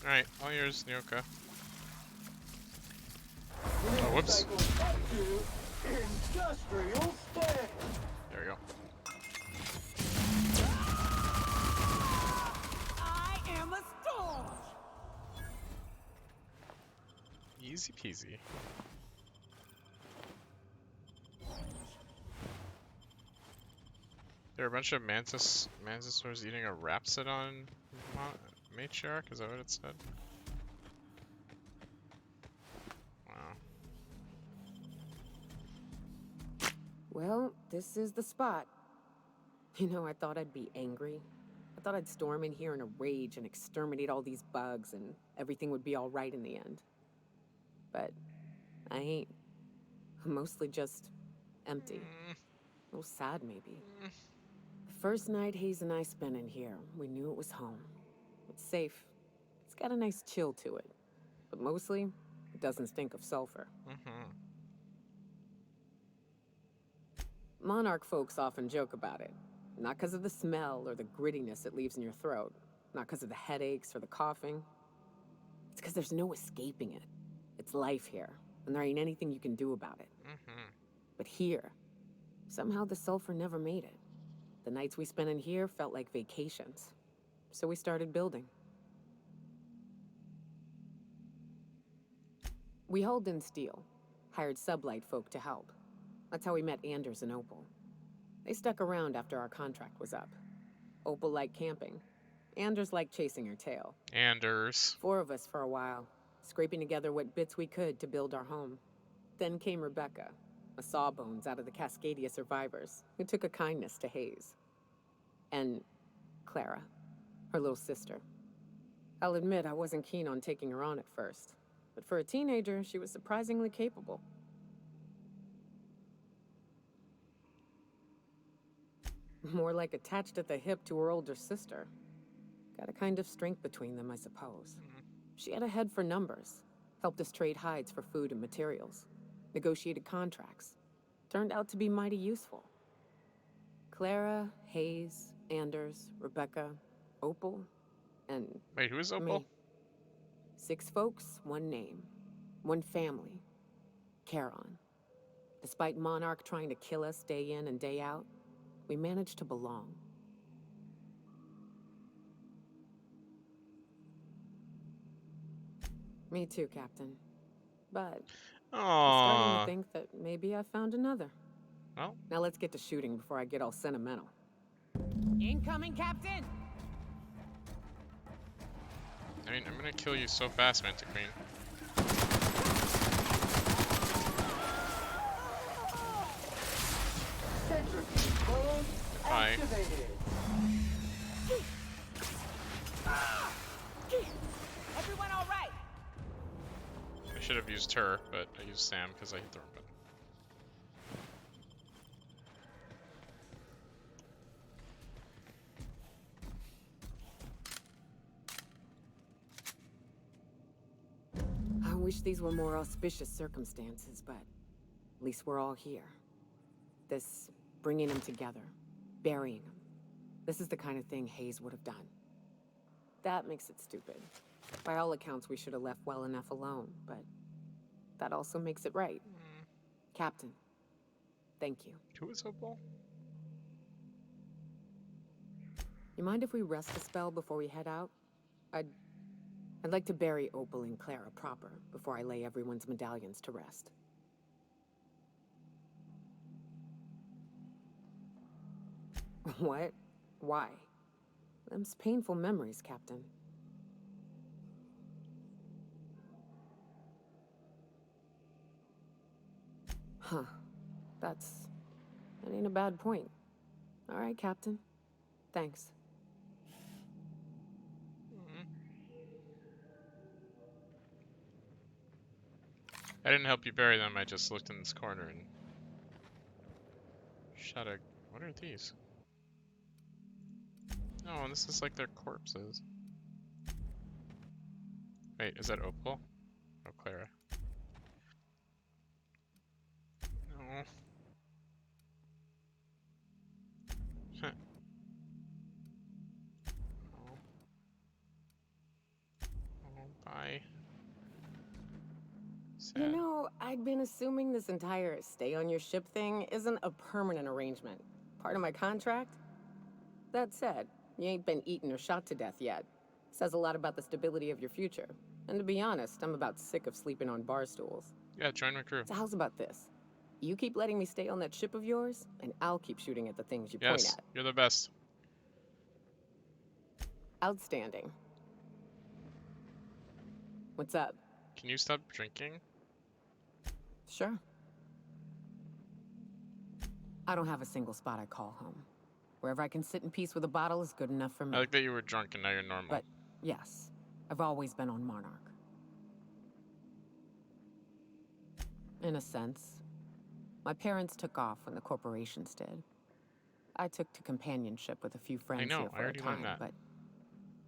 Alright, all yours, Nyoka. Oh, whoops. Industrial stand. There we go. I am a storm. Easy peasy. There are a bunch of mantisaurs eating a Rhapsodon matriarch? Is that what it said? Wow. Well, this is the spot. You know, I thought I'd be angry. I thought I'd storm in here in a rage and exterminate all these bugs and everything would be all right in the end. But I ain't. I'm mostly just empty. A little sad, maybe. The first night Hayes and I spent in here, we knew it was home. It's safe. It's got a nice chill to it. But mostly, it doesn't stink of sulfur. Monarch folks often joke about it. Not because of the smell or the grittiness it leaves in your throat. Not because of the headaches or the coughing. It's because there's no escaping it. It's life here, and there ain't anything you can do about it. But here, somehow the sulfur never made it. The nights we spent in here felt like vacations. So we started building. We hauled in steel, hired sublight folk to help. That's how we met Anders and Opal. They stuck around after our contract was up. Opal liked camping. Anders liked chasing her tail. Anders. 4 of us for a while, scraping together what bits we could to build our home. Then came Rebecca, a sawbones out of the Cascadia survivors, who took a kindness to Hayes. And Clara, her little sister. I'll admit I wasn't keen on taking her on at first, but for a teenager, she was surprisingly capable. More like attached at the hip to her older sister. Got a kind of strength between them, I suppose. She had a head for numbers, helped us trade hides for food and materials, negotiated contracts. Turned out to be mighty useful. Clara, Hayes, Anders, Rebecca, Opal, and wait, who is Opal? Me. 6 folks, 1 name, 1 family. Charon. Despite Monarch trying to kill us day in and day out, we managed to belong. Me too, Captain. But I'm starting to think that maybe I found another. Well. Now let's get to shooting before I get all sentimental. Incoming, Captain! I mean, I'm gonna kill you so fast, Mantiqueen. Hi. Everyone all right? I should have used her, but I used Sam because I hit the wrong button. I wish these were more auspicious circumstances, but at least we're all here. This bringing them together, burying them. This is the kind of thing Hayes would have done. That makes it stupid. By all accounts, we should have left well enough alone, but that also makes it right. Captain, thank you. Who is Opal? You mind if we rest a spell before we head out? I'd like to bury Opal and Clara proper before I lay everyone's medallions to rest. What? Why? Them's painful memories, Captain. Huh. That ain't a bad point. All right, Captain. Thanks. I didn't help you bury them, I just looked in this corner and shot a... What are these? Oh, this is like their corpses. Wait, is that Opal? Oh, Clara. No. Oh. Oh, bye. You know, I'd been assuming this entire stay on your ship thing isn't a permanent arrangement. Part of my contract? That said, you ain't been eaten or shot to death yet. Says a lot about the stability of your future. And to be honest, I'm about sick of sleeping on bar stools. Yeah, join my crew. So how's about this? You keep letting me stay on that ship of yours, and I'll keep shooting at the things you point Yes, at. you're the best. Outstanding. What's up? Can you stop drinking? Sure. I don't have a single spot I call home. Wherever I can sit in peace with a bottle is good enough for me. I like that you were drunk and now you're normal. But yes, I've always been on Monarch. In a sense. My parents took off when the corporations did. I took to companionship with a few friends here for a time, but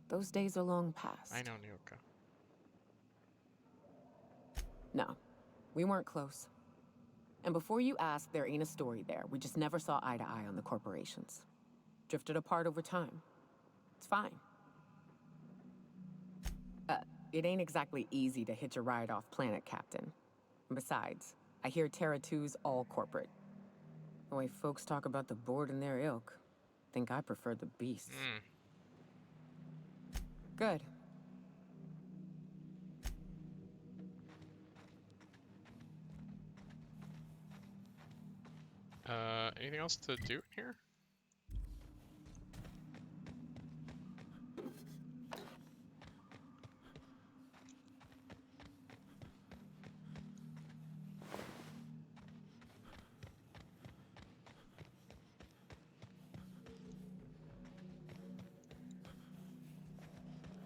those days are long past. I know, Nyoka. No, we weren't close. And before you ask, there ain't a story there. We just never saw eye to eye on the corporations. Drifted apart over time. It's fine. It ain't exactly easy to hitch a ride off planet, Captain. And besides, I hear Terra 2's all corporate. The way folks talk about the board and their ilk, think I prefer the beasts. Good. Anything else to do here?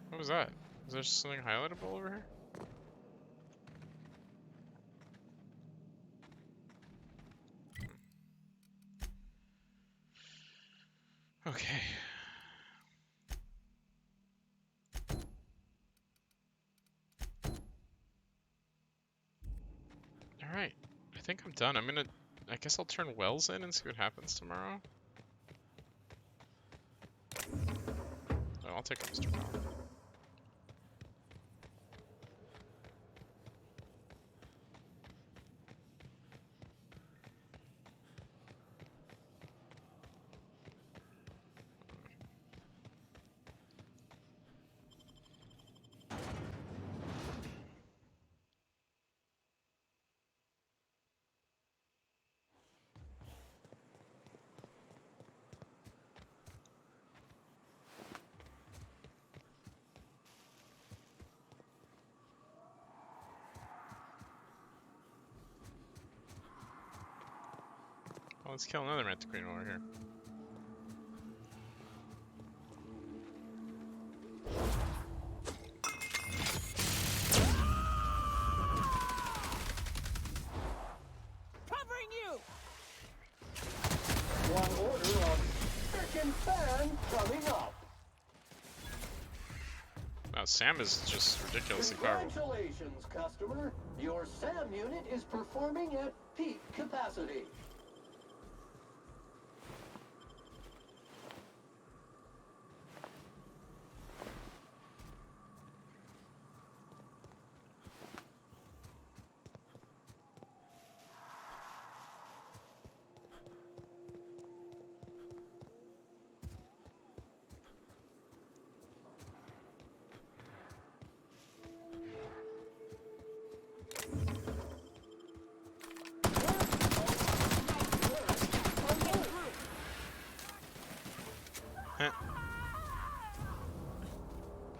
What was that? Is there something highlightable over here? Okay. Alright. I think I'm done. I guess I'll turn Wells in and see what happens tomorrow. Oh, I'll take Mr. Powell. Well, let's kill another Mantiqueen while we're here. Covering you! One order of frickin' fan coming up. Wow, Sam is just ridiculously powerful. Congratulations, customer. Your SAM unit is performing at peak capacity.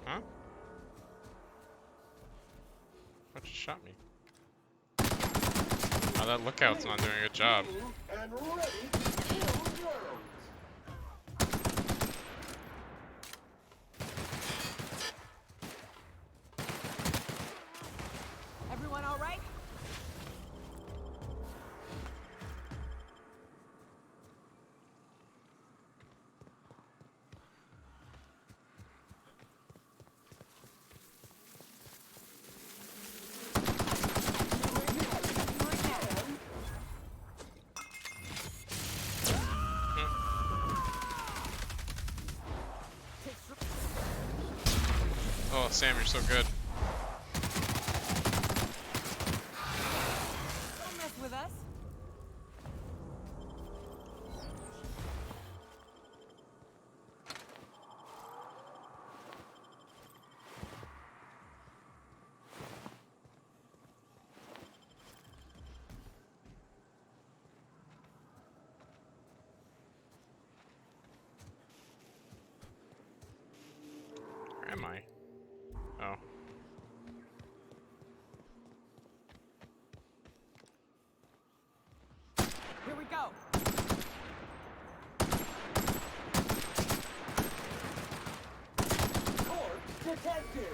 Huh? What just shot me? Oh, that lookout's not doing a good job. And ready to kill worlds. Everyone all right? Oh, Sam, you're so good. am I? Oh. Here we go. Corpse detected.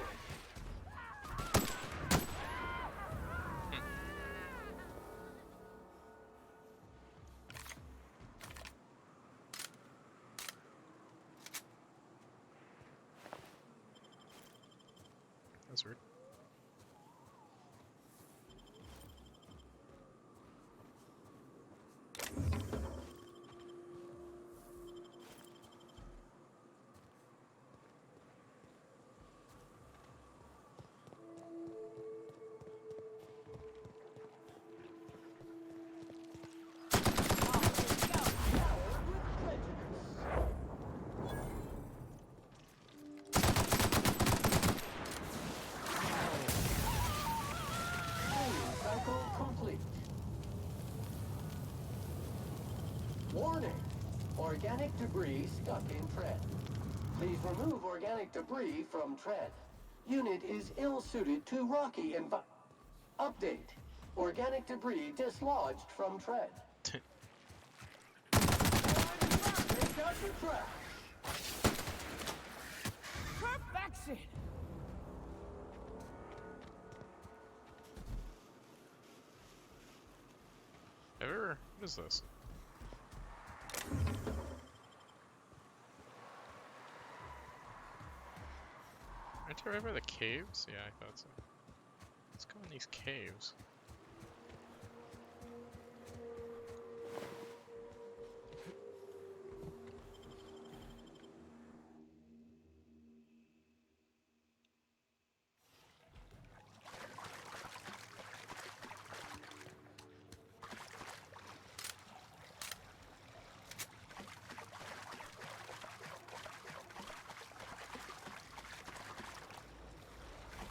That's weird. Cycle complete. Warning! Organic debris stuck in tread. Please remove organic debris from tread. Unit is ill-suited to rocky Update. Organic debris dislodged from tread. Take out the trash. Perfection. What is this? Aren't you right by the caves? Yeah, I thought so. Let's go in these caves.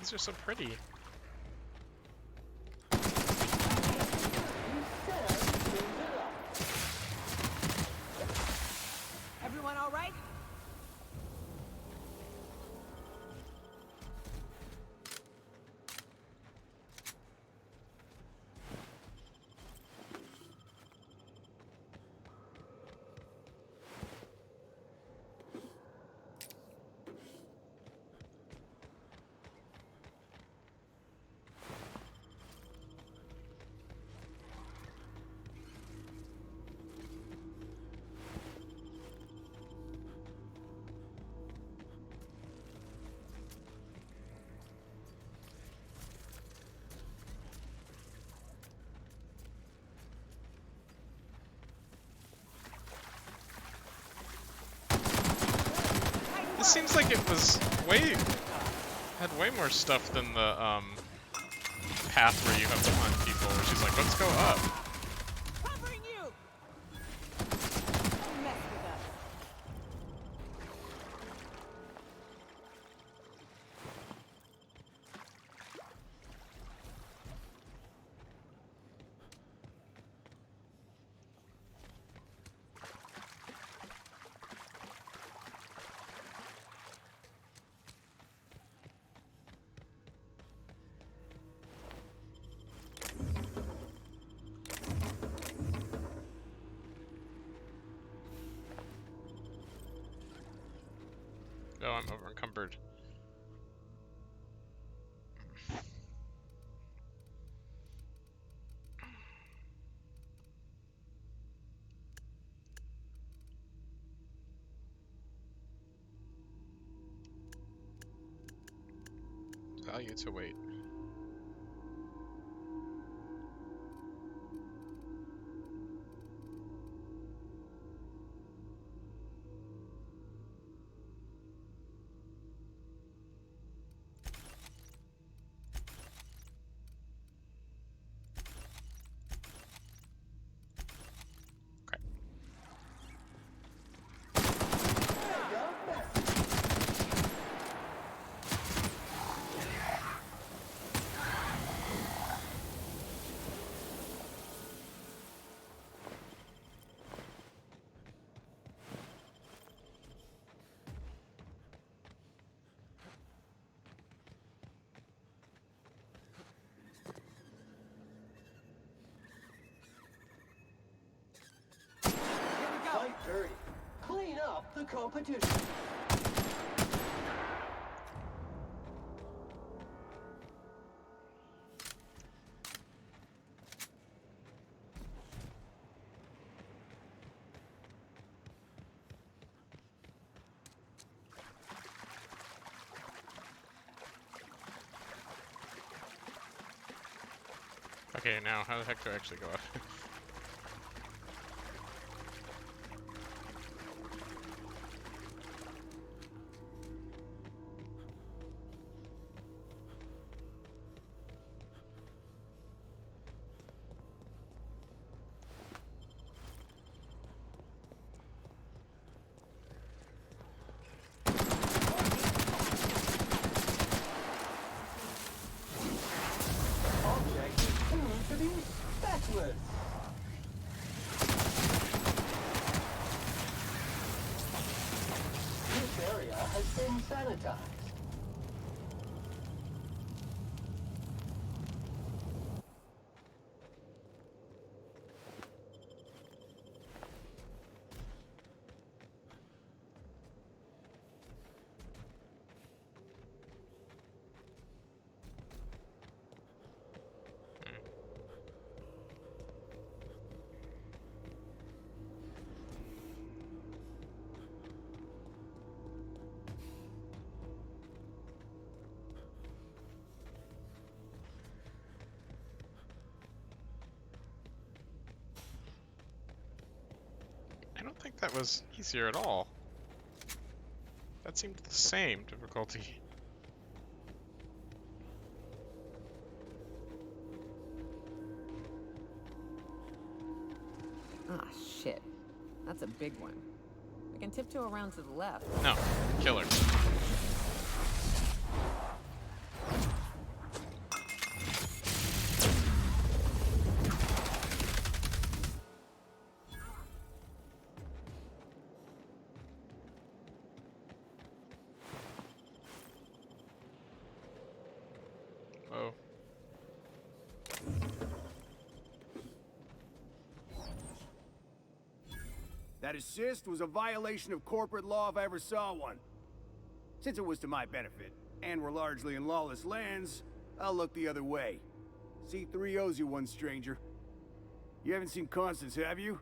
These are so pretty. Everyone all right? This seems like it was had way more stuff than the path where you have to hunt people, where she's like, let's go up. Covering you. Don't mess with us. Oh, I'm over encumbered. Value to wait. the competition. Okay, now how the heck do I actually go up? Object is tuned to be speckless. This area has been sanitized. I don't think that was easier at all. That seemed the same difficulty. Ah, shit. That's a big one. We can tiptoe around to the left. No, kill her. Oh. That assist was a violation of corporate law if I ever saw one. Since it was to my benefit, and we're largely in lawless lands, I'll look the other way. C3 owes you one, stranger. You haven't seen Constance, have you?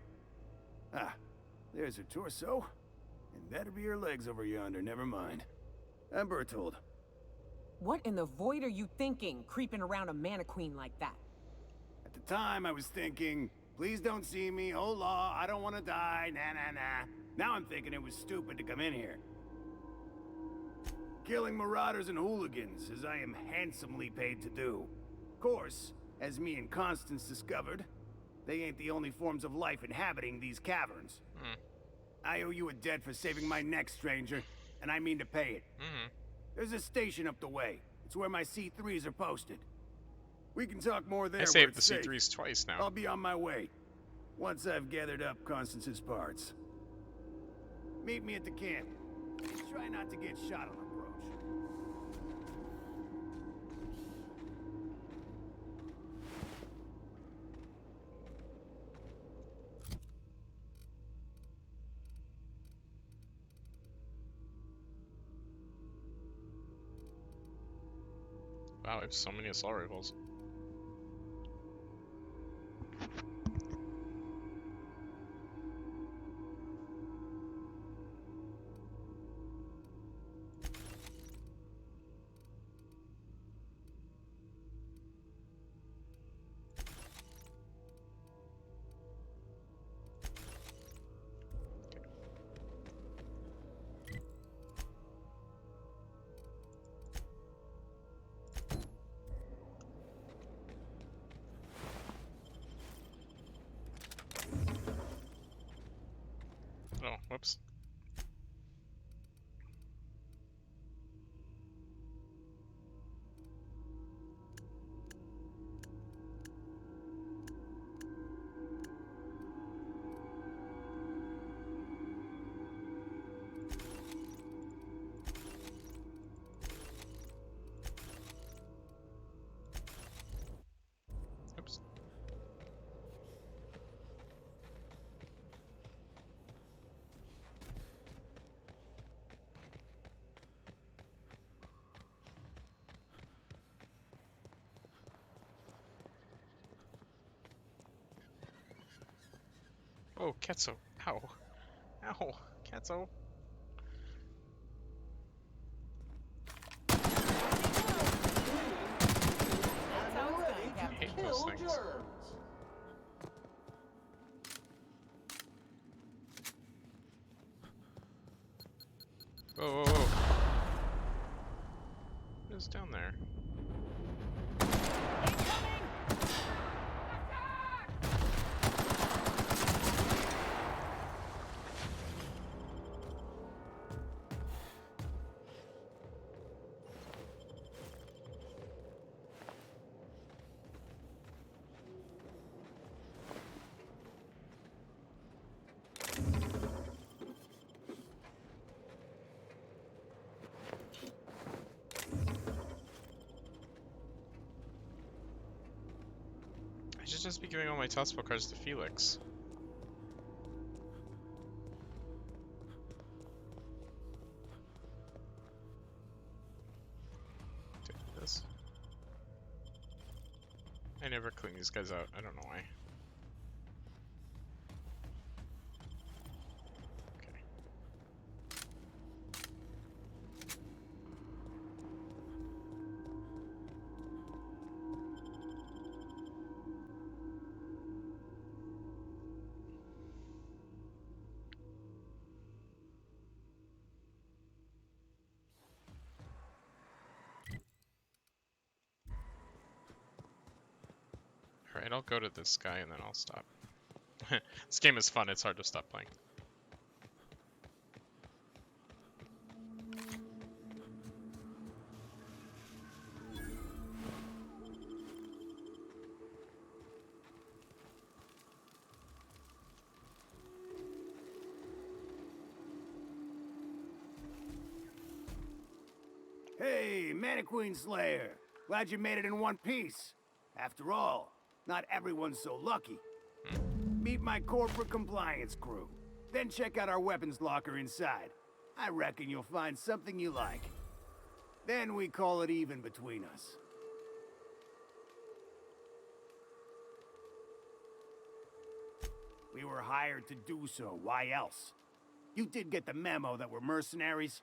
Ah, there's her torso. And that'll be her legs over yonder, never mind. I'm Bertold. What in the void are you thinking, creeping around a mantiqueen like that? At the time, I was thinking, please don't see me, oh law, I don't want to die, nah. Now I'm thinking it was stupid to come in here. Killing marauders and hooligans, as I am handsomely paid to do. Of course, as me and Constance discovered, they ain't the only forms of life inhabiting these caverns. I owe you a debt for saving my neck, stranger, and I mean to pay it. There's a station up the way. It's where my C3s are posted. We can talk more there. I saved the C3s twice now. I'll be on my way. Once I've gathered up Constance's parts. Meet me at the camp. Try not to get shot on approach. Wow, I have so many assault rifles. Oh, whoops. Oops. Oh, Ketso. Ow. Ow. Ketso. I hate those things. Whoa, whoa, whoa. What is down there? I should just be giving all my Topspell cards to Felix. Take this. I never clean these guys out. I don't know why. Alright, I'll go to this guy and then I'll stop. This game is fun, it's hard to stop playing. Hey, Mantiqueen Slayer. Glad you made it in one piece. After all, not everyone's so lucky. Meet my corporate compliance crew. Then check out our weapons locker inside. I reckon you'll find something you like. Then we call it even between us. We were hired to do so, why else? You did get the memo that we're mercenaries?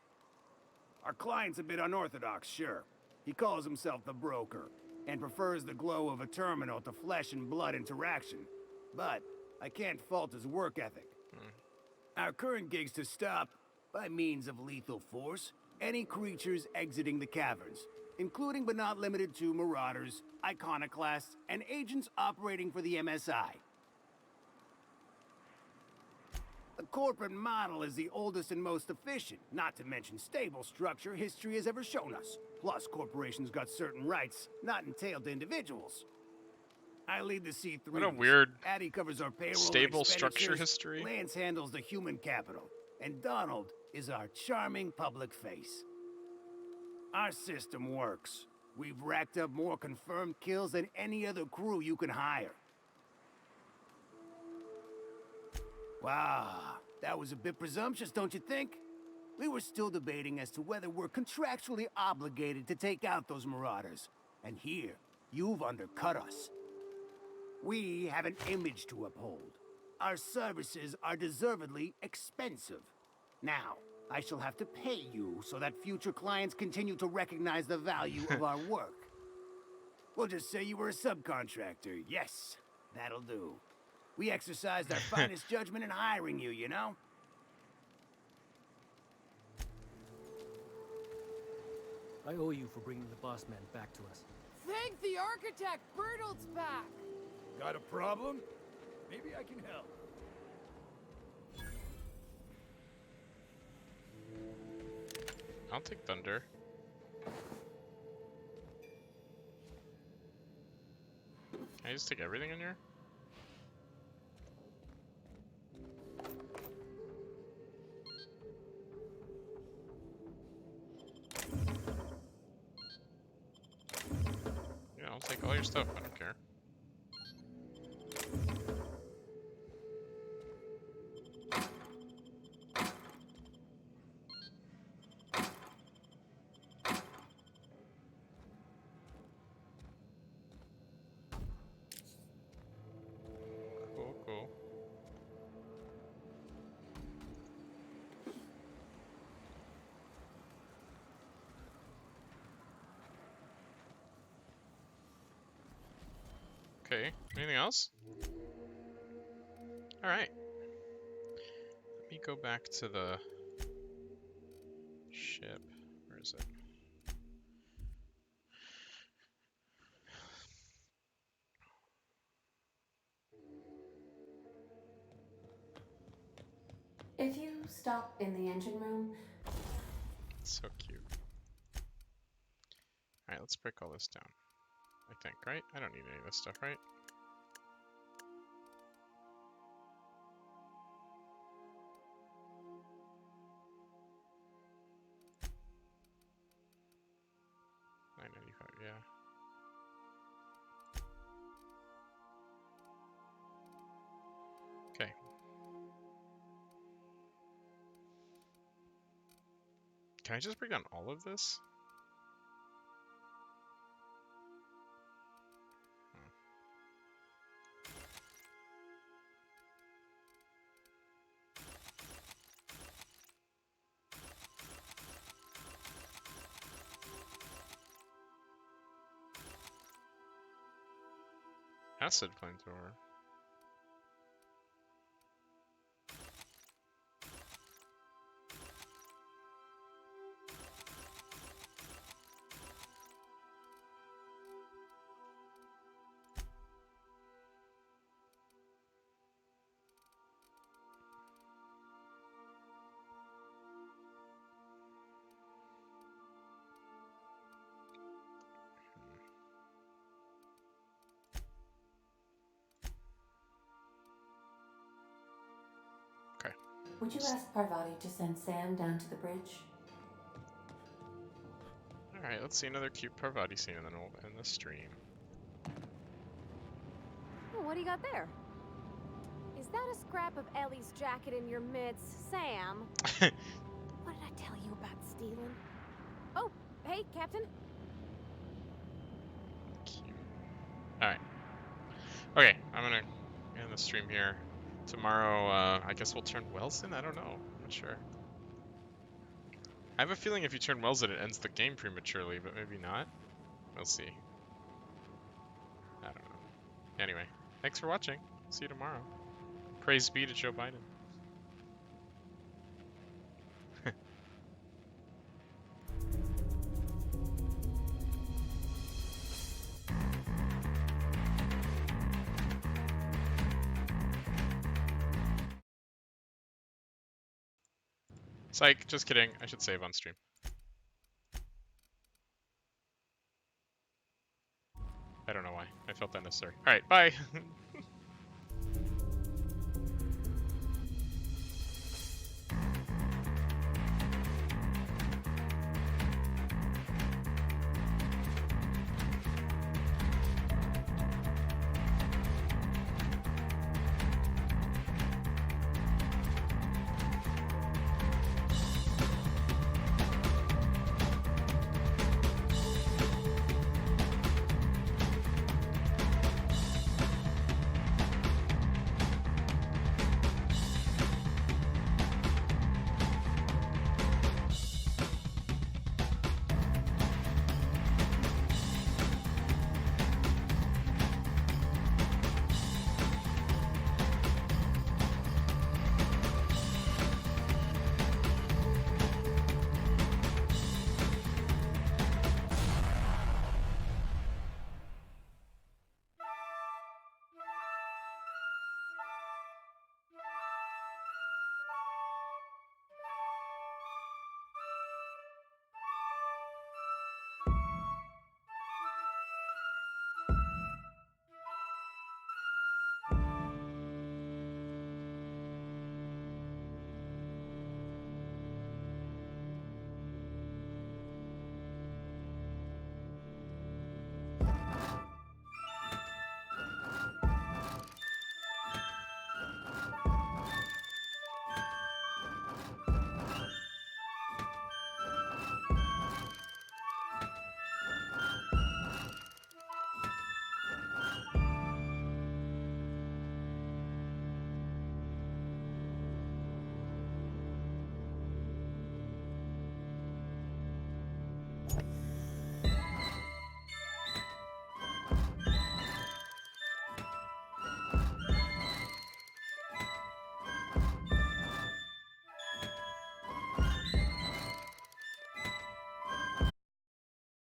Our client's a bit unorthodox, sure. He calls himself the broker, and prefers the glow of a terminal to flesh and blood interaction. But I can't fault his work ethic. Our current gig's to stop, by means of lethal force, any creatures exiting the caverns, including but not limited to marauders, iconoclasts, and agents operating for the MSI. The corporate model is the oldest and most efficient, not to mention stable structure history has ever shown us. Plus, corporations got certain rights not entailed to individuals. I lead the C3. What a weird, Addie covers our payroll stable and structure expenditures. history. Lance handles the human capital, and Donald is our charming public face. Our system works. We've racked up more confirmed kills than any other crew you can hire. Wow, that was a bit presumptuous, don't you think? We were still debating as to whether we're contractually obligated to take out those marauders. And here, you've undercut us. We have an image to uphold. Our services are deservedly expensive. Now, I shall have to pay you so that future clients continue to recognize the value of our work. We'll just say you were a subcontractor. Yes, that'll do. We exercised our finest judgment in hiring you, you know? I owe you for bringing the boss man back to us. Thank the architect! Bertolt's back! Got a problem? Maybe I can help. I'll take Thunder. Can I just take everything in here? Yeah, I'll take all your stuff, I don't care. Cool, cool. Okay, anything else? Alright. Let me go back to the ship. Where is it? If you stop in the engine room... It's so cute. Alright, let's break all this down. I think, right? I don't need any of this stuff, right? $9.95, yeah. Okay. Can I just break down all of this? Acid flamethrower. Would you ask Parvati to send Sam down to the bridge? Alright, let's see another cute Parvati scene and then we'll end the stream. Oh, what do you got there? Is that a scrap of Ellie's jacket in your midst, Sam? What did I tell you about stealing? Oh, hey, Captain. Cute. Alright. Okay, I'm gonna end the stream here. Tomorrow, I guess we'll turn Wells in? I don't know. I'm not sure. I have a feeling if you turn Wells in, it ends the game prematurely, but maybe not. We'll see. I don't know. Anyway, thanks for watching. See you tomorrow. Praise be to Joe Biden. Psych, just kidding. I should save on stream. I don't know why. I felt that necessary. Alright, bye!